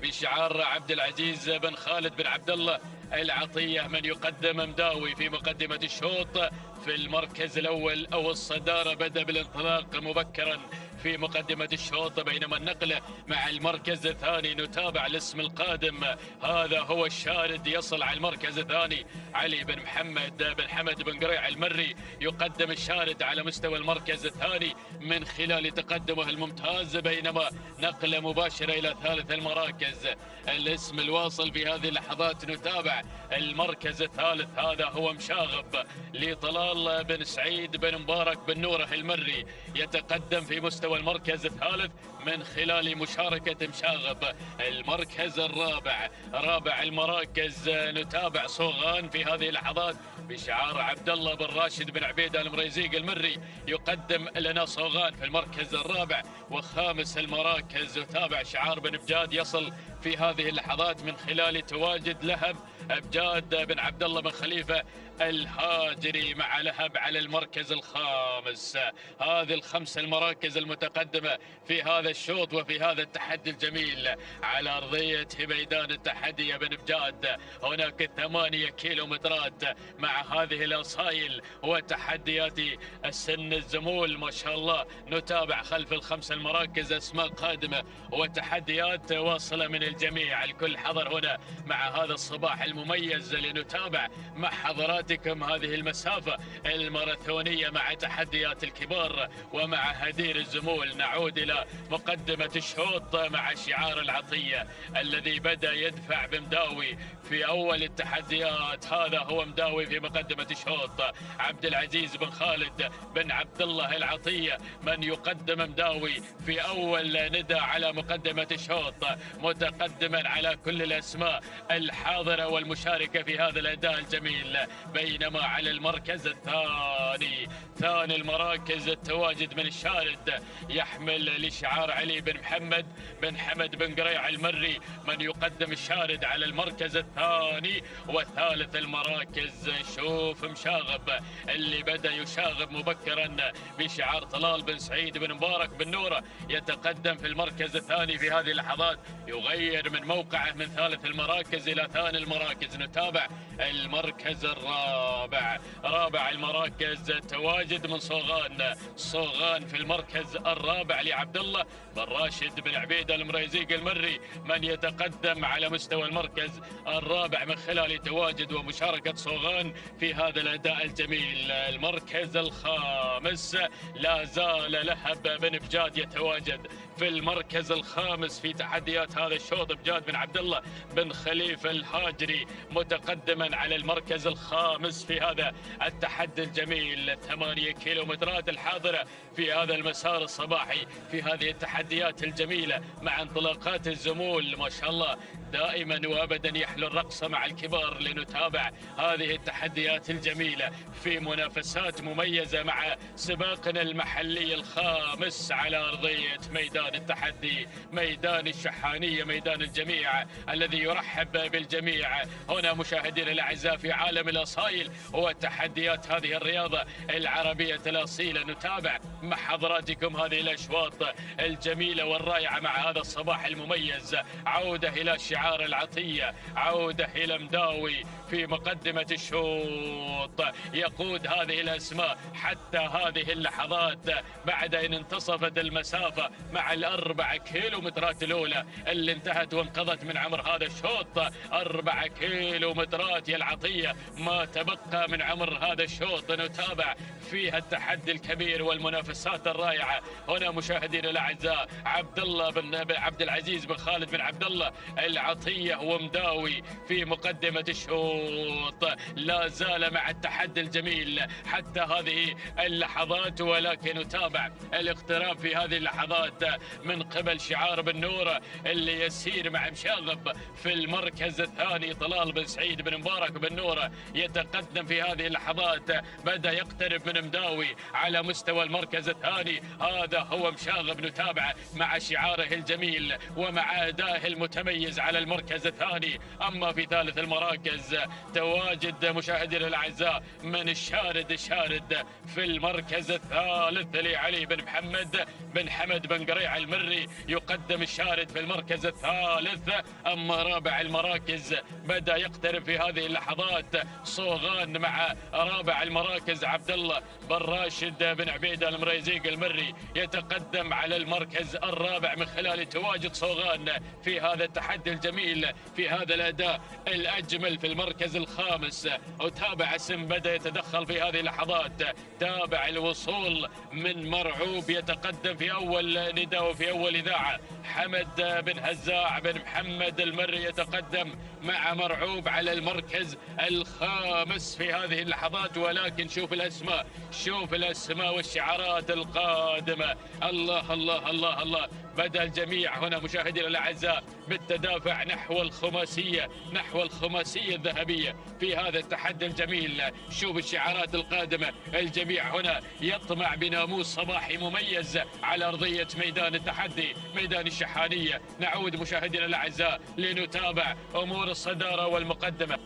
بشعار عبد العزيز بن خالد بن عبد الله العطية، من يقدم مداوي في مقدمة الشوط في المركز الأول أو الصدارة. بدأ بالانطلاق مبكرا في مقدمة الشوط، بينما النقلة مع المركز الثاني. نتابع الاسم القادم، هذا هو الشارد، يصل على المركز الثاني علي بن محمد بن حمد بن قريع المري، يقدم الشارد على مستوى المركز الثاني من خلال تقدمه الممتاز، بينما نقلة مباشرة إلى ثالث المراكز. الاسم الواصل في هذه اللحظات، نتابع المركز الثالث، هذا هو مشاغب لطلال بن سعيد بن مبارك بن نوره المري، يتقدم في مستوى المركز الثالث من خلال مشاركة مشاغب. المركز الرابع، رابع المراكز، نتابع صوغان في هذه اللحظات بشعار عبد الله بن راشد بن عبيده المريزيق المري، يقدم لنا صوغان في المركز الرابع. وخامس المراكز نتابع شعار بن بجاد، يصل في هذه اللحظات من خلال تواجد لهب بجاد بن عبد الله بن خليفه الهاجري مع لهب على المركز الخامس. هذه الخمس المراكز المتقدمة في هذا الشوط وفي هذا التحدي الجميل على أرضية ميدان التحدي يا بن بجاد. هناك 8 كيلومترات مع هذه الأصايل وتحديات السن الزمول، ما شاء الله. نتابع خلف الخمس المراكز أسماء قادمة وتحديات واصلة من الجميع. الكل حضر هنا مع هذا الصباح المميز لنتابع مع حضراتكم هذه المسافة الماراثونية مع تحديات الكبار ومع هدير الزمول. نعود إلى مقدمة الشوط مع شعار العطية الذي بدأ يدفع بمداوي في أول التحديات. هذا هو مداوي في مقدمة الشوط، عبد العزيز بن خالد بن عبد الله العطية من يقدم مداوي في أول ندى على مقدمة الشوط، متقدما على كل الأسماء الحاضرة والمشاركة في هذا الأداء الجميل. بينما على المركز الثاني، ثاني المراكز، التواجد من الشارد يحمل لشعار علي بن محمد بن حمد بن قريع المري من يقدم الشارد على المركز الثاني. وثالث المراكز شوف مشاغب اللي بدأ يشاغب مبكرا بشعار طلال بن سعيد بن مبارك بن نوره، يتقدم في المركز الثاني في هذه اللحظات، يغير من موقعه من ثالث المراكز إلى ثاني المراكز. نتابع المركز الرابع، رابع المراكز، تواجد من صوغان، صوغان في المركز الرابع لعبد الله بن راشد بن عبيده المريزيق المري من يتقدم على مستوى المركز الرابع من خلال تواجد ومشاركة صوغان في هذا الأداء الجميل. المركز الخامس لا زال لهب بن بجاد يتواجد في المركز الخامس في تحديات هذا الشوط. بجاد بن عبد الله بن خليفة الهاجري متقدما على المركز الخامس في هذا التحدي الجميل. 8 كيلومترات الحاضرة في هذا المسار الصباحي في هذه التحديات الجميلة مع انطلاقات الزمول، ما شاء الله دائما وابدا يحلو الرقص مع الكبار. لنتابع هذه التحديات الجميلة في منافسات مميزة مع سباقنا المحلي الخامس على أرضية ميدان التحدي، ميدان الشحانية، ميدان الجميع الذي يرحب بالجميع هنا مشاهدينا الأعزاء في عالم الأصايل وتحديات هذه الرياضة العربية الأصيلة. نتابع مع حضراتكم هذه الأشواط الجميلة والرائعة مع هذا الصباح المميز. عودة إلى شعار العطية، عودة إلى مداوي في مقدمة الشوط، يقود هذه الأسماء حتى هذه اللحظات بعد أن انتصفت المسافة مع ال4 كيلومترات الأولى اللي انتهت وانقضت من عمر هذا الشوط. 4 كيلومترات يا العطية ما تبقى من عمر هذا الشوط. نتابع فيها التحدي الكبير والمنافسات الرائعة هنا مشاهدينا الأعزاء. عبد الله بن عبد العزيز بن خالد بن عبد الله العطية ومداوي في مقدمة الشوط، لا زال مع التحدي الجميل حتى هذه اللحظات. ولكن نتابع الاقتراب في هذه اللحظات من قبل شعار بن نوره اللي يسير مع مشاغب في المركز الثاني. طلال بن سعيد بن مبارك بن نوره يتقدم في هذه اللحظات، بدأ يقترب من مداوي على مستوى المركز الثاني. هذا هو مشاغب، نتابع مع شعاره الجميل ومع أدائه المتميز على المركز الثاني. أما في ثالث المراكز تواجد مشاهدينا الأعزاء من الشارد في المركز الثالث لعلي بن محمد بن حمد بن قريع المري، يقدم الشارد في المركز الثالث. أما رابع المراكز بدأ يقترب في هذه هذه اللحظات صوغان مع رابع المراكز عبد الله بن راشد بن عبيده المريزيق المري يتقدم على المركز الرابع من خلال تواجد صوغان في هذا التحدي الجميل، في هذا الاداء الاجمل في المركز الخامس. وتابع اسم بدا يتدخل في هذه اللحظات، تابع الوصول من مرعوب يتقدم في اول نداء وفي اول اذاعه. حمد بن هزاع بن محمد المري يتقدم مع مرعوب على المركز الخامس في هذه اللحظات. ولكن شوف الاسماء، شوف الاسماء والشعارات القادمه. الله الله الله الله، بدأ الجميع هنا مشاهدينا الاعزاء بالتدافع نحو الخماسيه، نحو الخماسيه الذهبيه في هذا التحدي الجميل. شوف الشعارات القادمه، الجميع هنا يطمع بناموس صباحي مميز على ارضيه ميدان التحدي، ميدان الشحانيه. نعود مشاهدينا الاعزاء لنتابع امور الصداره والمقدمه.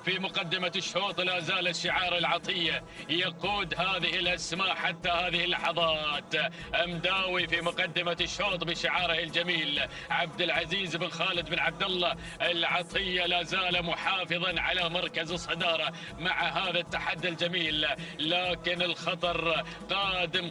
في مقدمة الشوط لا زال الشعار العطية يقود هذه الأسماء حتى هذه اللحظات. أمداوي في مقدمة الشوط بشعاره الجميل، عبد العزيز بن خالد بن عبد الله العطية لا زال محافظا على مركز الصدارة مع هذا التحدي الجميل. لكن الخطر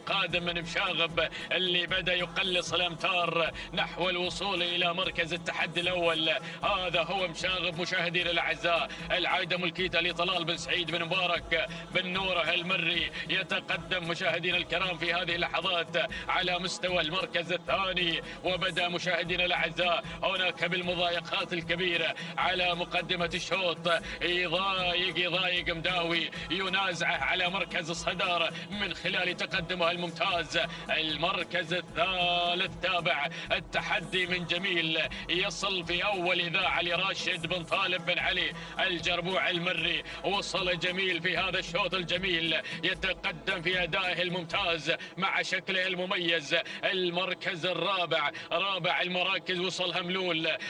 قادم من مشاغب اللي بدأ يقلص الأمتار نحو الوصول إلى مركز التحدي الأول. هذا هو مشاغب مشاهدينا الأعزاء. العايدة ملكيته لطلال بن سعيد بن مبارك بن نوره المري يتقدم مشاهدينا الكرام في هذه اللحظات على مستوى المركز الثاني. وبدأ مشاهدينا الأعزاء هناك بالمضايقات الكبيرة على مقدمة الشوط. يضايق مداوي، ينازعه على مركز الصدارة من خلال تقدمه الممتاز. المركز الثالث تابع التحدي من جميل، يصل في أول إذاعة لراشد بن طالب بن علي الجربوع المري. وصل جميل في هذا الشوط الجميل، يتقدم في أدائه الممتاز مع شكله المميز. المركز الرابع، رابع المراكز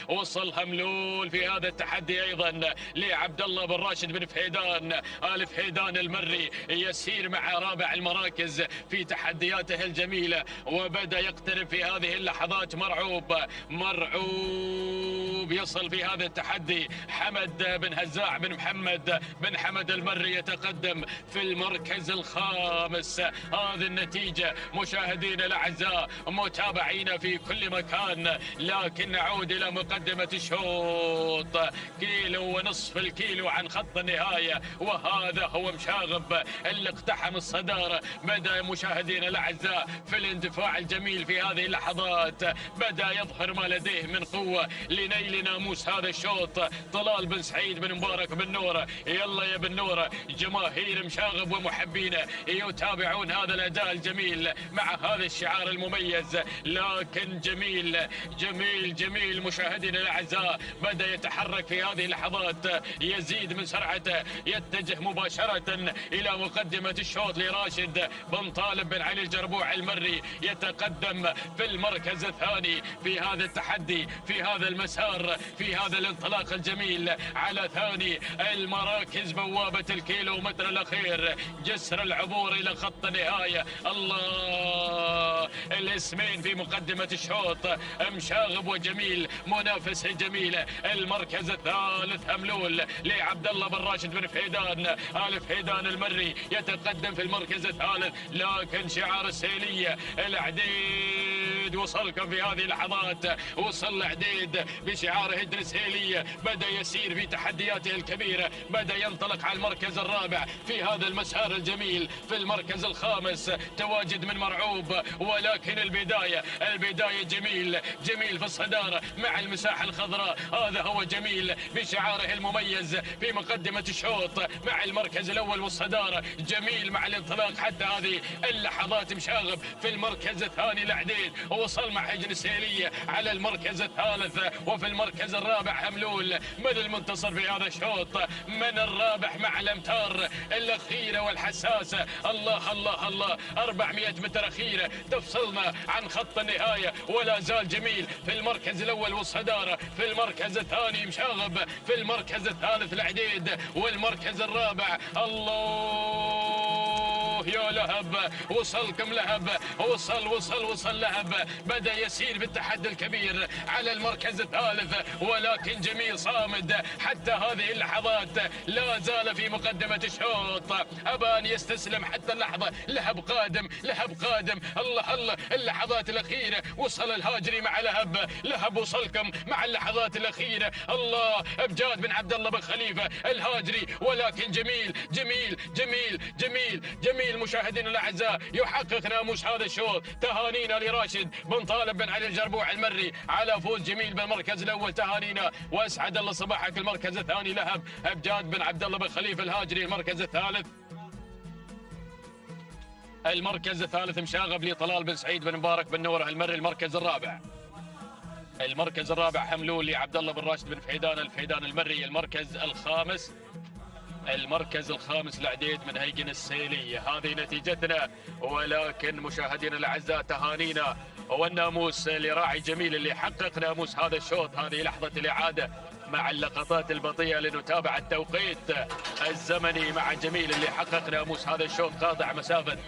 وصل هملول في هذا التحدي أيضا لعبد الله بن راشد بن فهيدان آل فهيدان المري، يسير مع رابع المراكز في تحدياته الجميلة. وبدأ يقترب في هذه اللحظات مرعوب يصل في هذا التحدي. حمد بن هزاع بن محمد بن حمد المري يتقدم في المركز الخامس. هذه النتيجة مشاهدينا الأعزاء متابعينا في كل مكان. لكن نعود إلى مقدمة الشوط، كيلو ونصف الكيلو عن خط النهاية، وهذا هو مشاغب اللي اقتحم الصدارة. بدأ مشاهدينا الأعزاء في الاندفاع الجميل في هذه اللحظات، بدأ يظهر ما لديه من قوة لنيل ناموس هذا الشوط. طلال بن سعيد بن مبارك بن نوره، يلا يا بن نوره. جماهير مشاغب ومحبينه يتابعون هذا الأداء الجميل مع هذا الشعار المميز. لكن جميل مشاهدينا الأعزاء بدأ يتحرك في هذه اللحظات، يزيد من سرعته، يتجه مباشرة إلى مقدمة الشوط لراشد بن طالب بن علي الجربوع المري. يتقدم في المركز الثاني في هذا التحدي، في هذا المسار، في هذا الانطلاق الجميل على ثاني المراكز. بوابة الكيلومتر الأخير، جسر العبور إلى خط النهاية. الله، الاسمين في مقدمة الشوط مشاغب وجميل، منافسة جميلة. المركز الثالث هملول لعبد الله بن راشد بن فهيدان آل فهيدان المري، يتقدم في المركز الثالث. لكن شعار السيلية العديد وصلكم في هذه اللحظات، وصل العديد بشعاره الدرسيلية، بدأ يسير في تحدياته الكبيرة، بدأ ينطلق على المركز الرابع في هذا المسار الجميل. في المركز الخامس تواجد من مرعوب، ولكن البداية جميل في الصدارة مع المساحة الخضراء. هذا هو جميل بشعاره المميز في مقدمة الشوط مع المركز الأول والصدارة. جميل مع الانطلاق حتى هذه اللحظات. مشاغب في المركز الثاني العديد، وصل مع حجن السيلية على المركز الثالث. وفي المركز الرابع هملول. من المنتصر في هذا الشوط؟ من الرابح مع الامتار الأخيرة والحساسة؟ الله الله الله، 400 متر أخيرة تفصلنا عن خط النهاية، ولا زال جميل في المركز الأول والصدارة. في المركز الثاني مشاغب، في المركز الثالث العديد، والمركز الرابع الله يا لهب وصلكم لهب، وصل لهب، بدأ يسير بالتحدي الكبير على المركز الثالث، ولكن جميل صامد حتى هذه اللحظات لا زال في مقدمة الشوط. أبان يستسلم حتى اللحظة. لهب قادم، الله اللحظات الأخيرة. وصل الهاجري مع لهب وصلكم مع اللحظات الأخيرة. الله أبجاد بن عبد الله بن خليفة الهاجري، ولكن جميل مشاهدينا الأعزاء يحقق ناموس هذا الشوط. تهانينا لراشد بن طالب بن علي الجربوع المري على فوز جميل بالمركز الأول، تهانينا وأسعد الله صباحك. المركز الثاني لهب أبجاد بن عبد الله بن خليفة الهاجري. المركز الثالث مشاغب لطلال بن سعيد بن مبارك بن نوره المري. المركز الرابع حملول لعبد الله بن راشد بن الفحيدان المري. المركز الخامس العديد من هيجن السيلي. هذه نتيجتنا، ولكن مشاهدينا الاعزاء تهانينا والناموس لراعي جميل اللي حقق ناموس هذا الشوط. هذه لحظة الإعادة مع اللقطات البطيئة لنتابع التوقيت الزمني مع جميل اللي حقق ناموس هذا الشوط، قاطع مسافة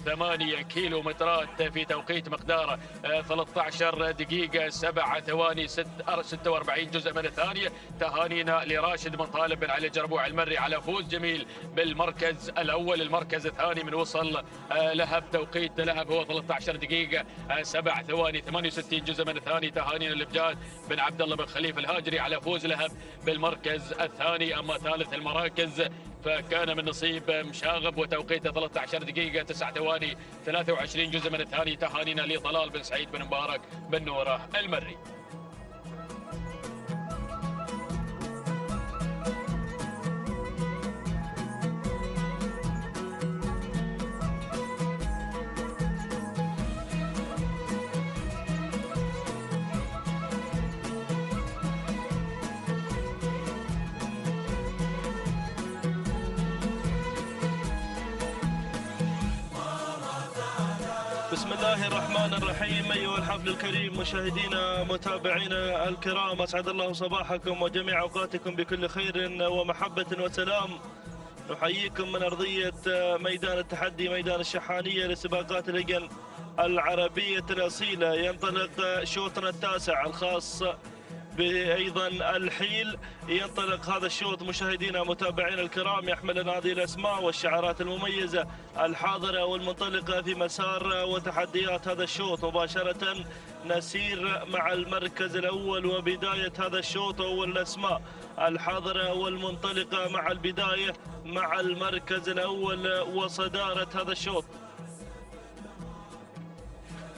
8 كيلومترات في توقيت مقداره 13 دقيقة 7 ثواني 46 جزء من الثانية. تهانينا لراشد بن طالب بن علي الجربوع المري على فوز جميل بالمركز الأول. المركز الثاني من وصل لهب، توقيت لهب هو 13 دقيقة 7 ثواني 68 جزء من الثاني. تهانينا لبجاد بن عبد الله بن خليفة الهاجري على فوز لهب بالمركز الثاني. أما ثالث المراكز فكان من نصيب مشاغب وتوقيته 13 دقيقة 9 ثواني 23 جزء من الثاني. تهانينا لطلال بن سعيد بن مبارك بن نوره المري. بسم الله الرحمن الرحيم. أيها الحفل الكريم، مشاهدينا متابعينا الكرام، أسعد الله صباحكم وجميع أوقاتكم بكل خير ومحبة وسلام. نحييكم من أرضية ميدان التحدي، ميدان الشحانية لسباقات اللجن العربية الأصيلة. ينطلق شوطنا التاسع الخاص بأيضا الحيل. ينطلق هذا الشوط مشاهدينا متابعينا الكرام، يحمل هذه الأسماء والشعارات المميزة الحاضرة والمنطلقة في مسار وتحديات هذا الشوط. مباشرة نسير مع المركز الأول وبداية هذا الشوط. أول الأسماء الحاضرة والمنطلقة مع البداية مع المركز الأول وصدارة هذا الشوط.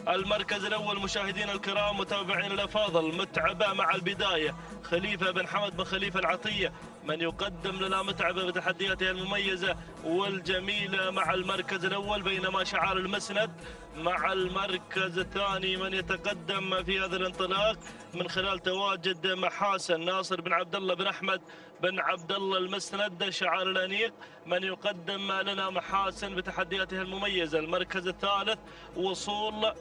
المركز الأول مشاهدينا الكرام متابعين الأفاضل، متعبة مع البداية، خليفة بن حمد بن خليفة العطية من يقدم لنا متعبة بتحدياتها المميزة والجميلة مع المركز الأول، بينما شعار المسند مع المركز الثاني من يتقدم في هذا الانطلاق من خلال تواجد محاسن ناصر بن عبد الله بن أحمد بن عبد الله المسند. شعار الأنيق من يقدم لنا محاسن بتحدياته المميزة. المركز الثالث وصول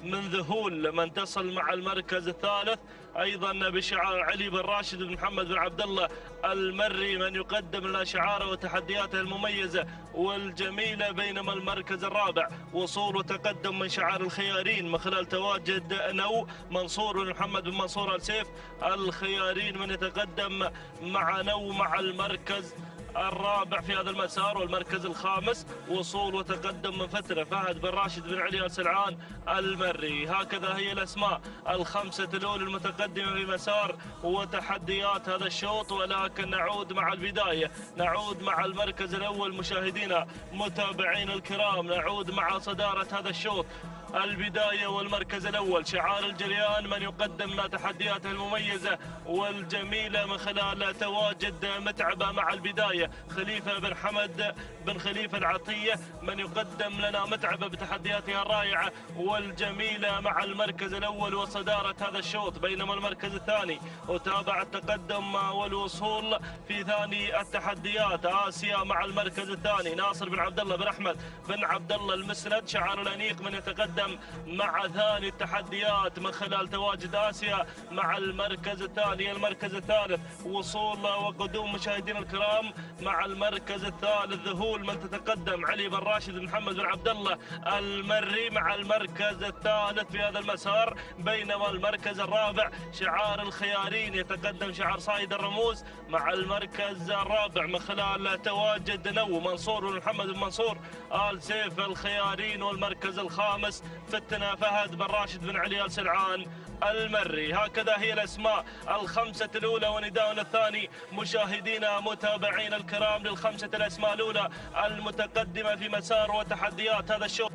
من ذهول من تصل مع المركز الثالث ايضا بشعار علي بن راشد بن محمد بن عبد الله المري من يقدم لنا شعاره وتحدياته المميزه والجميله. بينما المركز الرابع وصول وتقدم من شعار الخيارين من خلال تواجد نو منصور بن محمد بن منصور السيف. الخيارين من يتقدم مع نو مع المركز الرابع في هذا المسار. والمركز الخامس وصول وتقدم من فترة فهد بن راشد بن علي السلعان المري. هكذا هي الأسماء الخمسة الأولى المتقدمة في مسار وتحديات هذا الشوط. ولكن نعود مع البداية، نعود مع المركز الأول مشاهدينا متابعين الكرام، نعود مع صدارة هذا الشوط. البداية والمركز الأول شعار الجريان من يقدم لنا تحدياته المميزة والجميلة من خلال تواجد متعبة مع البداية خليفة بن حمد بن خليفة العطية من يقدم لنا متعبة بتحدياتها الرائعة والجميلة مع المركز الأول وصدارة هذا الشوط. بينما المركز الثاني وتابع التقدم والوصول في ثاني التحديات آسيا مع المركز الثاني ناصر بن عبد الله بن أحمد بن عبد الله المسند. شعار الأنيق من يتقدم تتقدم مع ثاني التحديات من خلال تواجد آسيا مع المركز الثاني. المركز الثالث وصول وقدوم مشاهدينا الكرام مع المركز الثالث ذهول من تتقدم علي بن راشد محمد بن عبد الله المري مع المركز الثالث في هذا المسار. بينما المركز الرابع شعار الخيارين يتقدم شعار صايد الرموز مع المركز الرابع من خلال تواجد نو منصور ومحمد بن منصور آل سيف الخيارين. والمركز الخامس فتنا فهد بن راشد بن علي آل سلعان المري. هكذا هي الأسماء الخمسة الأولى ونداؤنا الثاني مشاهدينا متابعين الكرام للخمسة الأسماء الأولى المتقدمة في مسار وتحديات هذا الشوط.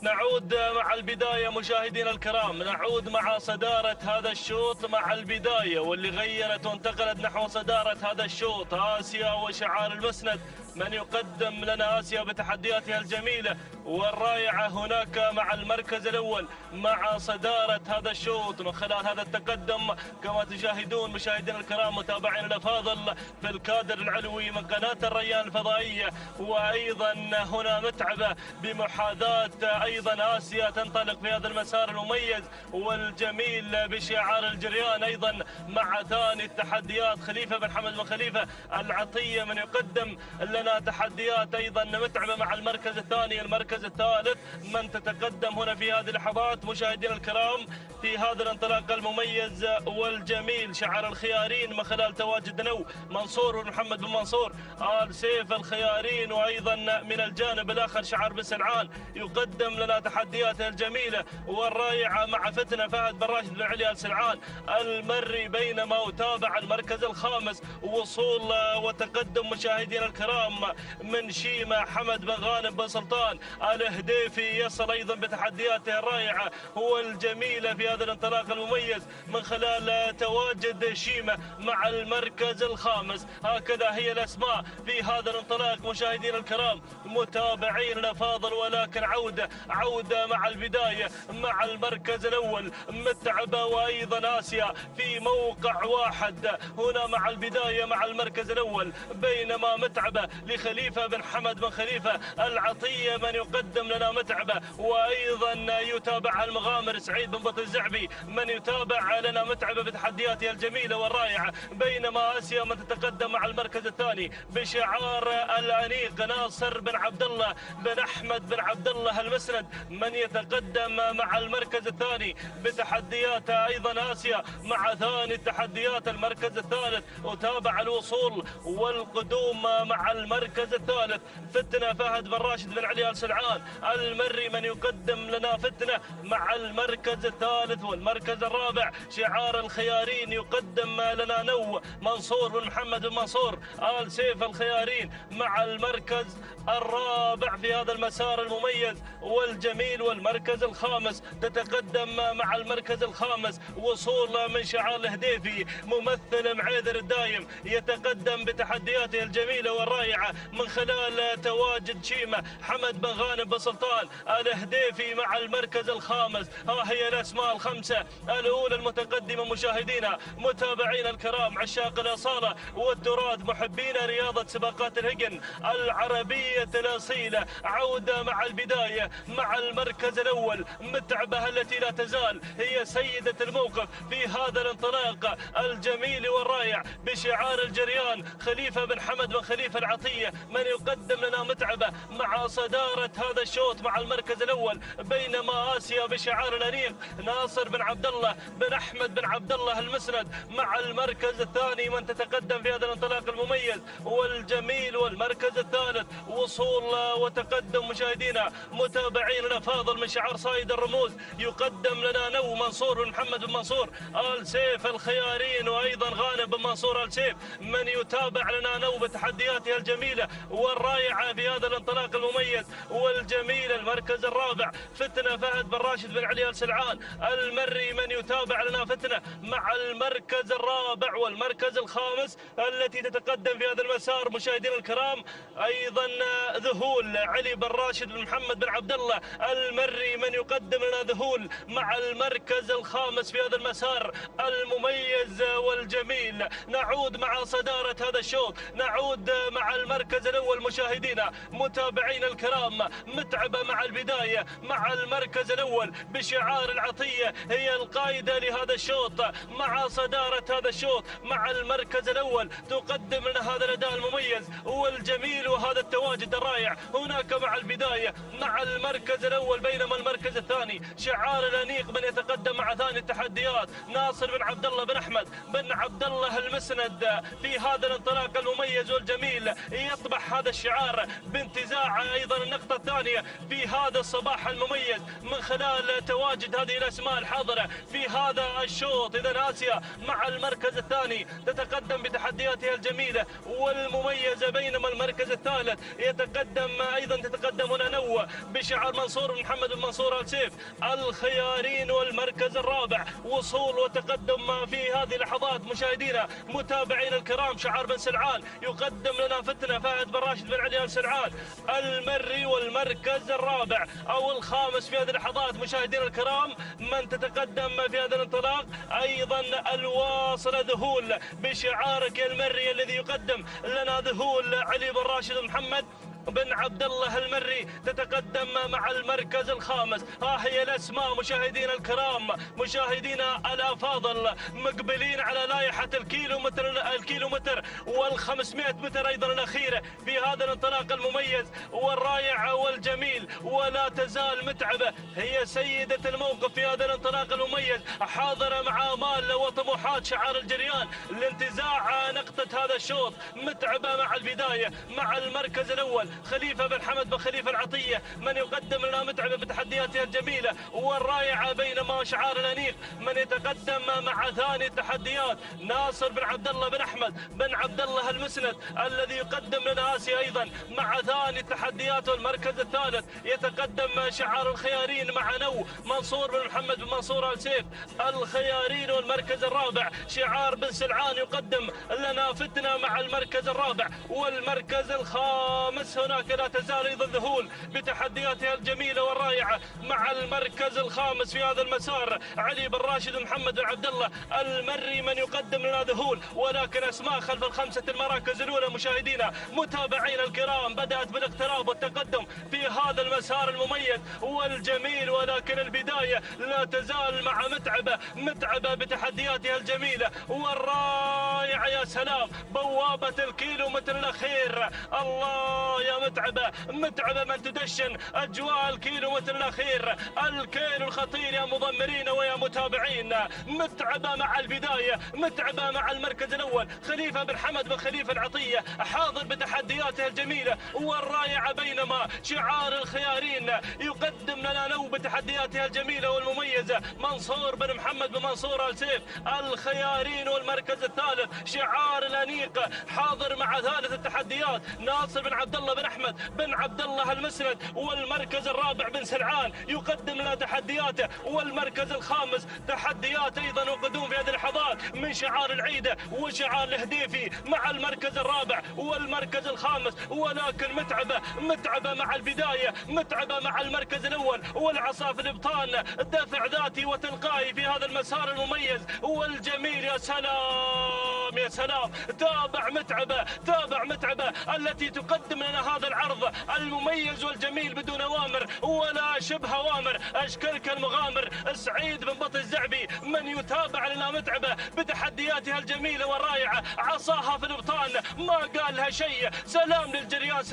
نعود مع البداية مشاهدينا الكرام، نعود مع صدارة هذا الشوط مع البداية، واللي غيرت وانتقلت نحو صدارة هذا الشوط آسيا وشعار المسند. من يقدم لنا آسيا بتحدياتها الجميلة والرائعة هناك مع المركز الأول مع صدارة هذا الشوط من خلال هذا التقدم كما تشاهدون مشاهدينا الكرام متابعين الأفاضل في الكادر العلوي من قناة الريان الفضائية. وأيضا هنا متعبة بمحاذاة أيضا آسيا تنطلق في هذا المسار المميز والجميل بشعار الجريان. أيضا مع ثاني التحديات خليفة بن حمد بن خليفة العطية من يقدم لنا تحديات أيضا متعبة مع المركز الثاني. المركز الثالث من تتقدم هنا في هذه اللحظات مشاهدينا الكرام في هذا الانطلاق المميز والجميل شعار الخيارين من خلال تواجد نو منصور ومحمد بن منصور آل سيف الخيارين. وأيضا من الجانب الآخر شعار بن سلعان يقدم لنا تحدياته الجميلة والرائعة مع فتنة فهد بن راشد بن علي آل سلعان المري. بينما أتابع المركز الخامس وصول وتقدم مشاهدينا الكرام من شيمة حمد بن غانم بن سلطان الهديفي يصل أيضا بتحدياته الرائعة والجميلة في هذا الانطلاق المميز من خلال تواجد شيمة مع المركز الخامس. هكذا هي الأسماء في هذا الانطلاق مشاهدينا الكرام متابعين الأفاضل. ولكن عودة مع البداية مع المركز الأول متعبة وأيضا آسيا في موقع واحد هنا مع البداية مع المركز الأول. بينما متعبة لخليفة بن حمد بن خليفة العطية من يقدم لنا متعبة وأيضا يتابعها المغامر سعيد بن بطل الزعبي من يتابع لنا متعبة بتحدياتها الجميلة والرائعة. بينما آسيا من تتقدم مع المركز الثاني بشعار الأنيق ناصر بن عبد الله بن أحمد بن عبد الله المسند من يتقدم مع المركز الثاني بتحدياتها. أيضا آسيا مع ثاني التحديات المركز الثالث وتابع الوصول والقدوم مع المركز الثالث فتنة فهد بن راشد بن علي آل سلعان المري من يقدم لنا فتنة مع المركز الثالث. والمركز الرابع شعار الخيارين يقدم لنا نو منصور بن محمد بن منصور آل سيف الخيارين مع المركز الرابع في هذا المسار المميز والجميل. والمركز الخامس تتقدم مع المركز الخامس وصول من شعار الهديفي ممثل معيذر الدايم يتقدم بتحدياته الجميلة والرائعة من خلال تواجد شيمة حمد بن غانم بن سلطان الهديفي مع المركز الخامس. ها هي الأسماء الخمسة الأولى المتقدمة مشاهدينا متابعينا الكرام عشاق الأصالة والتراث محبين رياضة سباقات الهجن العربية الأصيلة. عودة مع البداية مع المركز الأول متعبة التي لا تزال هي سيدة الموقف في هذا الانطلاق الجميل والرائع بشعار الجريان خليفة بن حمد بن خليفة العطية من يقدم لنا متعبة مع صدارة هذا الشوط مع المركز الأول. بينما آسيا بشعار الأنيق ناصر بن عبد الله بن أحمد بن عبد الله المسند مع المركز الثاني من تتقدم في هذا الانطلاق المميز والجميل. والمركز الثالث وصول وتقدم مشاهدينا متابعين الأفاضل من شعار صايد الرموز يقدم لنا نو منصور بن محمد بن منصور آل سيف الخيارين وأيضا غانم بن منصور آل سيف من يتابع لنا نو بتحدياتها الجميلة والرائعة في هذا الانطلاق المميز والجميل. المركز الرابع فتنة فهد بن راشد بن علي آل سلعان المري من يتابع لنا فتنة مع المركز الرابع. والمركز الخامس التي تتقدم في هذا المسار مشاهدينا الكرام أيضا ذهول علي بن راشد بن محمد بن عبد الله المري من يقدم لنا ذهول مع المركز الخامس في هذا المسار المميز والجميل. نعود مع صدارة هذا الشوط، نعود مع المركز الأول مشاهدينا متابعينا الكرام، متعبة مع البداية مع المركز الأول بشعار العطية هي القائدة لهذا الشوط مع صدارة هذا الشوط مع المركز الأول، تقدم لنا هذا الأداء المميز والجميل وهذا التواجد الرائع هناك مع البداية مع المركز الأول، بينما المركز الثاني شعار الأنيق من يتقدم مع ثاني التحديات ناصر بن عبد الله بن أحمد بن عبد الله المسند. في هذا الانطلاق المميز والجميل يطبح هذا الشعار بانتزاع أيضا النقطة الثانية في هذا الصباح المميز من خلال تواجد هذه الأسماء الحاضرة في هذا الشوط. إذا آسيا مع المركز الثاني تتقدم بتحدياتها الجميلة والمميزة، بينما المركز الثالث تتقدم هنا نوة بشعار منصور بن محمد بن منصور آل سيف الخيارين. والمركز الرابع وصول وتقدم في هذه اللحظات مشاهدينا متابعينا الكرام شعار بن سلعان يقدم لنا فتنة فهد بن راشد بن علي آل سلعان المري. والمركز الرابع أو الخامس في هذه اللحظات مشاهدينا الكرام من تتقدم في هذا الانطلاق أيضا الواصل ذهول بشعارك المري الذي يقدم لنا ذهول علي بن راشد محمد بن عبد الله المري تتقدم مع المركز الخامس. ها هي الأسماء مشاهدينا الكرام مشاهدينا الأفاضل مقبلين على لائحة الكيلومتر وال500 متر أيضا الأخيرة في هذا الانطلاق المميز والرائع والجميل. ولا تزال متعبة هي سيدة الموقف في هذا الانطلاق المميز، حاضرة مع آمال وطموحات شعار الجريان لانتزاع نقطة هذا الشوط. متعبة مع البداية مع المركز الأول خليفة بن حمد بن خليفة العطية من يقدم لنا متعبة بتحدياتها الجميلة والرائعة، بينما شعار الأنيق من يتقدم مع ثاني التحديات ناصر بن عبد الله بن أحمد بن عبد الله المسند الذي يقدم لنا آسيا أيضا مع ثاني التحديات. والمركز الثالث يتقدم شعار الخيارين مع نو منصور بن محمد بن منصور آل سيف الخيارين. والمركز الرابع شعار بن سلعان يقدم لنا فتنة مع المركز الرابع. والمركز الخامس هناك لا تزال ايضا ذهول بتحدياتها الجميله والرائعه مع المركز الخامس في هذا المسار علي بن راشد محمد بن عبد الله المري من يقدم لنا ذهول، ولكن اسماء خلف الخمسه المراكز الاولى مشاهدينا متابعينا الكرام بدات بالاقتراب والتقدم في هذا المسار المميز والجميل، ولكن البدايه لا تزال مع متعبه بتحدياتها الجميله والرائعه. يا سلام بوابه الكيلومتر الاخير، الله يا متعبة من تدشن أجواء الكيلومتر الأخير، الكيلو الخطير يا مضمرين ويا متابعين. متعبة مع البداية، متعبة مع المركز الأول خليفة بن حمد بن خليفة العطية حاضر بتحدياته الجميلة والرائعة، بينما شعار الخيارين يقدم لنا نو بتحدياتها الجميلة والمميزة منصور بن محمد بن منصور آل سيف الخيارين. والمركز الثالث شعار الأنيق حاضر مع ثالث التحديات ناصر بن عبد الله بن أحمد بن عبد الله المسند. والمركز الرابع بن سلعان يقدم لنا تحدياته. والمركز الخامس تحديات أيضا وقدوم في هذه اللحظات من شعار العيدة وشعار الهديفي مع المركز الرابع والمركز الخامس، ولكن متعبة مع البداية، متعبة مع المركز الأول والعصا في الإبطان، دفع ذاتي وتلقائي في هذا المسار المميز والجميل. يا سلام يا سلام، تابع متعبة التي تقدم لنا هذا العرض المميز والجميل بدون أوامر ولا شبه أوامر. أشكرك المغامر سعيد بن بطي الزعبي من يتابع لنا متعبة بتحدياتها الجميلة والرائعة، عصاها في الابطان ما قال لها شيء. سلام للجريان،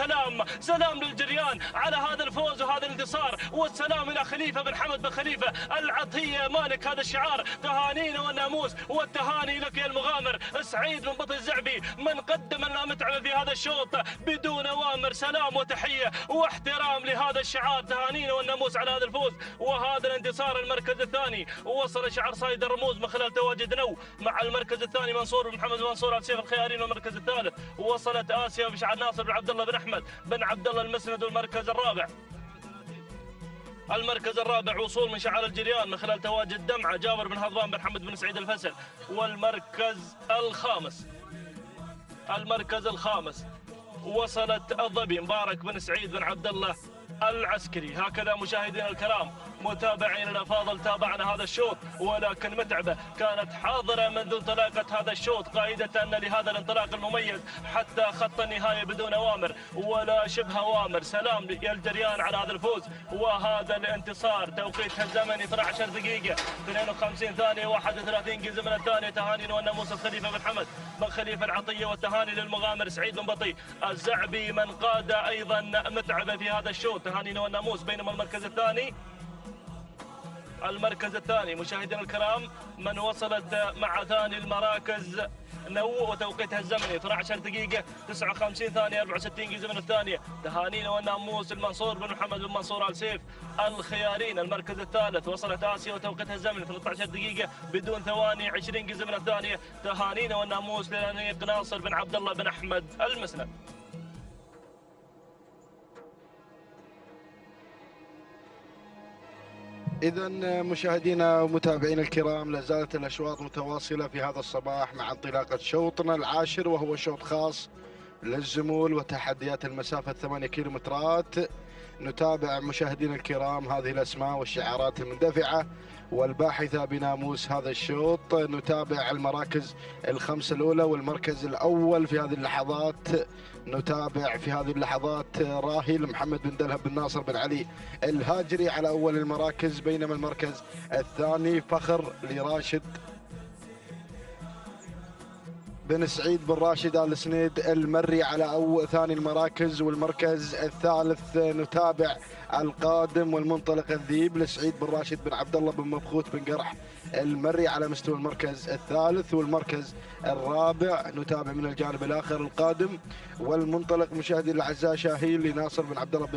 سلام للجريان على هذا الفوز وهذا الانتصار، والسلام إلى خليفة بن حمد بن خليفة العطية مالك هذا الشعار. تهانينا والناموس والتهاني لك يا المغامر سعيد بن بطي الزعبي من قدم لنا متعبة في هذا الشوط بدون أوامر. سلام وتحية واحترام لهذا الشعار، تهانينا والناموس على هذا الفوز وهذا الانتصار. المركز الثاني وصل شعار صايد الرموز من خلال تواجد نو مع المركز الثاني منصور بن محمد بن منصور آل سيف الخيارين. والمركز الثالث وصلت آسيا بشعار ناصر بن عبد الله بن أحمد بن عبد الله المسند. المركز الرابع وصول من شعار الجريان من خلال تواجد دمعة جابر بن هضبان بن حمد بن سعيد الفسل. والمركز الخامس وصلت الظبي مبارك بن سعيد بن عبد الله العسكري. هكذا مشاهدينا الكرام متابعين الافاضل تابعنا هذا الشوط، ولكن متعبه كانت حاضره منذ انطلاقه هذا الشوط، قائده ان لهذا الانطلاق المميز حتى خط النهايه بدون اوامر ولا شبه اوامر. سلام الجريان على هذا الفوز وهذا الانتصار. توقيتها الزمني 12 دقيقه 52 ثانيه 31 جزء من الثانيه. تهاني والناموس الخليفه بن حمد بن خليفه العطيه، والتهاني للمغامر سعيد بن بطي الزعبي من قاد ايضا متعبه في هذا الشوط. تهاني والناموس. بينما المركز الثاني مشاهدينا الكرام من وصلت مع ثاني المراكز نو، وتوقيتها الزمني 12 دقيقة 59 ثانية 64 جزء من الثانية. تهانينا والناموس المنصور بن محمد بن منصور آل سيف الخيارين. المركز الثالث وصلت آسيا وتوقيتها الزمني 13 دقيقة بدون ثواني 20 جزء من الثانية. تهانينا والناموس للأنيق ناصر بن عبد الله بن أحمد المسند. إذا مشاهدينا ومتابعينا الكرام، لا زالت الأشواط متواصلة في هذا الصباح مع انطلاقة شوطنا العاشر، وهو شوط خاص للزمول وتحديات المسافة 8 كيلومترات. نتابع مشاهدينا الكرام هذه الأسماء والشعارات المندفعة والباحثة بناموس هذا الشوط. نتابع المراكز الخمسة الأولى والمركز الأول في هذه اللحظات. نتابع في هذه اللحظات راهيل محمد بن دلهب بن ناصر بن علي الهاجري على أول المراكز، بينما المركز الثاني فخر لراشد بن سعيد بن راشد آل سنيد المري على ثاني المراكز. والمركز الثالث نتابع القادم والمنطلق الذيب لسعيد بن راشد بن عبد الله بن مبخوت بن قرح المري على مستوى المركز الثالث. والمركز الرابع نتابع من الجانب الاخر القادم والمنطلق مشاهدي الاعزاء شاهين لناصر بن عبد الله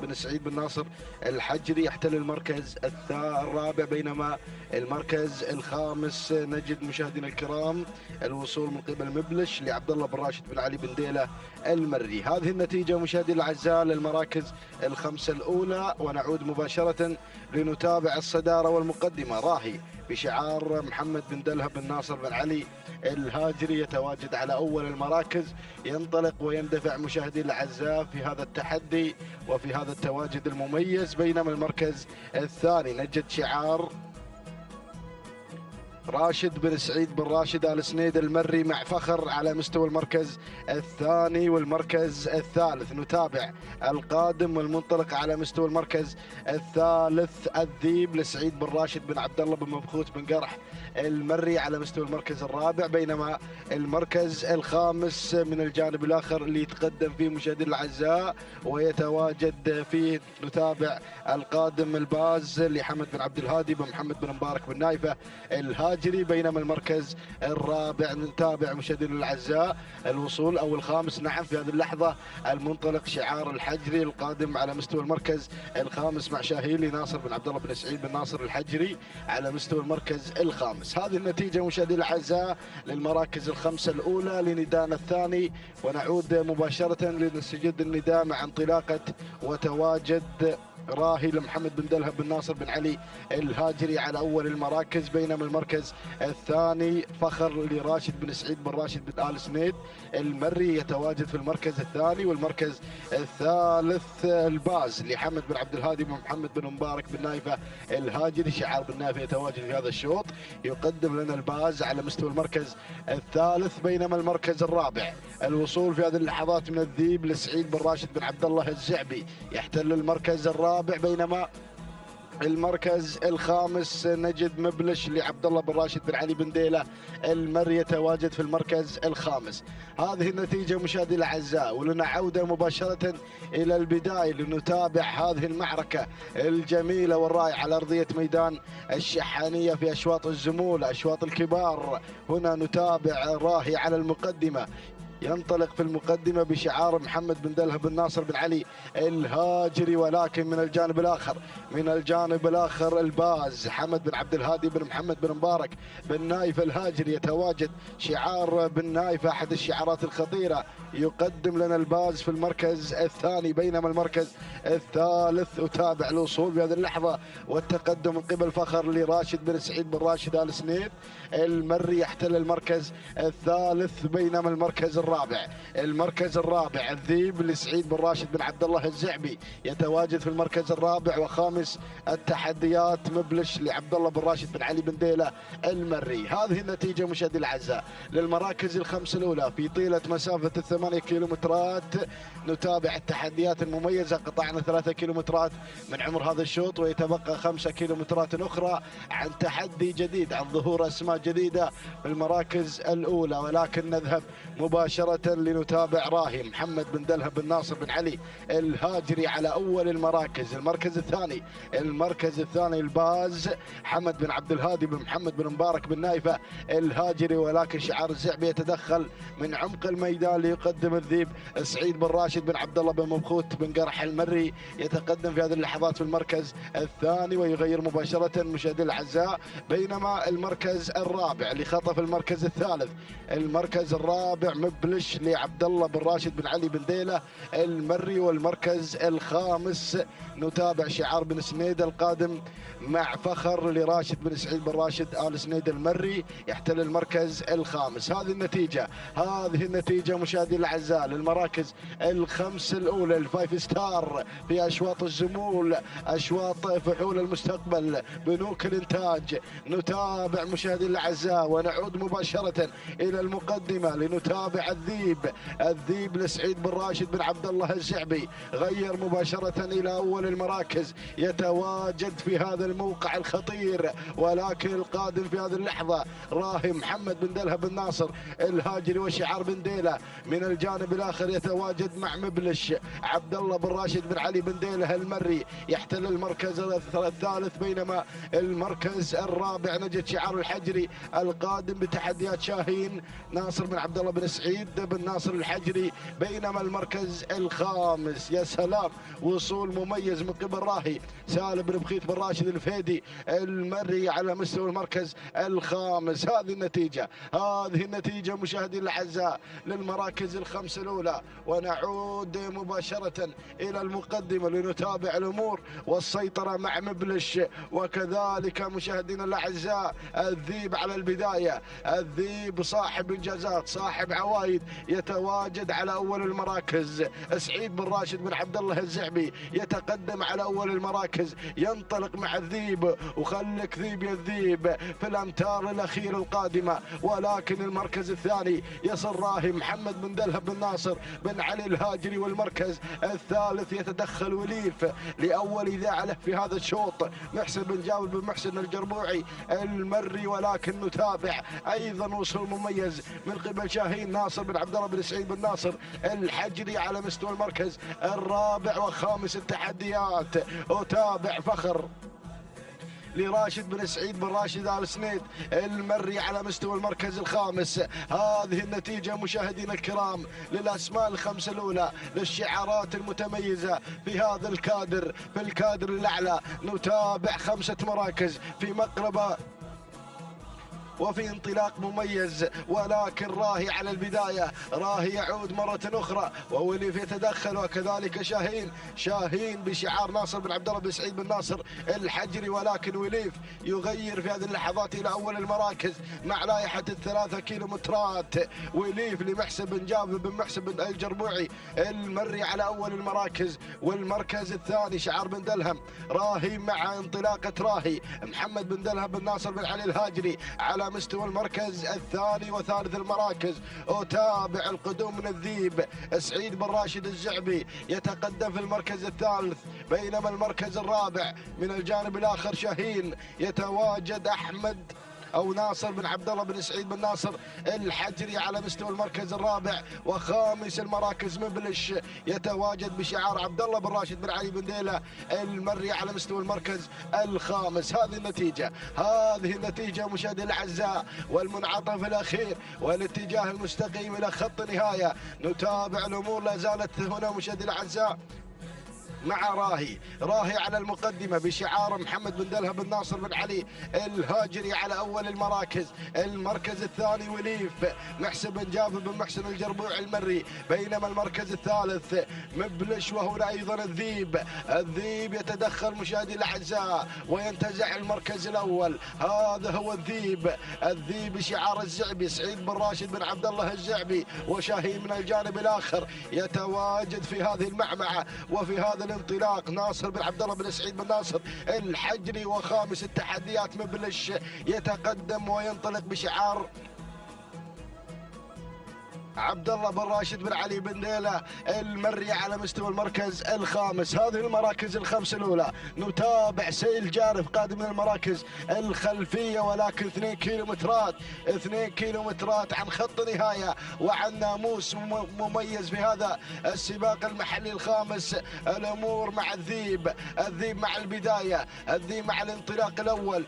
بن سعيد بن ناصر الحجري يحتل المركز الرابع، بينما المركز الخامس نجد مشاهدينا الكرام الوصول من قبل مبلش لعبد الله بن راشد بن علي بن ديله المري. هذه النتيجه مشاهدي الاعزاء للمراكز الخمسه الاولى، ونعود مباشره لنتابع الصداره والمقدمه. راهي بشعار محمد بن دلهب بن ناصر بن علي الهاجري يتواجد على أول المراكز، ينطلق ويندفع مشاهدي الأعزاء في هذا التحدي وفي هذا التواجد المميز. بينما المركز الثاني نجد شعار راشد بن سعيد بن راشد آل سنيد المري مع فخر على مستوى المركز الثاني. والمركز الثالث نتابع القادم والمنطلق على مستوى المركز الثالث الذيب لسعيد بن راشد بن عبد الله بن مبخوت بن قرح المري على مستوى المركز الرابع. بينما المركز الخامس من الجانب الاخر اللي يتقدم فيه مشاهدينا الاعزاء ويتواجد فيه نتابع القادم الباز لحمد بن عبد الهادي بن محمد بن مبارك بن نايفه الهاجري. بينما المركز الرابع نتابع مشاهدينا الاعزاء الوصول او الخامس نعم في هذه اللحظه المنطلق شعار الحجري القادم على مستوى المركز الخامس مع شاهين لناصر بن عبد الله بن سعيد بن ناصر الحجري على مستوى المركز الخامس. هذه النتيجه مشاهدينا الاعزاء للمراكز الخمسه الاولى لنداءنا الثاني، ونعود مباشره لنستجد النداء مع انطلاقه وتواجد راهي لمحمد بن دلهب بن ناصر بن علي الهاجري على أول المراكز. بينما المركز الثاني فخر لراشد بن سعيد بن راشد بن آل سنيد المري يتواجد في المركز الثاني. والمركز الثالث الباز لحمد بن عبد الهادي بن محمد بن مبارك بن نايفة الهاجري. شعار بن نايفة يتواجد في هذا الشوط، يقدم لنا الباز على مستوى المركز الثالث. بينما المركز الرابع الوصول في هذه اللحظات من الذيب لسعيد بن راشد بن عبد الله الزعبي يحتل المركز الرابع. بينما المركز الخامس نجد مبلش لعبد الله بن راشد بن علي بن ديله المري يتواجد في المركز الخامس. هذه النتيجه مشاهدي الاعزاء، ولنا عوده مباشره الى البدايه لنتابع هذه المعركه الجميله والرائعه على ارضيه ميدان الشحانيه في اشواط الزمول اشواط الكبار. هنا نتابع راهي على المقدمه، ينطلق في المقدمة بشعار محمد بن دلهب بن ناصر بن علي الهاجري. ولكن من الجانب الآخر الباز حمد بن عبد الهادي بن محمد بن مبارك بن نايف الهاجري يتواجد شعار بن نايف أحد الشعارات الخطيرة، يقدم لنا الباز في المركز الثاني. بينما المركز الثالث أتابع الوصول بهذه اللحظة والتقدم من قبل فخر لراشد بن سعيد بن راشد آل سنيد المري يحتل المركز الثالث. بينما المركز الرابع. المركز الرابع الذيب لسعيد بن راشد بن عبد الله الزعبي يتواجد في المركز الرابع. وخامس التحديات مبلش لعبد الله بن راشد بن علي بن ديلة المري. هذه النتيجة مشاهدي الأعزاء للمراكز الخمس الأولى في طيلة مسافة 8 كيلومترات. نتابع التحديات المميزة. قطعنا 3 كيلومترات من عمر هذا الشوط، ويتبقى 5 كيلومترات أخرى عن تحدي جديد، عن ظهور أسماء جديدة في المراكز الأولى. ولكن نذهب مباشرة لنتابع راهي محمد بن دلهم بن ناصر بن علي الهاجري على أول المراكز. المركز الثاني الباز حمد بن عبد الهادي بن محمد بن مبارك بن نايفة الهاجري. ولكن شعار الزعبي يتدخل من عمق الميدان ليقدم الذيب سعيد بن راشد بن عبد الله بن مبخوت بن قرح المري. يتقدم في هذه اللحظات في المركز الثاني ويغير مباشرة مشاهدينا الأعزاء. بينما المركز الرابع اللي خطف المركز الثالث، المركز الرابع مبلش لعبد الله بن راشد بن علي بن ديلة المري. والمركز الخامس نتابع شعار بن سنيد القادم مع فخر لراشد بن سعيد بن راشد آل سنيد المري يحتل المركز الخامس. هذه النتيجة مشاهدي الأعزاء للمراكز الخمس الأولى الفايف ستار في أشواط الزمول، أشواط فحول المستقبل، بنوك الإنتاج. نتابع مشاهدي الأعزاء ونعود مباشرة إلى المقدمة لنتابع الذيب لسعيد بن راشد بن عبد الله الزعبي. غير مباشرة إلى أول المراكز، يتواجد في هذا الموقع الخطير. ولكن القادم في هذه اللحظة راهي محمد بن دلهم بن ناصر الهاجري وشعار بن ديلة. من الجانب الآخر يتواجد مع مبلش عبد الله بن راشد بن علي بن ديلة المري يحتل المركز الثالث. بينما المركز الرابع نجد شعار الحجري القادم بتحديات شاهين ناصر بن عبد الله بن سعيد بن ناصر الحجري. بينما المركز الخامس يا سلام وصول مميز من قبل راهي سالم بن بخيت بن راشد الفيدي المري على مستوى المركز الخامس. هذه النتيجة مشاهدي الأعزاء للمراكز الخمس الأولى. ونعود مباشرة إلى المقدمة لنتابع الأمور والسيطرة مع مبلش. وكذلك مشاهدينا الأعزاء الذيب على البداية، الذيب صاحب إنجازات صاحب عوائد يتواجد على أول المراكز. سعيد بن راشد بن عبد الله الزعبي يتقدم على أول المراكز، ينطلق مع الذيب وخلك ذيب يا الذيب في الأمتار الأخيرة القادمة. ولكن المركز الثاني يصل راهي محمد بن دلهم بن ناصر بن علي الهاجري. والمركز الثالث يتدخل وليف لأول إذاعة له في هذا الشوط محسن بن جابر بن محسن الجربوعي المري. ولكن نتابع أيضا وصول مميز من قبل شاهين ناصر بن عبد الله بن سعيد بن ناصر الحجري على مستوى المركز الرابع وخامس التحديات. أتابع فخر لراشد بن سعيد بن راشد آل سنيد المري على مستوى المركز الخامس. هذه النتيجة مشاهدينا الكرام للأسماء الخمس الأولى للشعارات المتميزة في هذا الكادر، في الكادر الأعلى. نتابع 5 مراكز في مقربة وفي انطلاق مميز. ولكن راهي على البداية، راهي يعود مرة أخرى ووليف يتدخل. وكذلك شاهين بشعار ناصر بن عبد الله بن سعيد بن ناصر الحجري. ولكن وليف يغير في هذه اللحظات إلى أول المراكز مع لائحة 3 كيلومترات. وليف لمحسن بن جابر بن محسن بن الجربوعي المري على أول المراكز. والمركز الثاني شعار بن دلهم. راهي مع انطلاقة راهي محمد بن دلهم بن ناصر بن علي الهاجري على مستوى المركز الثاني وثالث المراكز. أتابع القدوم من الذيب سعيد بن راشد الزعبي يتقدم في المركز الثالث. بينما المركز الرابع من الجانب الآخر شاهين يتواجد أحمد أو ناصر بن عبد الله بن سعيد بن ناصر الحجري على مستوى المركز الرابع. وخامس المراكز مبلش يتواجد بشعار عبد الله بن راشد بن علي بن ديلة المري على مستوى المركز الخامس. هذه النتيجة مشاهدي الأعزاء والمنعطف الأخير والاتجاه المستقيم إلى خط نهاية. نتابع الأمور لا زالت هنا مشاهدي الأعزاء مع راهي على المقدمة بشعار محمد بن دلها بن ناصر بن علي الهاجري على أول المركز الثاني وليف محسن بن جابر بن محسن الجربوع المري، بينما المركز الثالث مبلش، وهنا أيضا الذيب يتدخل مشاهدي الأعزاء وينتزع المركز الأول. هذا هو الذيب شعار الزعبي، سعيد بن راشد بن عبد الله الزعبي وشاهين من الجانب الآخر يتواجد في هذه المعمعة وفي هذا الانطلاق ناصر بن عبد الله بن سعيد بن ناصر الحجري، وخامس التحديات مبلش يتقدم وينطلق بشعار عبد الله بن راشد بن علي بن ديلة المري على مستوى المركز الخامس. هذه المراكز الخمس الأولى نتابع سيل جارف قادم من المراكز الخلفية، ولكن 2 كيلومترات عن خط نهاية وعن ناموس مميز في هذا السباق المحلي الخامس. الأمور مع الذيب مع البداية، الذيب مع الانطلاق الأول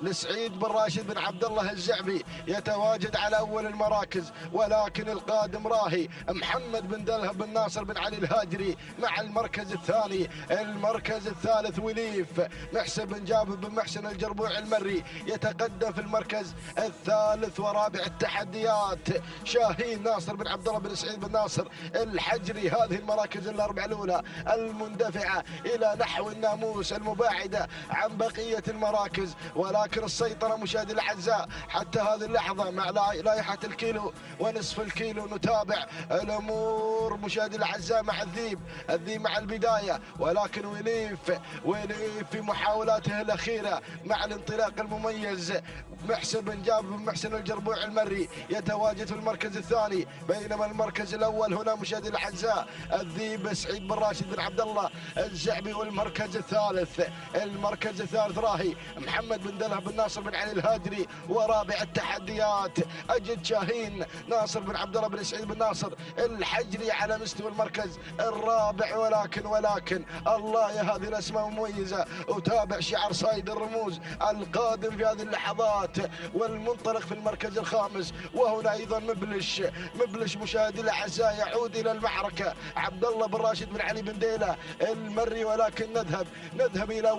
لسعيد بن راشد بن عبد الله الزعبي يتواجد على أول المراكز، ولكن القادم راهي محمد بن دلها بن ناصر بن علي الهاجري مع المركز الثاني. المركز الثالث وليف محسن بن جابر بن محسن الجربوع المري يتقدم في المركز الثالث. ورابع التحديات شاهين ناصر بن عبد الله بن سعيد بن ناصر الحجري. هذه المراكز الأربعة الأولى المندفعة إلى نحو الناموس المباعدة عن بقية المراكز، ولكن السيطرة مشاهدي الأعزاء حتى هذه اللحظة مع لائحة الكيلو ونصف الكيلو. نتابع الأمور مشاهدي الأعزاء مع الذيب مع البداية، ولكن وليف في محاولاته الأخيرة مع الانطلاق المميز. محسن بن جابر بن محسن الجربوع المري يتواجد في المركز الثاني، بينما المركز الأول هنا مشاهدي الأعزاء الذيب سعيد بن راشد بن عبد الله الزعبي. والمركز الثالث راهي محمد بن دلها بن ناصر بن علي الهاجري. ورابع التحديات أجد شاهين ناصر بن عبد الله بن سعيد بن ناصر الحجري على مستوى المركز الرابع. ولكن الله يا هذه الأسماء مميزة. أتابع شعار صايد الرموز القادم في هذه اللحظات والمنطلق في المركز الخامس. وهنا أيضا مبلش مشاهدي الأعزاء يعود إلى المعركة عبد الله بن راشد بن علي بن ديلة المري، ولكن نذهب إلى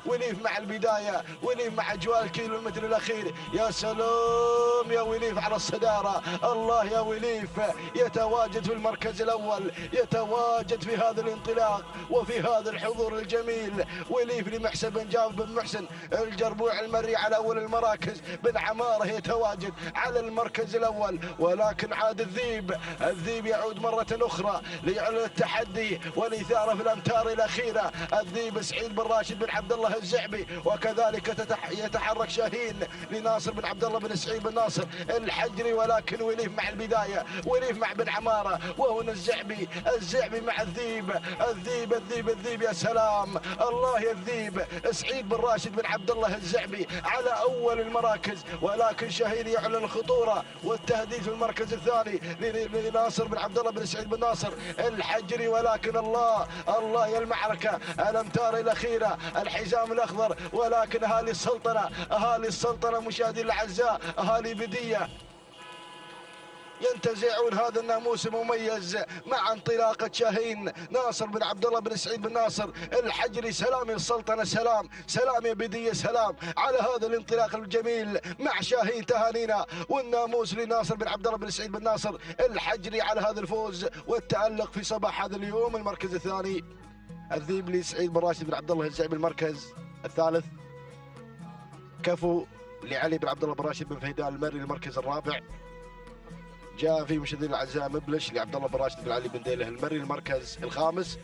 وليف مع البداية، وليف مع أجواء الكيلومتر الأخير. يا سلام يا وليف على الصدارة، الله يا وليف يتواجد في المركز الأول، يتواجد في هذا الانطلاق وفي هذا الحضور الجميل. وليف لمحسن بن جابر بن محسن الجربوع المري على أول المراكز. بن عمارة يتواجد على المركز الأول، ولكن عاد الذيب يعود مرة أخرى ليعلن التحدي والإثارة في الأمتار الأخيرة. الذيب سعيد بن راشد بن عبد الله الزعبي، وكذلك يتحرك شاهين لناصر بن عبد الله بن سعيد بن ناصر الحجري. ولكن وليف مع البداية، وليف مع بن عمارة، وهنا الزعبي مع الذيب يا سلام الله يا الذيب سعيد بن راشد بن عبد الله الزعبي على أول المراكز. ولكن شاهين يعلن الخطورة والتهديد في المركز الثاني لناصر بن عبد الله بن سعيد بن ناصر الحجري. ولكن الله يا المعركة الأمتار الأخيرة الحزام الأخضر. ولكن أهالي السلطنة مشاهدي الأعزاء، أهالي بدية ينتزعون هذا الناموس المميز مع انطلاقة شاهين ناصر بن عبد الله بن سعيد بن ناصر الحجري. سلام يا السلطنة، سلام يا بدية، سلام على هذا الانطلاق الجميل مع شاهين. تهانينا والناموس لناصر بن عبد الله بن سعيد بن ناصر الحجري على هذا الفوز والتألق في صباح هذا اليوم. المركز الثاني الذيب لسعيد بن راشد بن عبد الله الزعبي. المركز الثالث كفو لعلي بن عبد الله بن راشد بن فهيدان المري. المركز الرابع جاء في مشاهدينا الاعزاء مبلش لعبد الله بن راشد بن علي بن ديله المري. المركز الخامس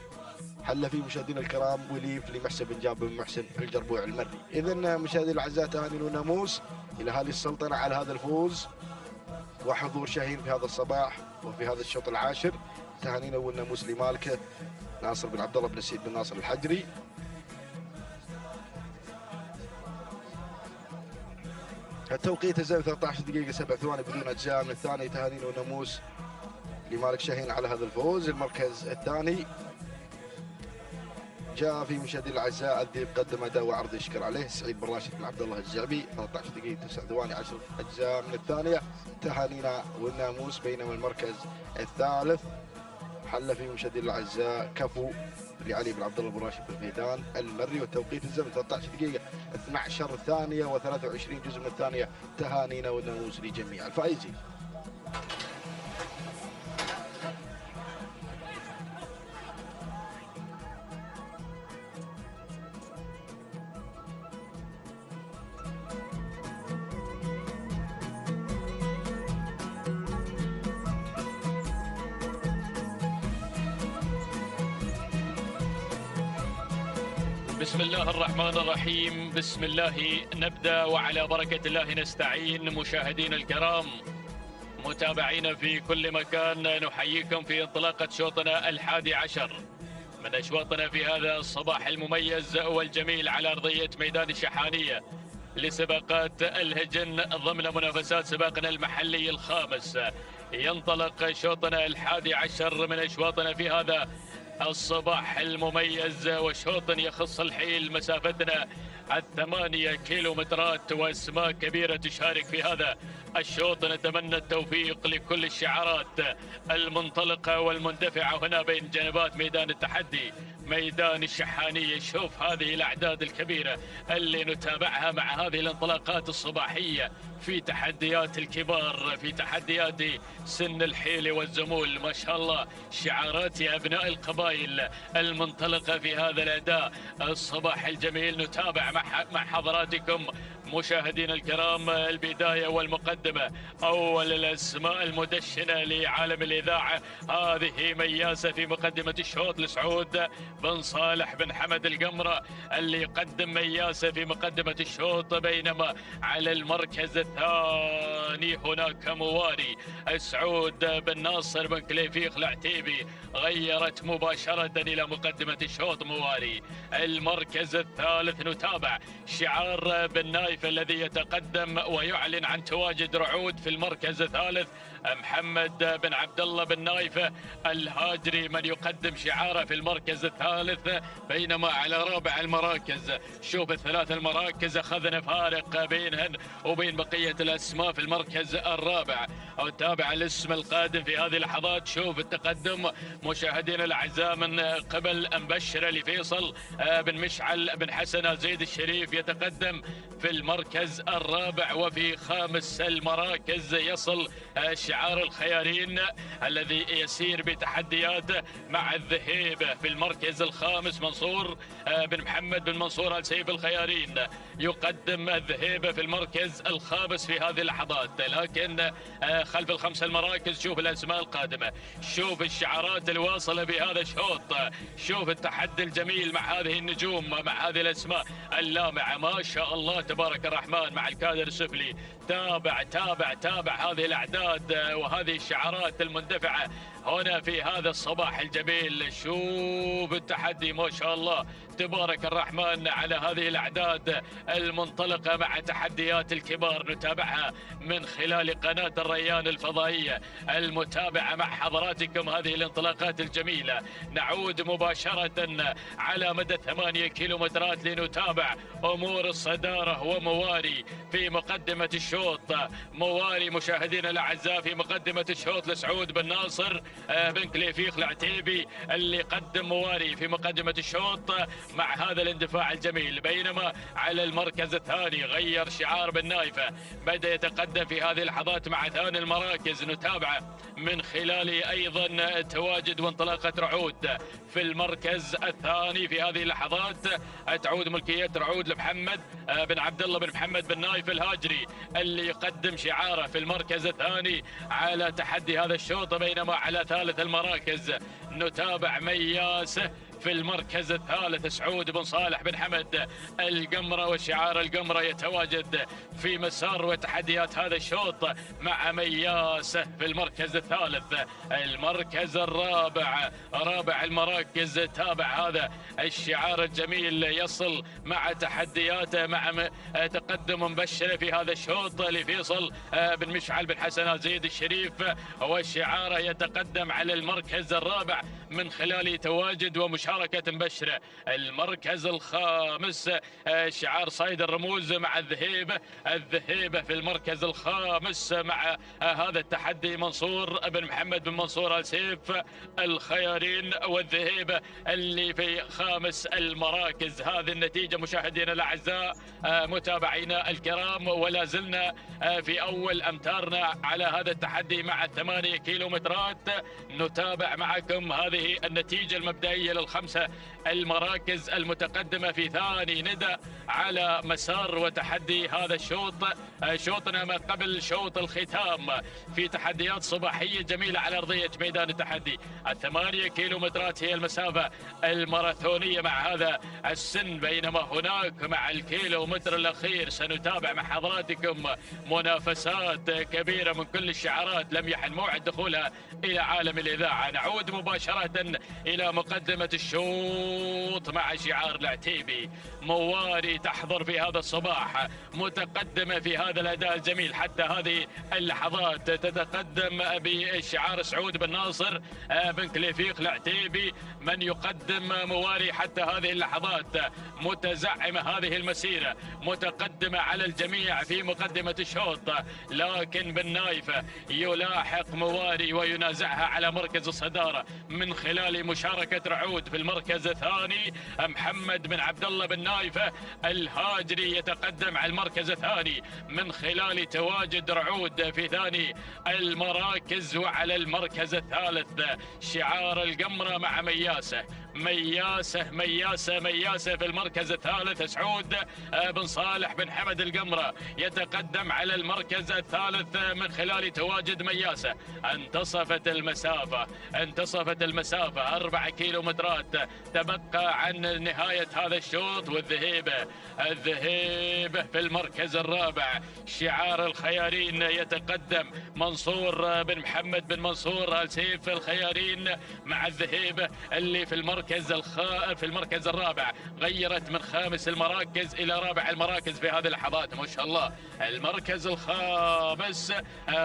حل فيه مشاهدينا الكرام وليف لمحسن بن جابر بن محسن الجربوع المري. اذا مشاهدينا الاعزاء تهاني وناموس الى اهالي السلطنه على هذا الفوز وحضور شاهين في هذا الصباح وفي هذا الشوط العاشر. تهانينا والناموس لمالكه ناصر بن عبد الله بن سعيد بن ناصر الحجري. التوقيت الزمني 13 دقيقة 7 ثواني بدون أجزاء من الثاني. تهانينا وناموس لمالك شاهين على هذا الفوز. المركز الثاني جاء في مشاهدينا الأعزاء الذيب قدم أداء وعرض يشكر عليه سعيد بن راشد بن عبد الله الزعبي 13 دقيقة 9 ثواني 10 أجزاء من الثانية. تهانينا والناموس. بينما المركز الثالث حل في مشاهدينا الاعزاء كفو لعلي بن عبد الله بن راشد بن ميدان المري، والتوقيت الزمن 13 دقيقة 12 ثانية و23 جزء من الثانية. تهانينا والناموس لجميع الفائزين. بسم الله الرحمن الرحيم، بسم الله نبدأ وعلى بركة الله نستعين. مشاهدينا الكرام متابعينا في كل مكان، نحييكم في انطلاقة شوطنا 11 من أشواطنا في هذا الصباح المميز والجميل على أرضية ميدان الشحانية لسباقات الهجن ضمن منافسات سباقنا المحلي الخامس. ينطلق شوطنا 11 من أشواطنا في هذا الصباح المميز، وشوط يخص الحيل مسافتنا 8 كيلومترات، واسماء كبيرة تشارك في هذا الشوط. نتمنى التوفيق لكل الشعارات المنطلقة والمندفعة هنا بين جنبات ميدان التحدي ميدان الشحانية. شوف هذه الأعداد الكبيرة اللي نتابعها مع هذه الانطلاقات الصباحية في تحديات الكبار، في تحديات سن الحيل والزمول. ما شاء الله شعارات أبناء القبائل المنطلقة في هذا الأداء الصباح الجميل. نتابع مع حضراتكم مشاهدينا الكرام البداية والمقدمة. أول الأسماء المدشنة لعالم الإذاعة، هذه مياسة في مقدمة الشوط لسعود بن صالح بن حمد القمرة اللي يقدم مياسة في مقدمة الشوط، بينما على المركز الثاني هناك مواري سعود بن ناصر بن كليفيق العتيبي، غيرت مباشرة إلى مقدمة الشوط مواري. المركز الثالث نتابع شعار بن نايف الذي يتقدم ويعلن عن تواجد رعود في المركز الثالث. محمد بن عبد الله بن نايف الهاجري من يقدم شعاره في المركز الثالث، بينما على رابع المراكز شوف الثلاث المراكز اخذنا فارق بينهن وبين بقيه الاسماء في المركز الرابع. او تابع الاسم القادم في هذه اللحظات. شوف التقدم مشاهدينا الاعزاء من قبل مبشره لفيصل بن مشعل بن حسن زيد الشريف، يتقدم في المركز الرابع. وفي خامس المراكز يصل شعار الخيارين الذي يسير بتحديات مع الذهيب. في المركز الخامس منصور بن محمد بن منصور السيف الخيارين يقدم الذهيب في المركز الخامس في هذه اللحظات. لكن خلف الخمس المراكز شوف الاسماء القادمه، شوف الشعارات الواصله بهذا الشوط، شوف التحدي الجميل مع هذه النجوم مع هذه الاسماء اللامعه. ما شاء الله تبارك الرحمن مع الكادر السفلي. تابع تابع تابع هذه الاعداد وهذه الشعارات المندفعه هنا في هذا الصباح الجميل. شوف التحدي ما شاء الله تبارك الرحمن على هذه الأعداد المنطلقة مع تحديات الكبار. نتابعها من خلال قناة الريان الفضائية المتابعة مع حضراتكم هذه الانطلاقات الجميلة. نعود مباشرة على مدى 8 كيلومترات لنتابع أمور الصدارة ومواري في مقدمة الشوط. مواري مشاهدينا الأعزاء في مقدمة الشوط لسعود بن ناصر بن كليفيق العتيبي اللي قدم مواري في مقدمة الشوط مع هذا الاندفاع الجميل. بينما على المركز الثاني غير شعار بن نايفة، بدأ يتقدم في هذه اللحظات مع ثاني المراكز. نتابعه من خلال أيضا تواجد وانطلاقة رعود في المركز الثاني في هذه اللحظات. تعود ملكية رعود لمحمد بن عبد الله بن محمد بن نايف الهاجري اللي يقدم شعاره في المركز الثاني على تحدي هذا الشوط. بينما على ثالث المراكز نتابع مياسة في المركز الثالث سعود بن صالح بن حمد القمرة، وشعار القمرة يتواجد في مسار وتحديات هذا الشوط مع مياسة في المركز الثالث. المركز الرابع رابع المراكز تابع هذا الشعار الجميل يصل مع تحدياته مع تقدم مبشر في هذا الشوط لفيصل بن مشعل بن حسن زيد الشريف، والشعار يتقدم على المركز الرابع من خلال تواجد ومشاركة مبشرة. المركز الخامس شعار صيد الرموز مع الذهيبة في المركز الخامس مع هذا التحدي منصور بن محمد بن منصور آل سيف الخيارين والذهيبة اللي في خامس المراكز. هذه النتيجة مشاهدينا الأعزاء متابعينا الكرام، ولا زلنا في أول أمتارنا على هذا التحدي مع 8 كيلومترات. نتابع معكم هذه النتيجة المبدئية للخمسة المراكز المتقدمة في ثاني ندى على مسار وتحدي هذا الشوط، شوطنا ما قبل شوط الختام في تحديات صباحية جميلة على أرضية ميدان التحدي. 8 كيلومترات هي المسافة الماراثونية مع هذا السن، بينما هناك مع الكيلومتر الأخير سنتابع مع حضراتكم منافسات كبيرة من كل الشعارات لم يحن موعد دخولها إلى عالم الإذاعة. نعود مباشرة إلى مقدمة الشوط مع شعار العتيبي. مواري تحضر في هذا الصباح متقدمة في هذا الأداء الجميل حتى هذه اللحظات، تتقدم بشعار سعود بن ناصر بن كليفيق العتيبي من يقدم مواري حتى هذه اللحظات، متزعمة هذه المسيرة، متقدمة على الجميع في مقدمة الشوط، لكن بالنايفة يلاحق مواري وينازعها على مركز الصدارة من خلال مشاركة رعود في المركز الثاني. محمد بن عبد الله بن نايفة الهاجري يتقدم على المركز الثاني من خلال تواجد رعود في ثاني المراكز. وعلى المركز الثالث شعار القمرة مع مياسة في المركز الثالث. سعود بن صالح بن حمد القمرة يتقدم على المركز الثالث من خلال تواجد مياسة. انتصفت المسافة 4 كيلومترات تبقى عن نهاية هذا الشوط. والذهيبة في المركز الرابع. شعار الخيارين يتقدم منصور بن محمد بن منصور آل سيف الخيارين مع الذهيبة اللي في المركز الرابع، غيرت من خامس المراكز إلى رابع المراكز في هذه اللحظات ما شاء الله. المركز الخامس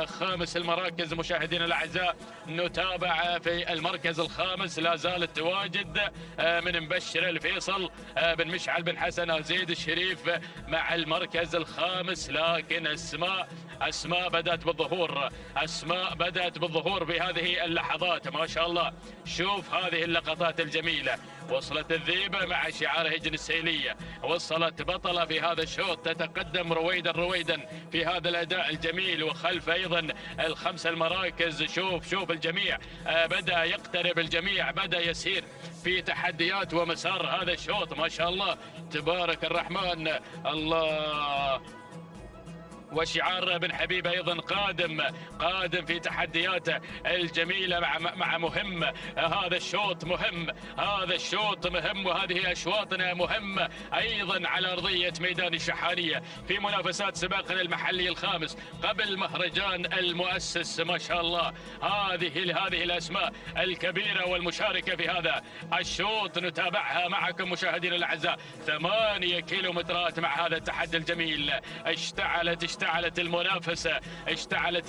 خامس المراكز مشاهدينا الأعزاء. نتابع في المركز الخامس لا زال التواجد من مبشر الفيصل بن مشعل بن حسن آل زيد الشريف مع المركز الخامس، لكن أسماء بدأت بالظهور في هذه اللحظات ما شاء الله. شوف هذه اللقطات الجميلة. وصلت الذيبة مع شعار هجن السيلية، وصلت بطلة في هذا الشوط تتقدم رويدا في هذا الأداء الجميل. وخلف أيضا الخمسة المراكز. شوف الجميع بدأ يقترب، الجميع بدأ يسير في تحديات ومسار هذا الشوط ما شاء الله تبارك الرحمن الله. وشعار بن حبيب أيضا قادم في تحدياته الجميلة مع مهم. هذا الشوط مهم وهذه أشواطنا مهمة أيضا على أرضية ميدان الشحانية في منافسات سباقنا المحلي الخامس قبل مهرجان المؤسس ما شاء الله. هذه الأسماء الكبيرة والمشاركة في هذا الشوط نتابعها معكم مشاهدينا الأعزاء. 8 كيلومترات مع هذا التحدي الجميل. اشتعلت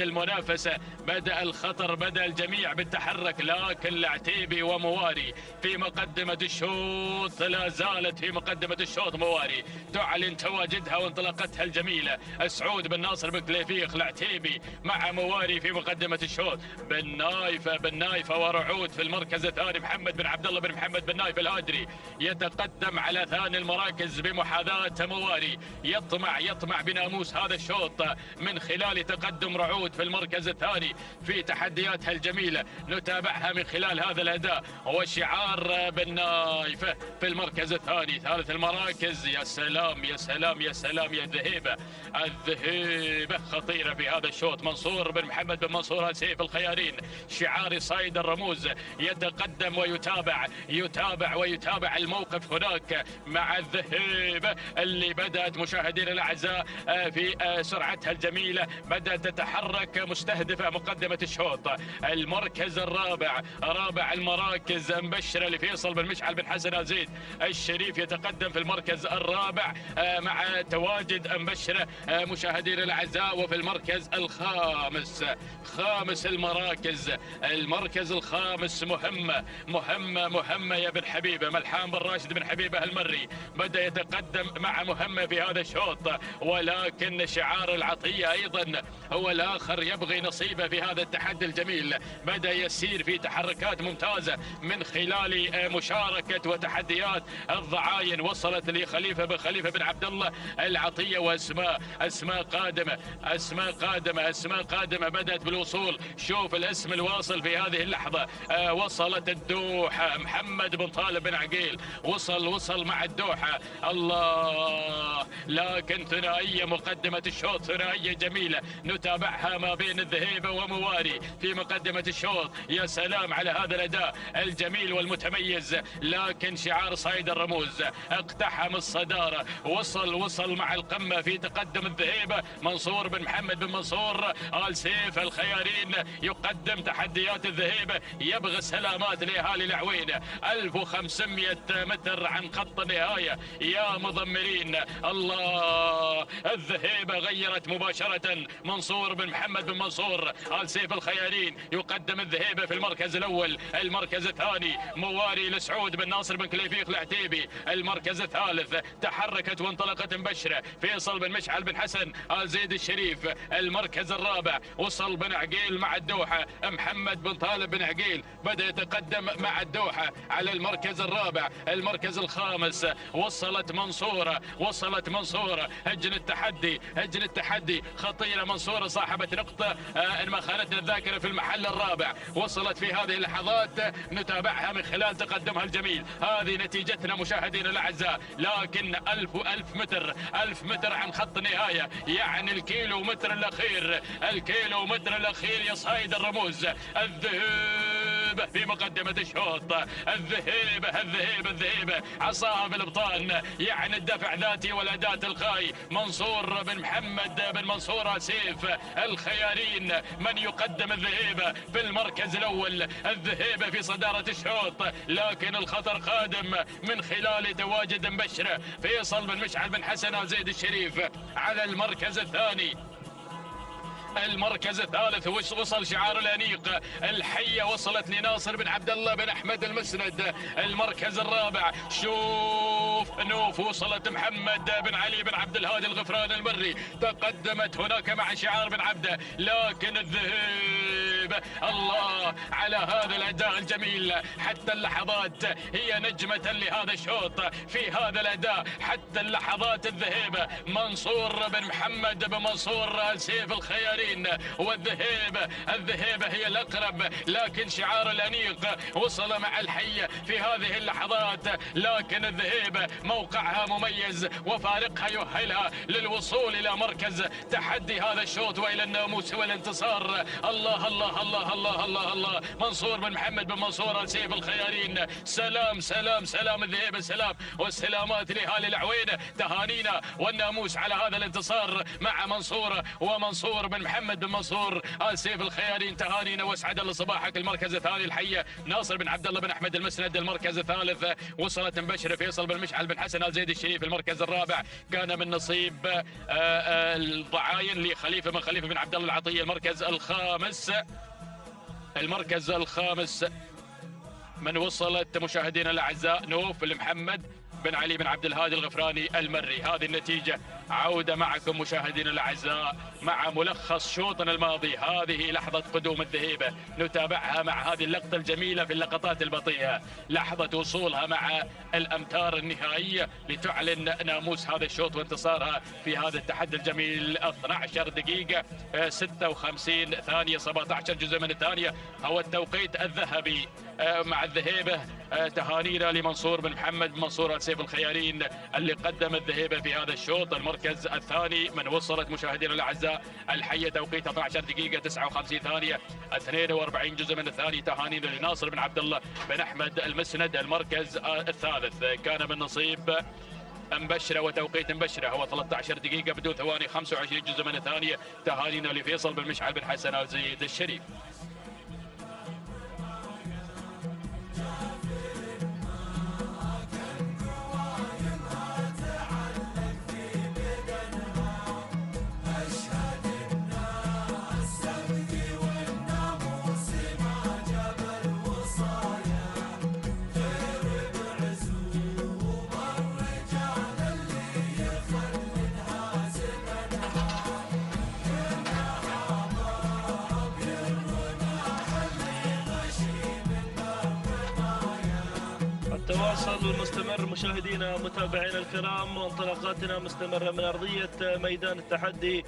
المنافسة، بدأ الخطر، بدأ الجميع بالتحرك، لكن العتيبي ومواري في مقدمة الشوط. لا زالت في مقدمة الشوط مواري تعلن تواجدها وانطلاقتها الجميلة. سعود بن ناصر بن كليفيق العتيبي مع مواري في مقدمة الشوط. بن نايفة ورعود في المركز الثاني. محمد بن عبد الله بن محمد بن نايف الهاجري يتقدم على ثاني المراكز بمحاذاة مواري. يطمع بناموس هذا الشوط من خلال تقدم رعود في المركز الثاني في تحدياتها الجميلة. نتابعها من خلال هذا الأداء. وشعار بن نايفة في المركز الثاني. ثالث المراكز. يا سلام يا الذهيبة خطيرة في هذا الشوط. منصور بن محمد بن منصور آل سيف الخيارين شعار صيد الرموز يتقدم ويتابع الموقف هناك مع الذهيبة اللي بدأت مشاهدينا الأعزاء في وسرعتها الجميلة بدأت تتحرك مستهدفة مقدمة الشوط. المركز الرابع، رابع المراكز، مبشرة لفيصل بن مشعل بن حسن آل زيد الشريف يتقدم في المركز الرابع مع تواجد مبشرة مشاهدينا الأعزاء. وفي المركز الخامس، خامس المراكز، المركز الخامس مهمة يا بن حبيبة، ملحان بن راشد بن حبيبة المري بدأ يتقدم مع مهمة في هذا الشوط، ولكن شعار العطية أيضا هو الآخر يبغي نصيبه في هذا التحدي الجميل. بدأ يسير في تحركات ممتازة من خلال مشاركة وتحديات الضعاين، وصلت لخليفة بن عبد الله العطية. وأسماء قادمة بدأت بالوصول. شوف الاسم الواصل في هذه اللحظة، وصلت الدوحة، محمد بن طالب بن عقيل وصل مع الدوحة. الله، لكن ثنائية مقدمة الشوط، ثنائية جميلة نتابعها ما بين الذهيبة ومواري في مقدمة الشوط. يا سلام على هذا الأداء الجميل والمتميز. لكن شعار صيد الرموز اقتحم الصدارة، وصل مع القمة في تقدم الذهيبة. منصور بن محمد بن منصور آل سيف الخيارين يقدم تحديات الذهيبة، يبغى سلامات لأهالي العوين. 1500 متر عن خط النهاية يا مضمرين. الله، الذهيبة غيرت مباشرة. منصور بن محمد بن منصور آل سيف الخيارين يقدم الذهيبة في المركز الأول. المركز الثاني مواري لسعود بن ناصر بن كليفيق العتيبي. المركز الثالث تحركت وانطلقت مبشرة فيصل بن مشعل بن حسن آل زيد الشريف. المركز الرابع وصل بن عقيل مع الدوحة، محمد بن طالب بن عقيل بدأ يتقدم مع الدوحة على المركز الرابع. المركز الخامس وصلت منصورة، هجن التحدي خطيرة. منصورة صاحبة نقطة إن ما خانتنا الذاكرة في المحل الرابع، وصلت في هذه اللحظات نتابعها من خلال تقدمها الجميل. هذه نتيجتنا مشاهدينا الأعزاء. لكن 1000 متر عن خط النهاية، يعني الكيلومتر الأخير يا صايد الرموز. الذهيبة في مقدمة الشوط، الذهيبة عصاها بالابطال، يعني الدفع ذاتي والأداء تلقائي. منصور بن محمد بن منصور آل سيف الخيارين من يقدم الذهيبة في المركز الأول. الذهيبة في صدارة الشوط، لكن الخطر قادم من خلال تواجد مبشرة فيصل بن مشعل بن حسن آل زيد الشريف على المركز الثاني. المركز الثالث وصل شعار الأنيق، الحية وصلت لناصر بن عبد الله بن أحمد المسند. المركز الرابع شوف نوف وصلت محمد بن علي بن عبد الهادي الغفران المري، تقدمت هناك مع شعار بن عبده. لكن الذهيبة، الله على هذا الأداء الجميل، حتى اللحظات هي نجمة لهذا الشوط في هذا الأداء، حتى اللحظات الذهيبة. منصور بن محمد بن منصور آل سيف الخيارين، والذهيبة هي الأقرب. لكن شعار الأنيق وصل مع الحية في هذه اللحظات، لكن الذهيبة موقعها مميز وفارقها يؤهلها للوصول إلى مركز تحدي هذا الشوط وإلى الناموس والانتصار. الله الله الله الله الله الله. منصور بن محمد بن منصور آل سيف الخيارين، سلام الذهيبة، سلام والسلامات لأهالي العوين. تهانينا والناموس على هذا الانتصار مع منصور بن محمد بن منصور آل سيف الخيارين. تهانينا واسعد الله صباحك. المركز الثاني الحية ناصر بن عبد الله بن احمد المسند. المركز الثالث وصلت مبشرة فيصل بن مشعل بن حسن آل زيد الشريف. المركز الرابع كان من نصيب الضعاين لخليفة بن عبد الله العطية. المركز الخامس من وصلت مشاهدينا الاعزاء نوف لمحمد بن علي بن عبد الهادي الغفراني المري. هذه النتيجة عودة معكم مشاهدينا الأعزاء مع ملخص شوطنا الماضي. هذه لحظة قدوم الذهيبة، نتابعها مع هذه اللقطة الجميلة في اللقطات البطيئة، لحظة وصولها مع الأمتار النهائية لتعلن ناموس هذا الشوط وانتصارها في هذا التحدي الجميل. 12 دقيقة 56 ثانية 17 جزء من الثانية هو التوقيت الذهبي مع الذهيبة. تهانينا لمنصور بن محمد بن منصور آل سيف الخيارين اللي قدم الذهيبة في هذا الشوط. المركز الثاني من وصلت مشاهدينا الأعزاء الحية توقيت 12 دقيقة 59 ثانية 42 جزء من الثاني. تهانينا لناصر بن عبد الله بن أحمد المسند. المركز الثالث كان من نصيب مبشرة وتوقيت مبشرة، هو 13 دقيقة بدون ثواني 25 جزء من الثانية. تهانينا لفيصل بن مشعل بن حسن وزيد الشريف. التواصل مستمر مشاهدينا متابعينا الكرام، وانطلاقاتنا مستمرة من أرضية ميدان التحدي،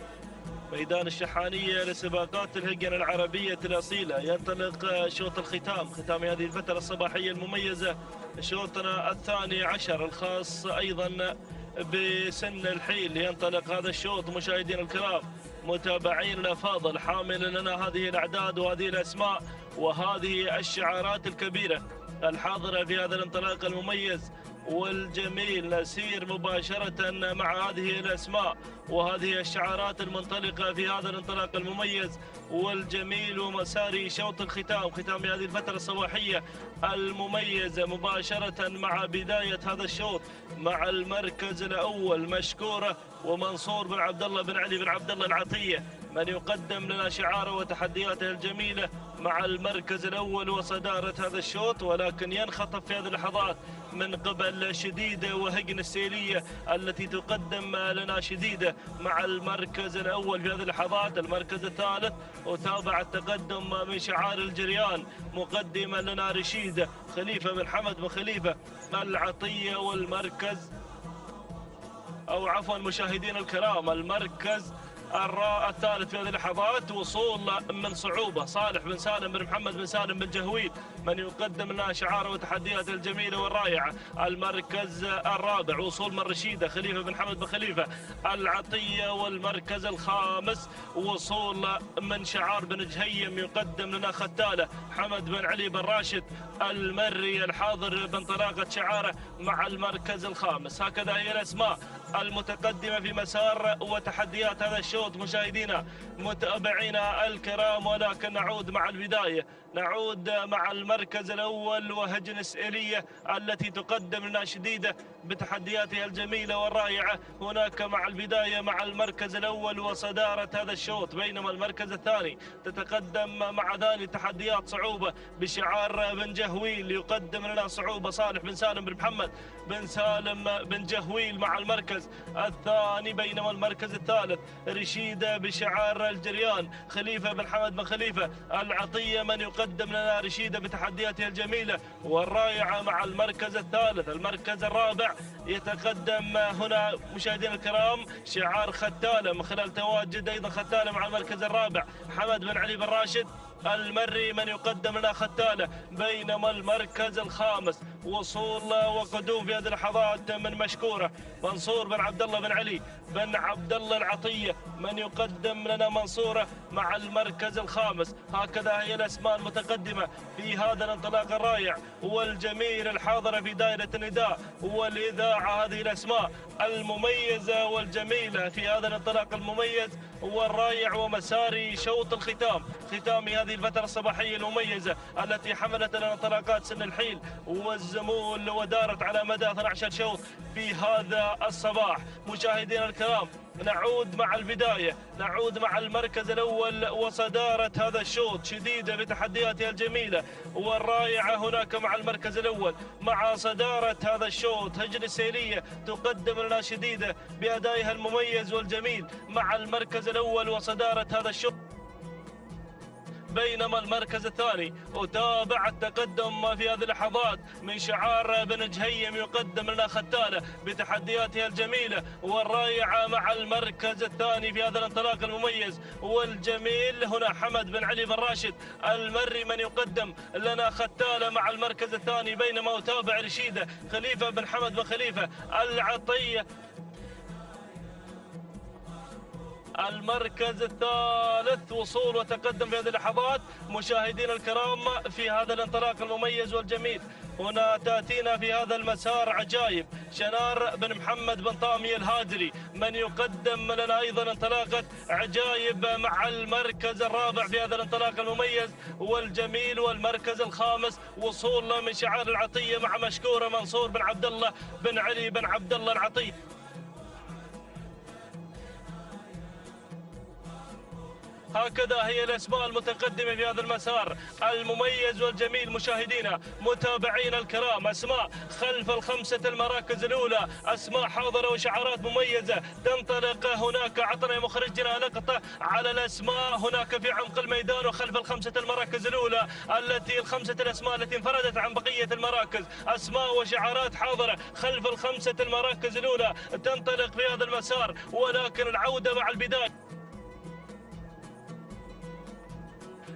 ميدان الشحانية لسباقات الهجن العربية الأصيلة. ينطلق شوط الختام، ختام هذه الفترة الصباحية المميزة، شوطنا الثاني عشر الخاص أيضا بسن الحيل. ينطلق هذا الشوط مشاهدينا الكرام متابعين الأفاضل، حامل لنا هذه الأعداد وهذه الأسماء وهذه الشعارات الكبيرة الحاضرة في هذا الانطلاق المميز والجميل. نسير مباشرة مع هذه الأسماء وهذه الشعارات المنطلقة في هذا الانطلاق المميز والجميل ومسار شوط الختام، ختام هذه الفترة الصباحية المميزة، مباشرة مع بداية هذا الشوط مع المركز الأول مشكورة ومنصور بن عبد الله بن علي بن عبد الله العطية، من يقدم لنا شعاره وتحدياته الجميلة مع المركز الأول وصدارة هذا الشوط، ولكن ينخطف في هذه اللحظات من قبل شديدة وهجن السيلية التي تقدم لنا شديدة مع المركز الأول في هذه اللحظات. المركز الثالث وتابع التقدم من شعار الجريان مقدما لنا رشيدة خليفة بن حمد بن خليفة العطية، والمركز أو عفوا مشاهدينا الكرام المركز الثالث في هذه اللحظات وصول من صعوبة صالح بن سالم بن محمد بن سالم بن جهويل، من يقدم لنا شعاره وتحدياته الجميلة والرائعة. المركز الرابع وصول من رشيدة خليفة بن حمد بن خليفة العطية، والمركز الخامس وصول من شعار بن جهيم يقدم لنا ختالة حمد بن علي بن راشد المري الحاضر بانطلاقة شعاره مع المركز الخامس. هكذا هي الأسماء المتقدمة في مسار وتحديات هذا الشوط مشاهدينا متابعينا الكرام، ولكن نعود مع البداية، نعود مع المركز الأول وهجن السئلية التي تقدم لنا شديدة بتحدياتها الجميلة والرائعة. هناك مع البداية مع المركز الأول وصدارة هذا الشوط، بينما المركز الثاني تتقدم مع ذلك تحديات صعوبة بشعار بن جهويل يقدم لنا صعوبة صالح بن سالم بن محمد بن سالم بن جهويل مع المركز الثاني، بينما المركز الثالث رشيدة بشعار الجريان خليفة بن حمد بن خليفة العطية، من يقدم لنا رشيدة بتحدياتها الجميلة والرائعة مع المركز الثالث. المركز الرابع يتقدم هنا مشاهدينا الكرام شعار ختالة من خلال تواجد أيضا ختالة مع المركز الرابع حمد بن علي بن راشد المري، من يقدم لنا ختالة. بينما المركز الخامس وصول وقدوم في هذه اللحظات من مشكورة منصور بن عبد الله بن علي بن عبد الله العطية، من يقدم لنا منصورة مع المركز الخامس. هكذا هي الأسماء المتقدمة في هذا الانطلاق الرائع والجميل الحاضرة في دائرة النداء والإذاعة. هذه الأسماء المميزة والجميلة في هذا الانطلاق المميز والرائع ومسار شوط الختام، ختام هذه الفترة الصباحية المميزة التي حملت لنا انطلاقات سن الحيل والزمول ودارت على مدى 12 شوط في هذا الصباح. مشاهدينا الكرام نعود مع البداية، نعود مع المركز الأول وصدارة هذا الشوط شديدة بتحدياتها الجميلة والرائعة. هناك مع المركز الأول مع صدارة هذا الشوط هجن السيلية تقدم لنا شديدة بأدائها المميز والجميل مع المركز الأول وصدارة هذا الشوط، بينما المركز الثاني وتابع التقدم في هذه اللحظات من شعار بن جهيم يقدم لنا ختالة بتحدياتها الجميلة والرائعة مع المركز الثاني في هذا الانطلاق المميز والجميل. هنا حمد بن علي بن راشد المري من يقدم لنا ختالة مع المركز الثاني، بينما تابع رشيدة خليفة بن حمد بن خليفة العطية المركز الثالث وصول وتقدم في هذه اللحظات مشاهدينا الكرام في هذا الانطلاق المميز والجميل هنا تأتينا في هذا المسار عجائب شنار بن محمد بن طامي الهاجري، من يقدم لنا أيضا انطلاقة عجائب مع المركز الرابع في هذا الانطلاق المميز والجميل، والمركز الخامس وصول من شعار العطية مع مشكورة منصور بن عبد الله بن علي بن عبد الله العطية. هكذا هي الأسماء المتقدمة في هذا المسار المميز والجميل مشاهدينا متابعينا الكرام. أسماء خلف الخمسة المراكز الأولى، أسماء حاضرة وشعارات مميزة تنطلق. هناك عطنا مخرجنا لقطة على الأسماء هناك في عمق الميدان وخلف الخمسة المراكز الأولى الخمسة الأسماء التي انفردت عن بقية المراكز، أسماء وشعارات حاضرة خلف الخمسة المراكز الأولى تنطلق في هذا المسار. ولكن العودة مع البداية،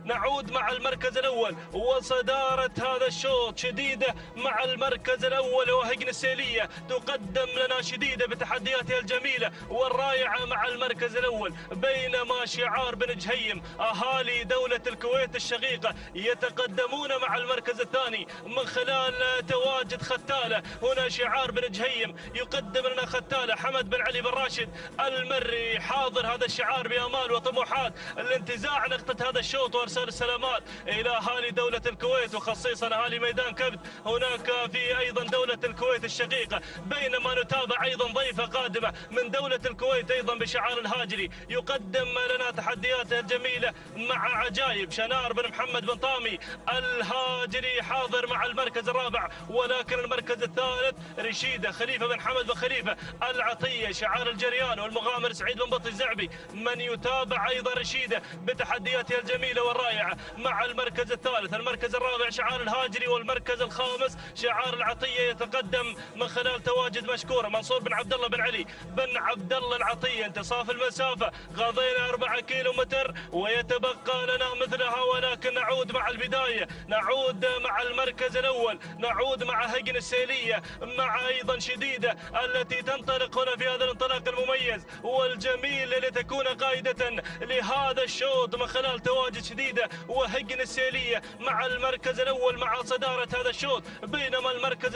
نعود مع المركز الأول وصدارة هذا الشوط شديدة مع المركز الأول وهجن السيلية تقدم لنا شديدة بتحدياتها الجميلة والرائعة مع المركز الأول، بينما شعار بن جهيم أهالي دولة الكويت الشقيقة يتقدمون مع المركز الثاني من خلال تواجد ختالة. هنا شعار بن جهيم يقدم لنا ختالة حمد بن علي بن راشد المري، حاضر هذا الشعار بأمال وطموحات لانتزاع نقطة هذا الشوط وارسال السلامات الى اهالي دوله الكويت وخصيصا اهالي ميدان كبد هناك في ايضا دوله الكويت الشقيقه. بينما نتابع ايضا ضيفه قادمه من دوله الكويت ايضا بشعار الهاجري يقدم لنا تحدياته الجميله مع عجائب شنار بن محمد بن طامي الهاجري حاضر مع المركز الرابع. ولكن المركز الثالث رشيده خليفه بن حمد بن خليفه العطيه شعار الجريان والمغامر سعيد بن بطي الزعبي، من يتابع ايضا رشيده بتحدياتها الجميله والرائعه مع المركز الثالث. المركز الرابع شعار الهاجري والمركز الخامس شعار العطيه يتقدم من خلال تواجد مشكوره منصور بن عبد الله بن علي بن عبد الله العطيه. انتصاف المسافه غضينا 4 كيلومتر ويتبقى لنا مثلها، ولكن نعود مع البدايه، نعود مع المركز الاول، نعود مع هجن السيليه مع ايضا شديده التي تنطلق هنا في هذا الانطلاق المميز والجميل لتكون قائده لهذا الشوط من خلال تواجد شديده وهجن السيليه مع المركز الاول مع صداره هذا الشوط. بينما المركز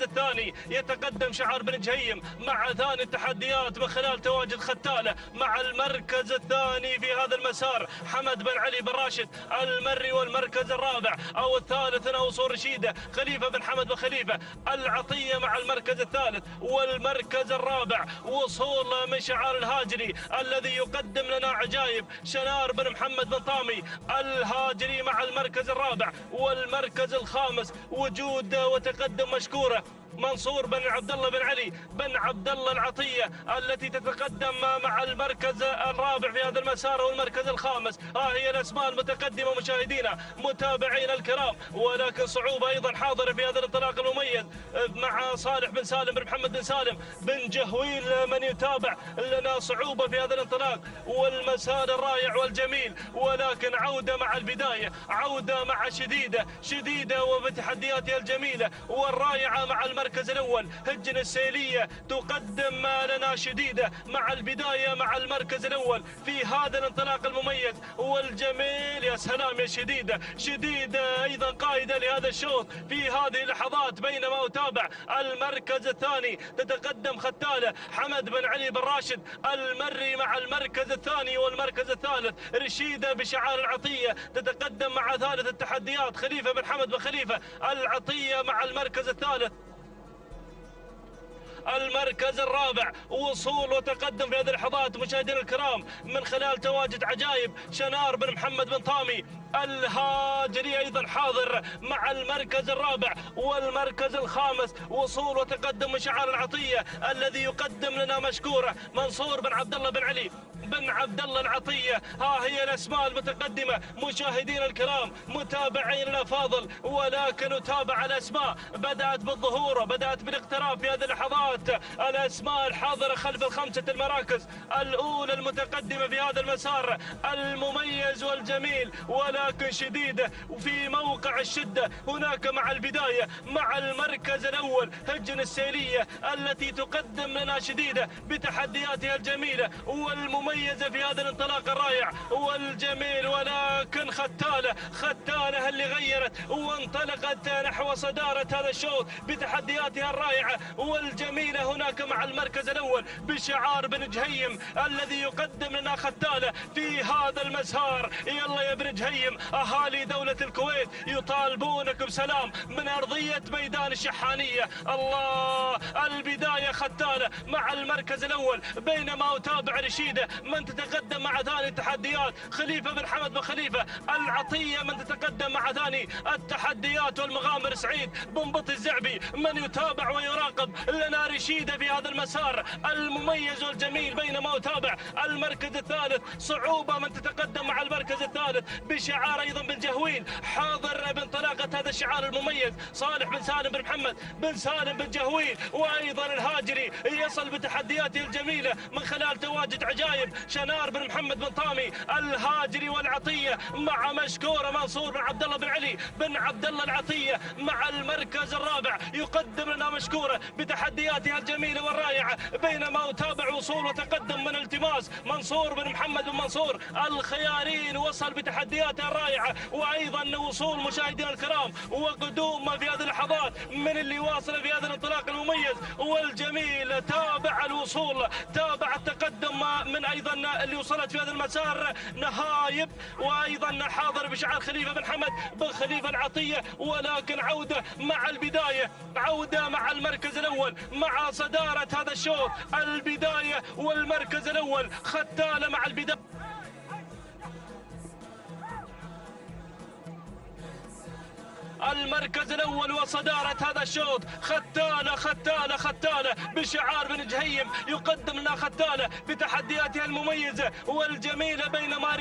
الثاني يتقدم شعار بن جهيم مع ثاني التحديات من خلال تواجد ختالة مع المركز الثاني في هذا المسار حمد بن علي بن راشد المري. والمركز الرابع أو الثالث هنا وصول رشيدة خليفة بن حمد بن خليفة العطية مع المركز الثالث. والمركز الرابع وصول من شعار الهاجري الذي يقدم لنا عجائب شنار بن محمد بن طامي الهاجري مع المركز الرابع. والمركز الخامس وجود وتقدم مشكورة منصور بن عبد الله بن علي بن عبد الله العطية التي تتقدم مع المركز الرابع في هذا المسار والمركز الخامس. هي الأسماء المتقدمة مشاهدينا متابعينا الكرام. ولكن صعوبة أيضا حاضرة في هذا الانطلاق المميز مع صالح بن سالم بن محمد بن سالم بن جهويل، من يتابع لنا صعوبة في هذا الانطلاق والمسار الرائع والجميل. ولكن عودة مع البداية، عودة مع شديدة وبتحدياتها الجميلة والرائعة مع المركز الأول. هجن السيلية تقدم لنا شديدة مع البداية مع المركز الأول في هذا الانطلاق المميز والجميل. يا سلام يا شديدة أيضا قائدة لهذا الشوط في هذه اللحظات. بينما أتابع المركز الثاني تتقدم ختالة حمد بن علي بن راشد المري مع المركز الثاني. والمركز الثالث رشيدة بشعار العطية تتقدم مع ثالث التحديات خليفة بن حمد بن خليفة العطية مع المركز الثالث. المركز الرابع وصول وتقدم في هذه اللحظات مشاهدينا الكرام من خلال تواجد عجائب شنار بن محمد بن طامي الهاجري ايضا حاضر مع المركز الرابع. والمركز الخامس وصول وتقدم من شعار العطيه الذي يقدم لنا مشكوره منصور بن عبد الله بن علي بن عبد الله العطيه. هي الاسماء المتقدمه مشاهدينا الكرام متابعين الافاضل. ولكن نتابع الاسماء بدات بالظهور وبدات بالاقتراب في هذه اللحظات تحديات الأسماء الحاضرة خلف الخمسة المراكز الأولى المتقدمة في هذا المسار المميز والجميل ولكن شديدة وفي موقع الشدة. هناك مع البداية مع المركز الأول هجن السيلية التي تقدم لنا شديدة بتحدياتها الجميلة والمميزة في هذا الانطلاق الرائع والجميل، ولكن ختالة اللي غيرت وانطلقت نحو صدارة هذا الشوط بتحدياتها الرائعة والجميلة. هناك مع المركز الأول بشعار بن جهيم الذي يقدم لنا ختالة في هذا المسار. يلا يا بن جهيم، أهالي دولة الكويت يطالبونك بسلام من أرضية ميدان الشحانية. الله، البداية ختالة مع المركز الأول، بينما أتابع رشيدة من تتقدم مع ثاني التحديات، خليفة بن حمد بن خليفة العطية من تتقدم مع ثاني التحديات، والمغامر سعيد بن بطي الزعبي من يتابع ويراقب لنا رشيدة في هذا المسار المميز والجميل. بينما أتابع المركز الثالث صعوبة من تتقدم مع المركز الثالث بشعار أيضا بالجهوين، حاضر بانطلاقة هذا الشعار المميز صالح بن سالم بن محمد بن سالم بن جهوين، وأيضا الهاجري يصل بتحدياته الجميلة من خلال تواجد عجائب شنار بن محمد بن طامي الهاجري والعطية مع مشكورة منصور بن عبد الله بن علي بن عبد الله العطية مع المركز الرابع يقدم لنا مشكورة بتحدياتها الجميلة والرائعة. بينما أتابع وصول وتقدم من التماس منصور بن محمد بن منصور الخيارين وصل بتحدياته الرائعة، وأيضا وصول مشاهدينا الكرام وقدوم في هذه اللحظات من اللي واصل في هذا الانطلاق المميز والجميل. تابع الوصول، تابع التقدم من أيضا اللي وصلت في هذا المسار نهايب، وأيضا حاضر بشعار خليفة بن حمد بن خليفة العطية، ولكن عودة مع البداية، عودة مع المركز الأول مع صدارة هذا الشوط. البداية والمركز الأول ختالة مع البداية. المركز الأول وصدارة هذا الشوط ختالة بشعار بن جهيم يقدم لنا ختالة بتحدياتها المميزة والجميلة. بينما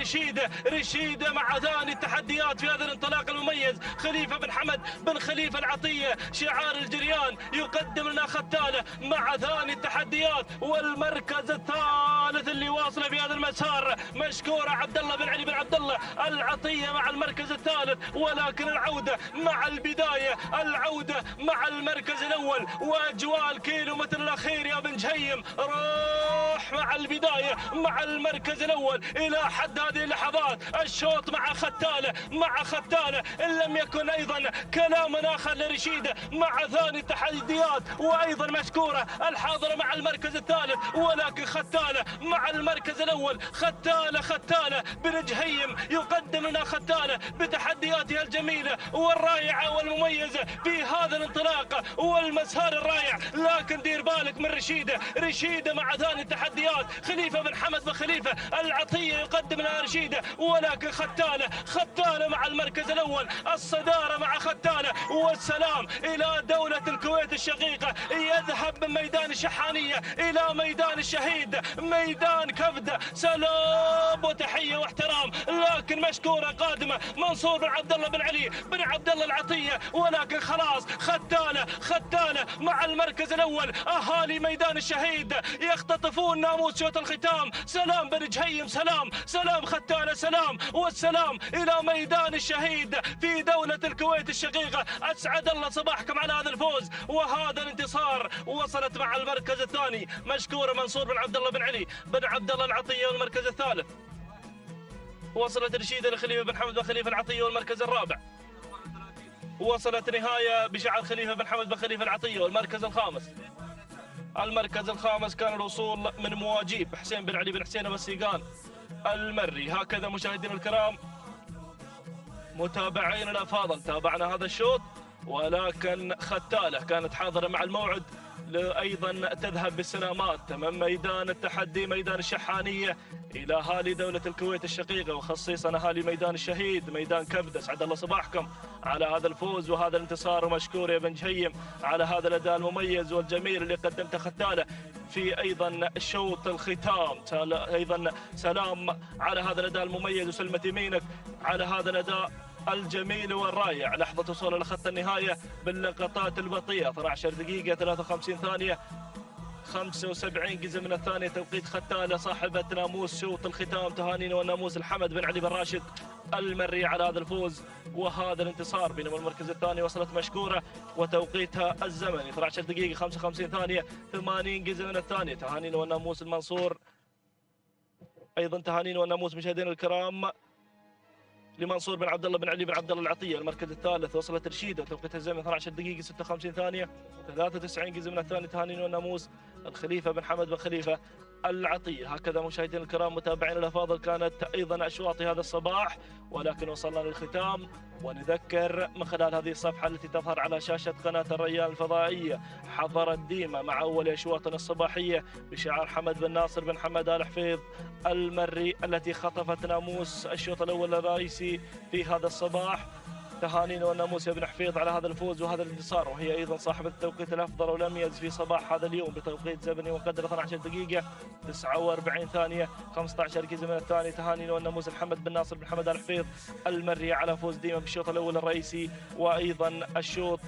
رشيدة مع ثاني التحديات في هذا الانطلاق المميز خليفة بن حمد بن خليفة العطية شعار الجريان يقدم لنا ختالة مع ثاني التحديات. والمركز الثالث اللي واصل في هذا المسار مشكورة عبد الله بن علي بن عبد الله العطية مع المركز الثالث، ولكن العودة مع البداية، العودة مع المركز الأول وأجواء الكيلومتر الأخير يا بن جهيم. روح مع البداية مع المركز الأول إلى حد هذه اللحظات. الشوط مع ختالة إن لم يكن أيضا كلام آخر لرشيدة مع ثاني التحديات، وأيضا مشكورة الحاضرة مع المركز الثالث، ولكن ختالة مع المركز الأول. ختالة بن جهيم يقدم لنا ختالة بتحدياتها الجميلة والرائعة والمميزة في هذا الانطلاق والمسار الرائع. لكن دير بالك من رشيدة مع ثاني التحديات خليفة بن حمد بن خليفة العطية يقدم لنا رشيدة، ولكن ختالة مع المركز الأول. الصدارة مع ختالة، والسلام إلى دولة الكويت الشقيقة. يذهب من ميدان الشحانية إلى ميدان الشهيد ميدان كبدة. سلام وتحية واحترام، لكن مشكورة قادمة منصور بن عبد الله بن علي بن عبد الله العطية، ختالة خلاص ختالة مع المركز الأول. أهالي ميدان الشهيد يختطفون ناموس شوط الختام. سلام بن جهيم، سلام ختالة، سلام والسلام إلى ميدان الشهيد في دولة الكويت الشقيقة. أسعد الله صباحكم على هذا الفوز وهذا الانتصار. وصلت مع المركز الثاني مشكورة منصور بن عبد الله بن علي بن عبد الله العطية والمركز الثالث. وصلت رشيدة لخليفة بن حمد بن خليفة العطية والمركز الرابع. وصلت نهاية بشعار خليفة بن حمد بن خليفة العطية والمركز الخامس. المركز الخامس كان الوصول من مواجيب حسين بن علي بن حسين السيقان المري. هكذا مشاهدينا الكرام متابعين الأفاضل تابعنا هذا الشوط، ولكن ختالة كانت حاضرة مع الموعد أيضا تذهب بالسلامات من ميدان التحدي ميدان الشحانية إلى أهالي دولة الكويت الشقيقة، وخصيصا أهالي ميدان الشهيد ميدان كبدة. سعد الله صباحكم على هذا الفوز وهذا الانتصار، ومشكور يا بن جهيم على هذا الأداء المميز والجميل اللي قدمته ختالة في أيضا شوط الختام. أيضا سلام على هذا الأداء المميز وسلمة يمينك على هذا الأداء الجميل والرائع. لحظة وصول إلى خط النهاية باللقطات البطيئة 12 دقيقة 53 ثانية 75 جزء من الثانية. توقيت ختالة صاحبة ناموس شوط الختام. تهانينا والناموس الحمد بن علي بن راشد المري على هذا الفوز وهذا الانتصار. بينما المركز الثاني وصلت مشكورة وتوقيتها الزمني 12 دقيقة 55 ثانية 80 جزء من الثانية. تهانينا والناموس المنصور. أيضا تهانينا والناموس مشاهدينا الكرام لمنصور بن عبد الله بن علي بن عبد الله العطية. المركز الثالث وصلت رشيدة وتوقيتها الزمني 12 دقيقة 56 ثانية 93 جزء من الثانية. تهانينا والناموس الخليفة بن حمد بن خليفة العطية. هكذا مشاهدينا الكرام متابعينا الأفاضل كانت أيضا أشواط هذا الصباح، ولكن وصلنا للختام. ونذكر من خلال هذه الصفحة التي تظهر على شاشة قناة الريان الفضائية حضرت ديما مع أول أشواطنا الصباحية بشعار حمد بن ناصر بن حمد آل حفيظ المري التي خطفت ناموس الشوط الأول الرئيسي في هذا الصباح. تهانينا والناموس يا بن حفيظ على هذا الفوز وهذا الانتصار، وهي ايضا صاحبه التوقيت الافضل والاميز في صباح هذا اليوم بتوقيت زمني وقدر 12 دقيقه 49 ثانيه 15 جزء من الثاني. تهانينا والناموس الحمد بن ناصر بن حمد آل حفيظ المري على فوز ديما بالشوط الاول الرئيسي، وايضا الشوط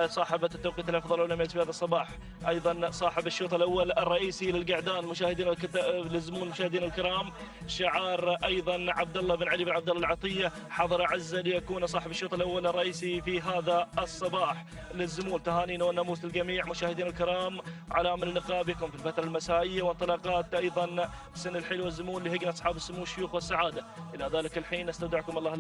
صاحبه التوقيت الافضل والاميز في هذا الصباح ايضا صاحب الشوط الاول الرئيسي للقعدان مشاهدينا للزمون مشاهدينا الكرام شعار ايضا عبد الله بن علي بن عبد الله العطيه حضر عزه ليكون صاحب الشوط الاول الرئيسي في هذا الصباح للزمول. تهانينا والناموس للجميع مشاهدينا الكرام على امل اللقاء بكم في الفتره المسائيه وانطلاقات ايضا سن الحلو والزمول لهجنه اصحاب السمو الشيوخ والسعاده. الى ذلك الحين استودعكم الله.